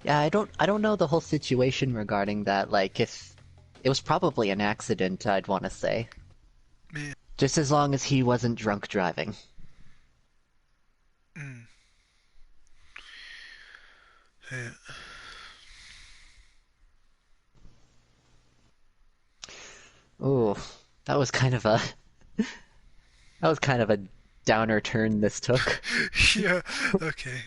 Yeah, I don't know the whole situation regarding that. Like, if it was probably an accident, I'd want to say. Yeah. Just as long as he wasn't drunk driving. Mm. Yeah. Ooh, that was kind of a downer turn this took. Yeah. Okay.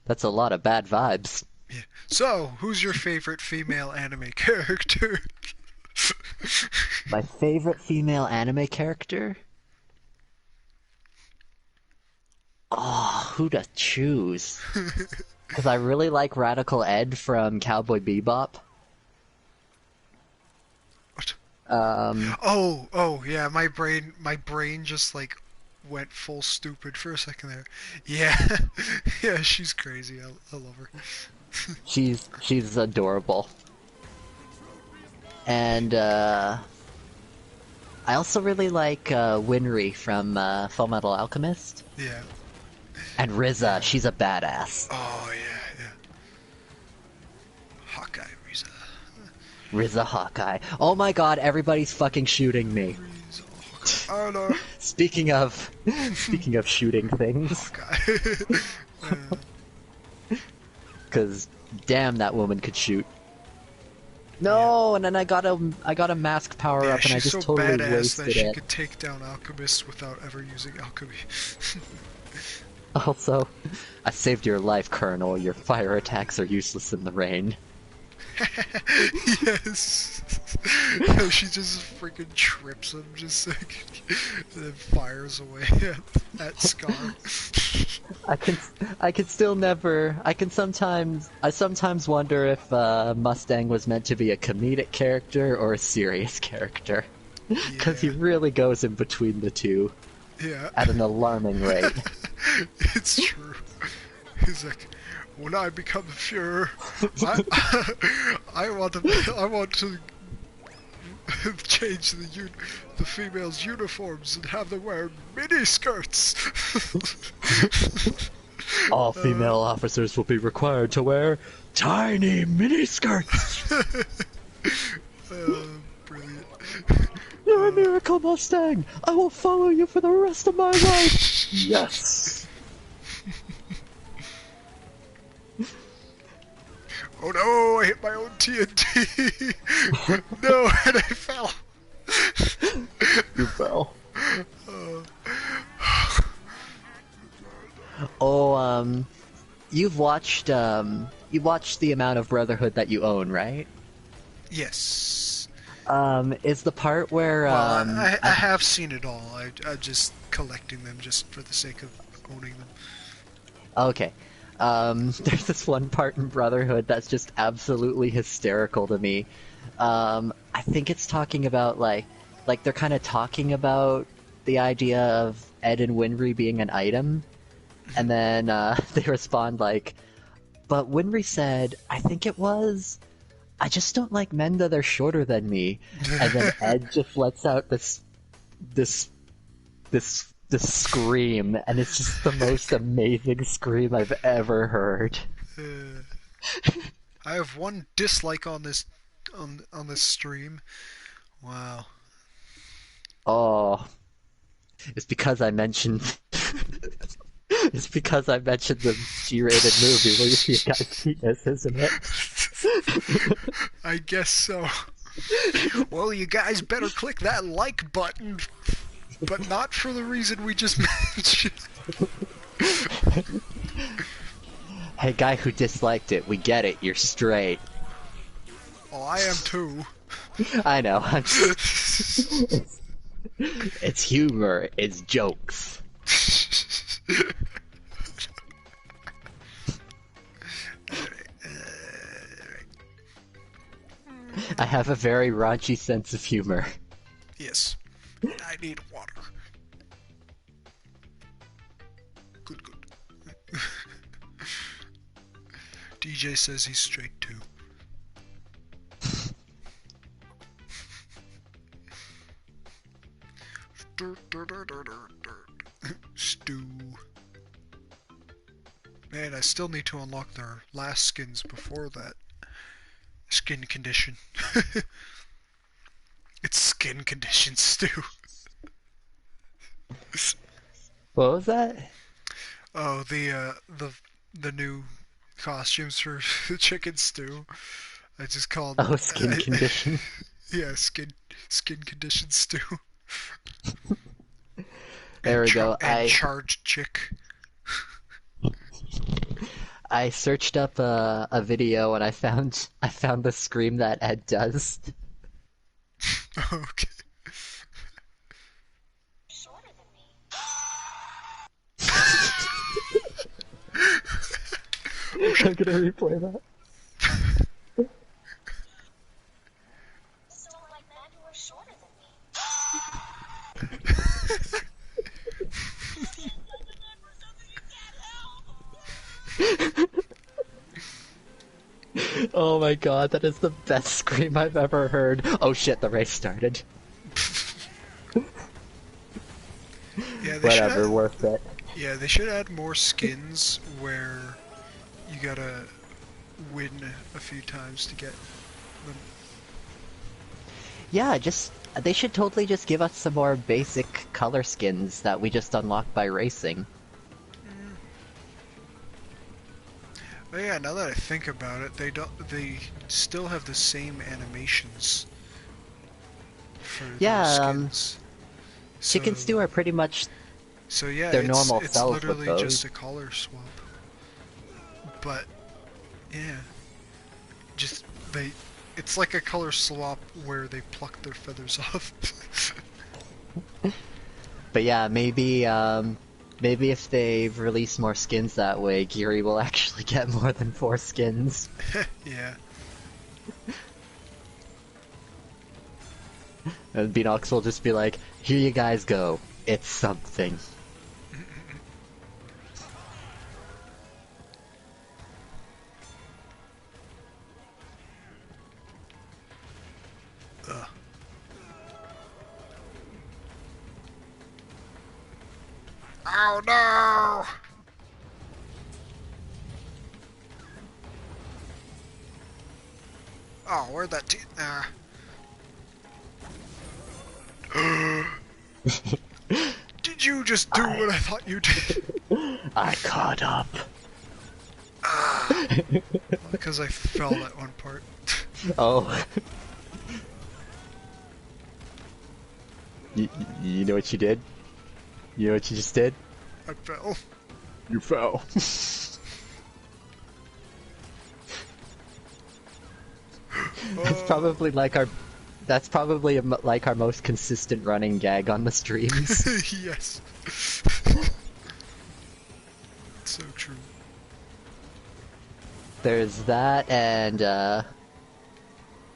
That's a lot of bad vibes. Yeah. So, who's your favorite female anime character? My favorite female anime character? Oh, who to choose? Because I really like Radical Ed from Cowboy Bebop. What? Oh, yeah, my brain just like went full stupid for a second there. Yeah, yeah, she's crazy. I love her. she's adorable. And I also really like Winry from Fullmetal Alchemist. Yeah. And Riza, she's a badass. Oh yeah. Hawkeye, Riza. Riza Hawkeye. Oh my god, everybody's fucking shooting me. Riza, Hawkeye. Oh no. Speaking of shooting things. Hawkeye. Cause damn, that woman could shoot. No, yeah. And then I got a mask power up, and I just so totally badass wasted that she it. could take down alchemists without ever using alchemy. Also, I saved your life, Colonel. Your fire attacks are useless in the rain. Yes. No, she just freaking trips him, just like, and then fires away at Scar. I can still never. I sometimes wonder if Mustang was meant to be a comedic character or a serious character, because he Yeah. really goes in between the two Yeah. at an alarming rate. It's true. He's like, when I become the Fuhrer, I want to change the females' uniforms and have them wear mini skirts. All female officers will be required to wear tiny miniskirts. Brilliant. You're a miracle, Mustang. I will follow you for the rest of my life. Yes. Oh no! I hit my own TNT. No, and I fell. You fell. Oh, you've watched the amount of Brotherhood that you own, right? Yes. Is the part where Well, I have seen it all. I'm just collecting them just for the sake of owning them. Okay. There's this one part in Brotherhood that's just absolutely hysterical to me. I think it's talking about like they're kind of talking about the idea of Ed and Winry being an item, and then they respond like, "But Winry said, I think it was, I just don't like men that are shorter than me." And then Ed just lets out this scream, and it's just the most amazing scream I've ever heard. I have one dislike on this stream. Wow. Oh, it's because I mentioned. It's because I mentioned the G-rated movie where you see a guy's penis, isn't it? I guess so. Well, you guys better click that like button, but not for the reason we just mentioned. Hey, guy who disliked it, we get it. You're straight. Oh, I am too. I know. It's humor. It's jokes. I have a very raunchy sense of humor. Yes. I need water. Good. DJ says he's straight too. Stew. Man, I still need to unlock their last skins before that. Skin condition. It's skin condition, Stew. What was that? Oh, the new costumes for the chicken stew. I just called. Oh, skin condition. Yeah, skin condition stew. There we go. And charged chick. I searched up a video and I found the scream that Ed does. Okay. I'm gonna replay that. Oh my god, that is the best scream I've ever heard. Oh shit, the race started. Yeah, Whatever, worth it. Yeah, they should add more skins where you gotta win a few times to get them. Yeah, they should totally just give us some more basic color skins that we just unlock by racing. Oh yeah, now that I think about it, they still have the same animations for those skins. Chicken stew are pretty much yeah, their normal it's self literally with those. just a color swap. But yeah, just It's like a color swap where they pluck their feathers off. But yeah, maybe maybe if they release more skins that way, Geary will actually get more than 4 skins. Yeah. And Beanox will just be like, here you guys go. It's something. Oh no! Oh, where'd that Did you just do what I thought you did? I caught up. Because I fell at one part. Oh. You know what you did? You know what you just did? I fell. You fell. That's probably like our... That's probably like our most consistent running gag on the streams. Yes. So true. There's that, and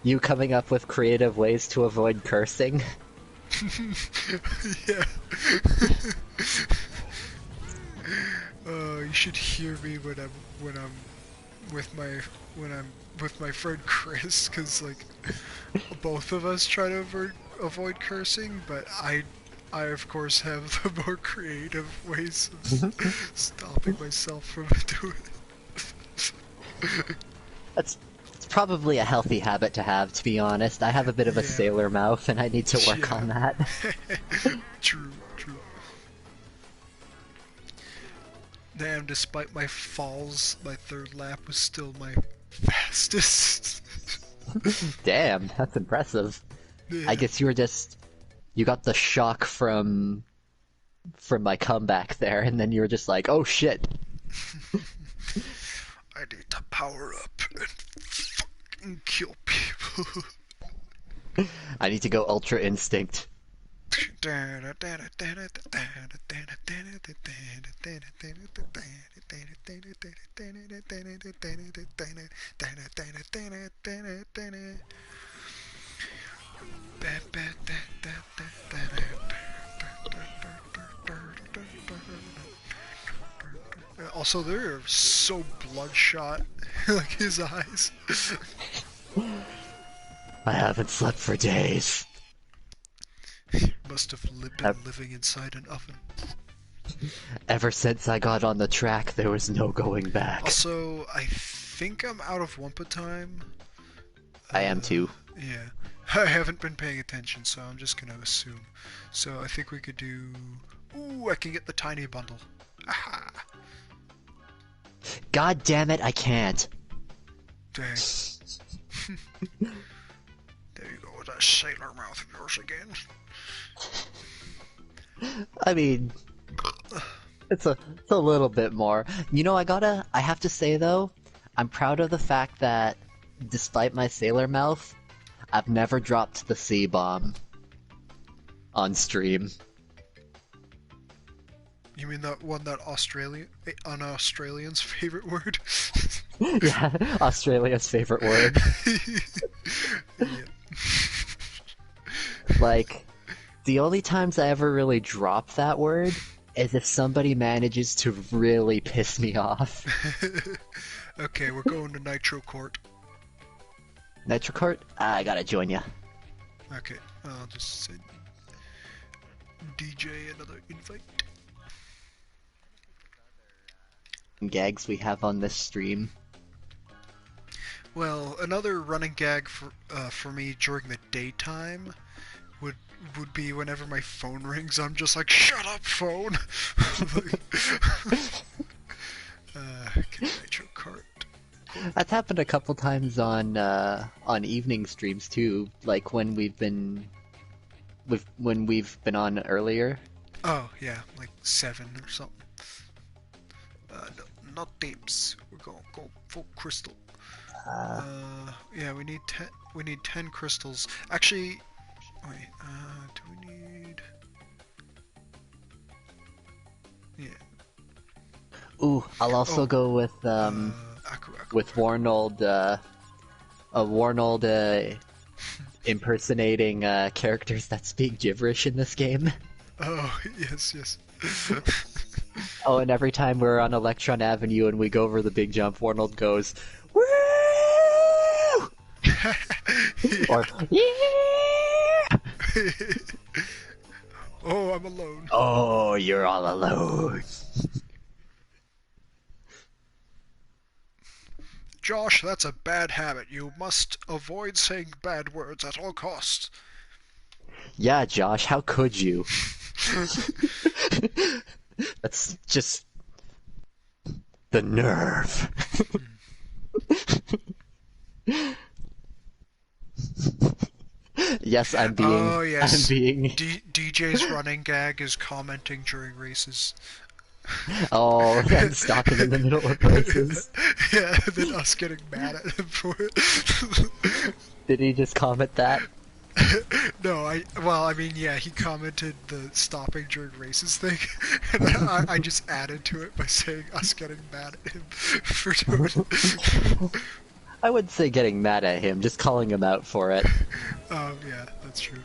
you coming up with creative ways to avoid cursing. Yeah. You should hear me when I'm with my friend Chris, because like both of us try to avoid cursing, but I of course have the more creative ways of stopping myself from doing it. It's probably a healthy habit to have, to be honest. I have a bit of a sailor mouth, and I need to work on that. True. Damn, despite my falls, my third lap was still my fastest. Damn, that's impressive. Yeah. I guess you got the shock from my comeback there, and then you were just like, oh shit. I need to power up and fucking kill people. I need to go Ultra Instinct. Also, they're so bloodshot, like his eyes. I haven't slept for days. Must have been living inside an oven. Ever since I got on the track, there was no going back. Also, I think I'm out of Wumpa time. I am too. Yeah. I haven't been paying attention, so I'm just gonna assume. So I think we could do... Ooh, I can get the tiny bundle. Aha! God damn it, I can't. Dang. There you go with that sailor mouth of yours again. I mean, it's a little bit more. You know, I have to say though, I'm proud of the fact that, despite my sailor mouth, I've never dropped the C-bomb on stream. You mean that one that an Australian's favorite word? Yeah, Australia's favorite word. Yeah. Like, the only times I ever really drop that word is if somebody manages to really piss me off. Okay, we're going to Nitro Court. Nitro Court? I gotta join ya. Okay, I'll just send DJ another invite. Gags we have on this stream. Well, another running gag for me during the daytime would be whenever my phone rings, I'm just like, shut up, phone! Nitro Kart. That's happened a couple times on evening streams too, like when we've been on earlier. Oh yeah, like 7 or something. No, not tapes. We're gonna go full crystal. Yeah, we need 10. we need 10 crystals. Actually, wait, do we need... Yeah. Ooh, I'll also go with Warnold, impersonating characters that speak gibberish in this game. Oh, yes, yes. Oh, and every time we're on Electron Avenue and we go over the big jump, Warnold goes, "Woo!" Or, "Yeah!" Oh, I'm alone. Oh, you're all alone. Josh, that's a bad habit. You must avoid saying bad words at all costs. Yeah, Josh, how could you? That's just... the nerve. Yes, I'm being... Oh, yes. I'm being... DJ's running gag is commenting during races. Oh, and stopping in the middle of races. Yeah, and then us getting mad at him for it. Did he just comment that? No, I mean, yeah, he commented the stopping during races thing, and I just added to it by saying us getting mad at him for doing it. I wouldn't say getting mad at him, just calling him out for it. Yeah, that's true.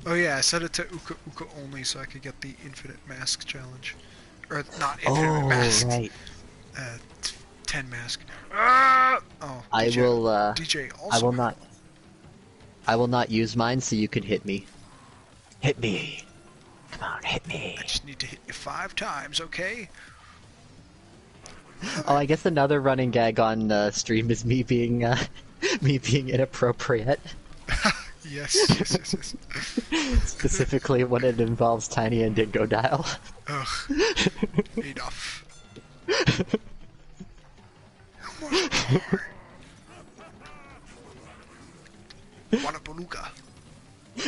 Oh yeah, I set it to Uka Uka only so I could get the infinite mask challenge. Or, not infinite mask. Right. 10 mask. Oh, DJ also. I will not use mine so you can hit me. Hit me. Come on, hit me. I just need to hit you 5 times, okay? Oh, I guess another running gag on stream is me being inappropriate. Yes, yes, yes, yes. Specifically when it involves Tiny and Dingo Dial. Ugh. Enough. Wanapalooka.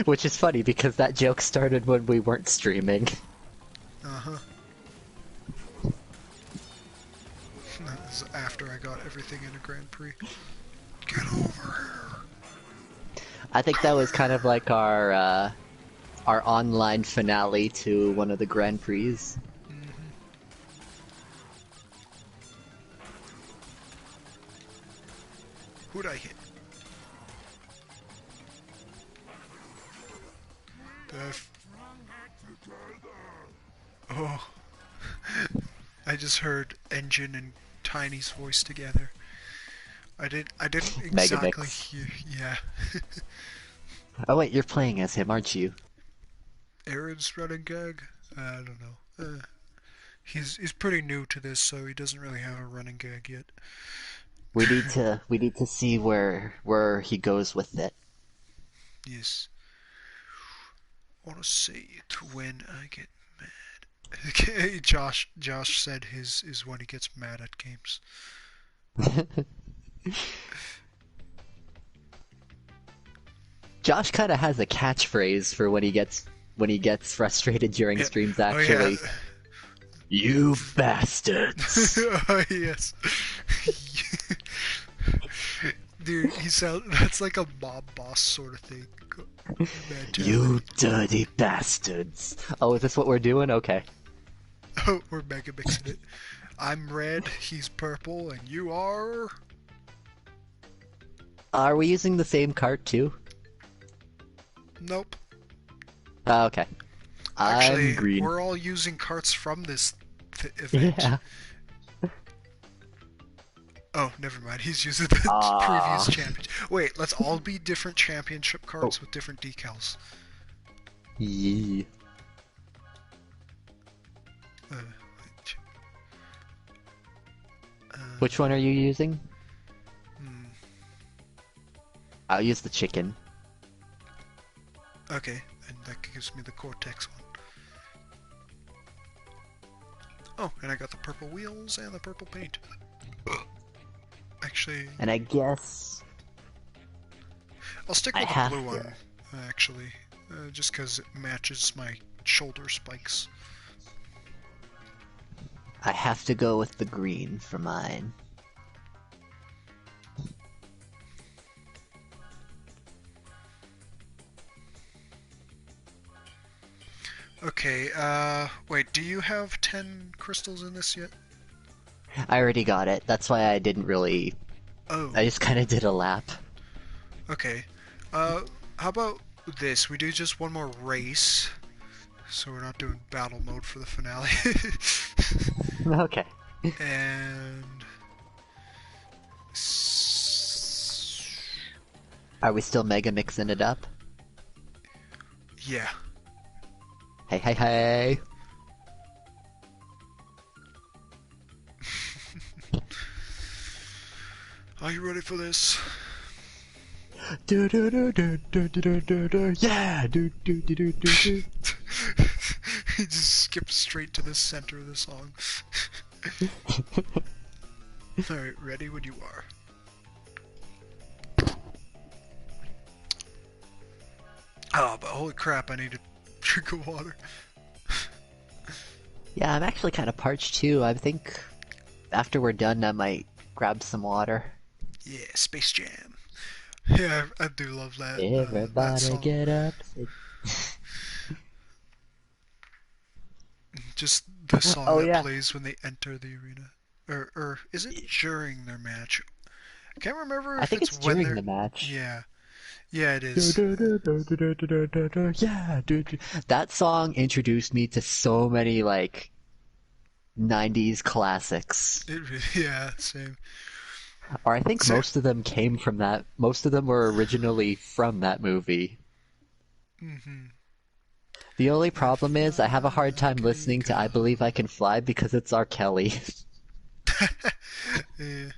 Which is funny because that joke started when we weren't streaming. Uh-huh. That was after I got everything in a Grand Prix. Get over here. I think that was kind of like our online finale to one of the Grand Prix. Mm-hmm. Who'd I hit? Oh. I just heard Engine and Tiny's voice together. I didn't exactly Megamix. hear. Yeah. Oh wait, you're playing as him, aren't you? Aaron's running gag? I don't know. He's pretty new to this, so he doesn't really have a running gag yet. We need to see where he goes with it. Yes. I want to say it when I get mad. Okay, Josh said his is when he gets mad at games. Josh kind of has a catchphrase for when he gets frustrated during streams. Actually, oh, yeah. You bastards! Oh, yes. Dude, that's like a mob boss sort of thing. You dirty bastards! Oh, is this what we're doing? Okay. Oh, we're mega mixing it. I'm red, he's purple, and you are... Are we using the same cart too? Nope. Okay. Actually, I'm green. we're all using carts from this event. Yeah. Oh, never mind. He's using the previous champion. Wait, let's all be different championship carts with different decals. Yeah. Which one are you using? I'll use the chicken. Okay, and that gives me the Cortex one. Oh, and I got the purple wheels and the purple paint. Actually... And I guess... I'll stick with the blue one, actually. Just because it matches my shoulder spikes. I have to go with the green for mine. Okay, wait, do you have 10 crystals in this yet? I already got it. That's why I didn't really... Oh, I just kind of did a lap. okay. How about this? We do just one more race, so we're not doing battle mode for the finale. Okay. And... Are we still mega mixing it up? yeah. Hey, hey, hey! Are you ready for this? Do do do do do do do do. Yeah! Do do do do do do. He just skips straight to the center of the song. Alright, ready when you are. Oh, but holy crap, I need a drink of water. Yeah, I'm actually kind of parched too. I think after we're done, I might grab some water. Yeah, Space Jam. Yeah, I do love that. That Everybody song. get up. Just the song Oh, that yeah. plays when they enter the arena. Or is it during their match? I can't remember if I think it's when during they're... the match. Yeah. Yeah, it is. Yeah, dude. That song introduced me to so many, like, 90s classics. Yeah, same. Or I think Same. most of them came from that. Most of them were originally from that movie. Mm-hmm. The only problem is I have a hard time listening to I Believe I Can Fly because it's R. Kelly. Yeah.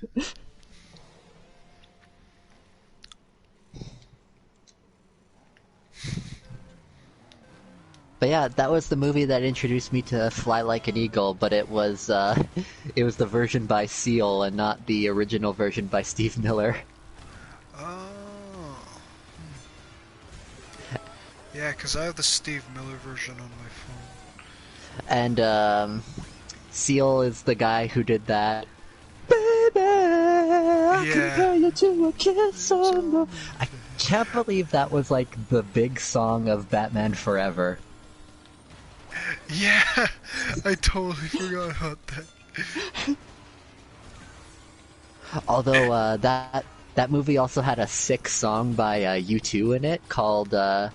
But yeah, that was the movie that introduced me to Fly Like an Eagle, but it was the version by Seal and not the original version by Steve Miller. Oh. Yeah, because I have the Steve Miller version on my phone. And Seal is the guy who did that. Baby, I Yeah. compare you to a kiss on the... I can't believe that was like the big song of Batman Forever. Yeah, I totally forgot about that. Although that movie also had a sick song by U2 in it called I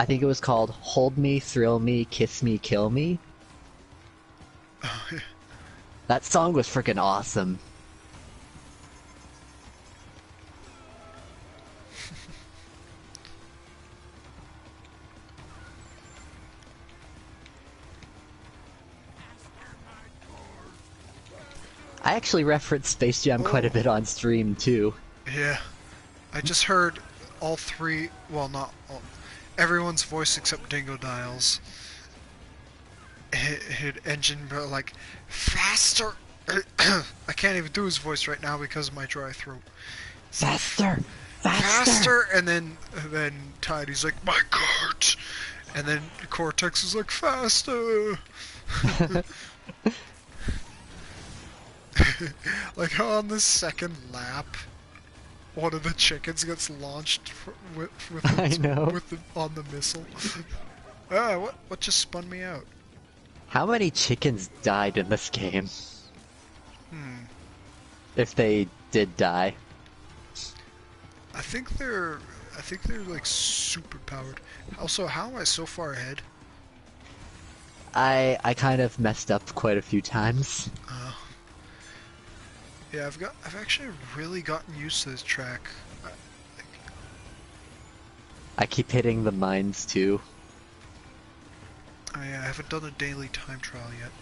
think it was called "Hold Me, Thrill Me, Kiss Me, Kill Me." Oh, yeah. That song was freaking awesome. I actually referenced Space Jam quite a bit on stream too. Yeah. I just heard all three, well, not all, everyone's voice except Dingo Dial's hit engine, but like, faster! I can't even do his voice right now because of my dry throat. Faster! Faster! And then Tidy's like, my cart! And then Cortex is like, faster! Like on the second lap, one of the chickens gets launched I know. on the missile. Ah, what just spun me out? How many chickens died in this game? Hmm. If they did die. I think they're like super powered. Also, how am I so far ahead? I kind of messed up quite a few times. Yeah, I've actually really gotten used to this track. I keep hitting the mines too. I haven't done a daily time trial yet.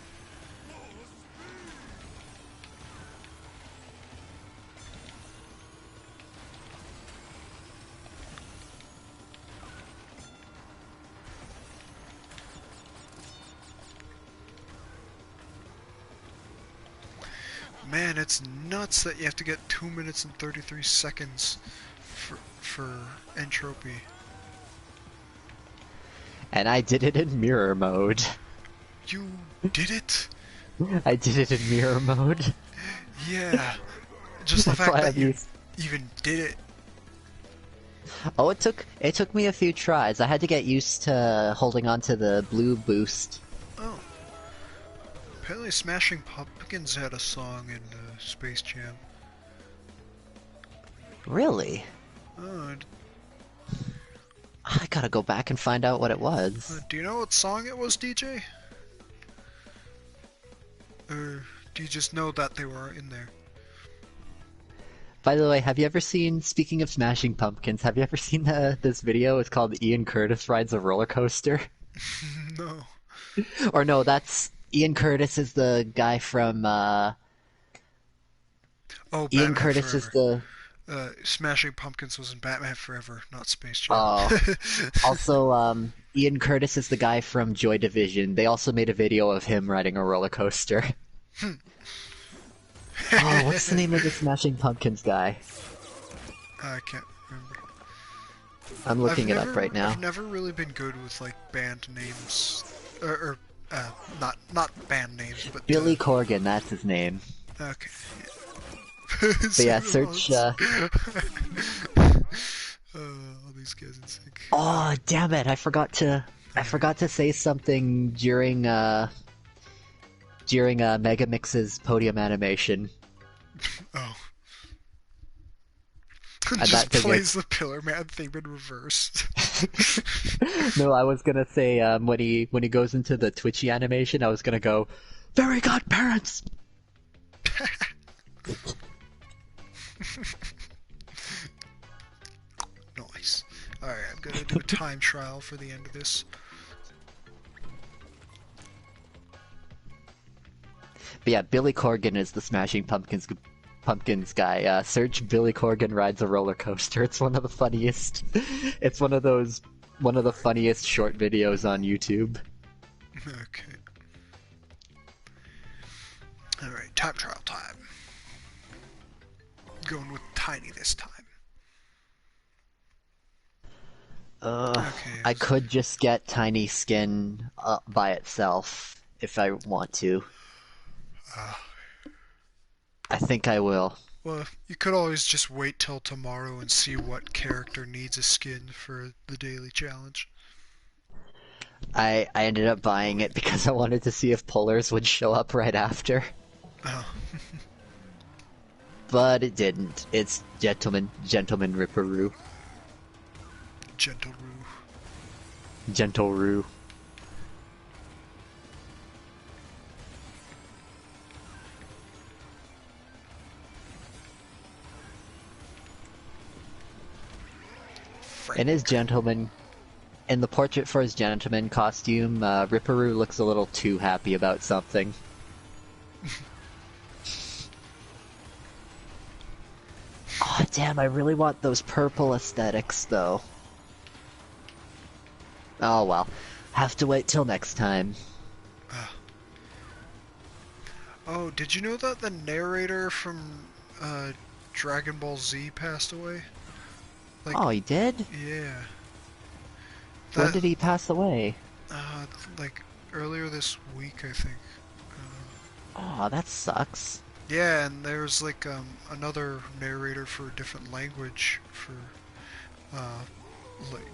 Man, it's nuts that you have to get 2 minutes and 33 seconds for entropy. And I did it in mirror mode. You did it? I did it in mirror mode. Yeah. Just the That's fact why that I've you used... even did it. Oh, it took me a few tries. I had to get used to holding on to the blue boost. Oh. Apparently Smashing Pumpkins had a song in Space Jam. Really? Oh, I gotta go back and find out what it was. do you know what song it was, DJ? Or do you just know that they were in there? By the way, have you ever seen, speaking of Smashing Pumpkins, have you ever seen this video? It's called Ian Curtis Rides a Roller Coaster. No. Or no, that's... Ian Curtis is the guy from, Oh, Ian Batman Curtis Forever. is the... Smashing Pumpkins was in Batman Forever, not Space Jam. Oh. Also, Ian Curtis is the guy from Joy Division. They also made a video of him riding a roller coaster. Oh, what's the name of the Smashing Pumpkins guy? I can't remember. I'm looking it up right now. I've never really been good with like band names, or not band names, but Billy Corgan, that's his name. Okay. But yeah, search. All these guys in sync. Oh, damn it! I forgot to say something during Megamix's podium animation. Oh. And Just that plays the Pillar Man theme in reverse. No, I was gonna say when he goes into the Twitchy animation, I was gonna go, "Very godparents." Nice. Alright, I'm gonna do a time trial for the end of this. But yeah, Billy Corgan is the Smashing Pumpkins guy. Search Billy Corgan rides a roller coaster. It's one of the funniest. It's one of the funniest short videos on YouTube. Okay. Alright, time trial time. Going with Tiny this time. Okay. I could just get Tiny Skin by itself if I want to. I think I will. Well, you could always just wait till tomorrow and see what character needs a skin for the daily challenge. I ended up buying it because I wanted to see if Polars would show up right after. Oh. But it didn't. It's Gentleman Ripperoo. Gentle Gentle-Roo. In his gentleman, in the portrait for his gentleman costume, Ripperoo looks a little too happy about something. Oh damn, I really want those purple aesthetics though. Oh well, have to wait till next time. Oh, did you know that the narrator from Dragon Ball Z passed away? Like, Oh, he did? yeah. When did he pass away? Like earlier this week, I think. Oh, that sucks. Yeah, and there's like another narrator for a different language for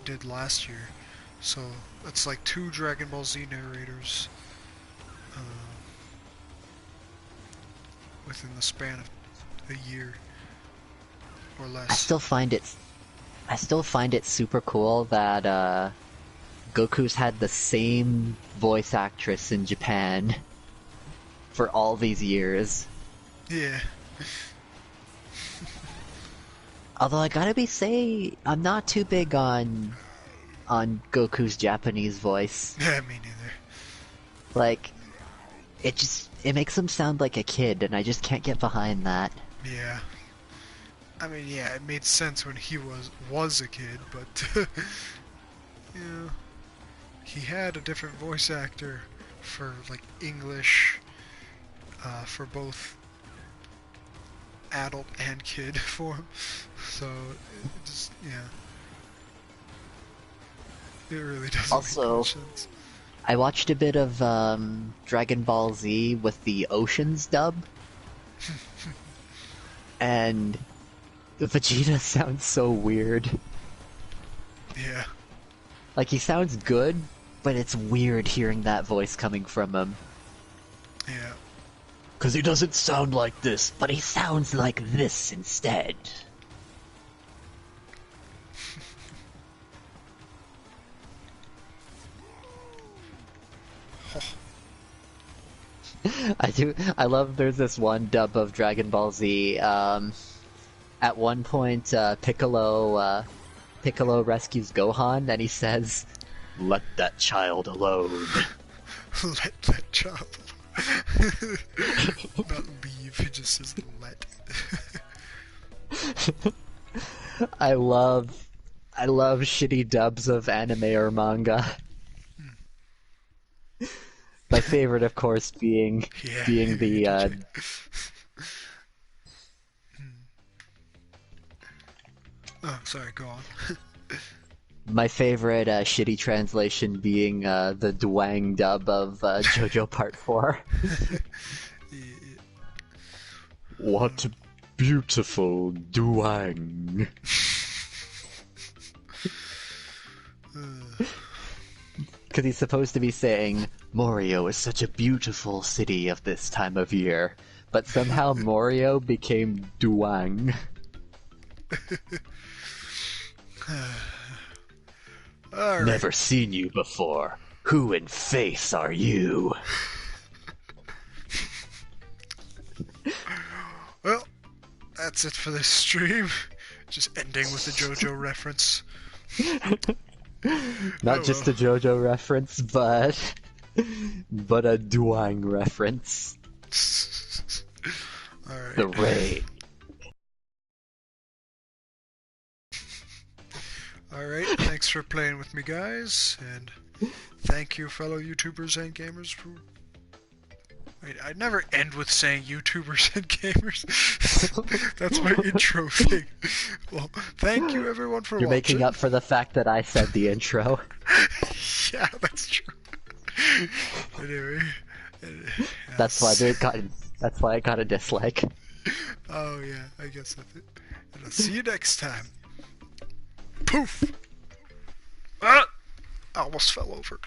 did last year. So it's like 2 Dragon Ball Z narrators within the span of a year or less. I still find it super cool that Goku's had the same voice actress in Japan for all these years. Yeah. Although I gotta say, I'm not too big on Goku's Japanese voice. Yeah, me neither. Like, it makes him sound like a kid, and I just can't get behind that. Yeah. I mean, yeah, it made sense when he was a kid, but yeah, he had a different voice actor for like English, for both adult and kid form. So it just, yeah, it really doesn't Also, make much sense. I watched a bit of Dragon Ball Z with the Oceans dub, and Vegeta sounds so weird. Yeah. Like, he sounds good, but it's weird hearing that voice coming from him. Yeah. Because he doesn't sound like this, but he sounds like this instead. I love there's this one dub of Dragon Ball Z, at one point, Piccolo rescues Gohan, and he says, "Let that child alone." Let that child alone. Not leave, he just says let. I love shitty dubs of anime or manga. My favorite, of course, being the Oh, sorry, go on. my favorite shitty translation being the Dwang dub of JoJo Part 4. What beautiful Dwang. Because he's supposed to be saying, Morio is such a beautiful city of this time of year, but somehow Morio became Duang. Right. Never seen you before. Who in face are you? Well, that's it for this stream. Just ending with a JoJo reference. Not just a JoJo reference, but a Duang reference. Alright. The raid. Alright, thanks for playing with me, guys, and thank you, fellow YouTubers and gamers, for... Wait, I'd never end with saying YouTubers and gamers. That's my intro thing. Well, thank you, everyone, for You're watching. making up for the fact that I said the intro. Yeah, that's true. Anyway... That's why I got a dislike. Oh, yeah, I guess that's it. And I'll see you next time. Poof! Ah! I almost fell over.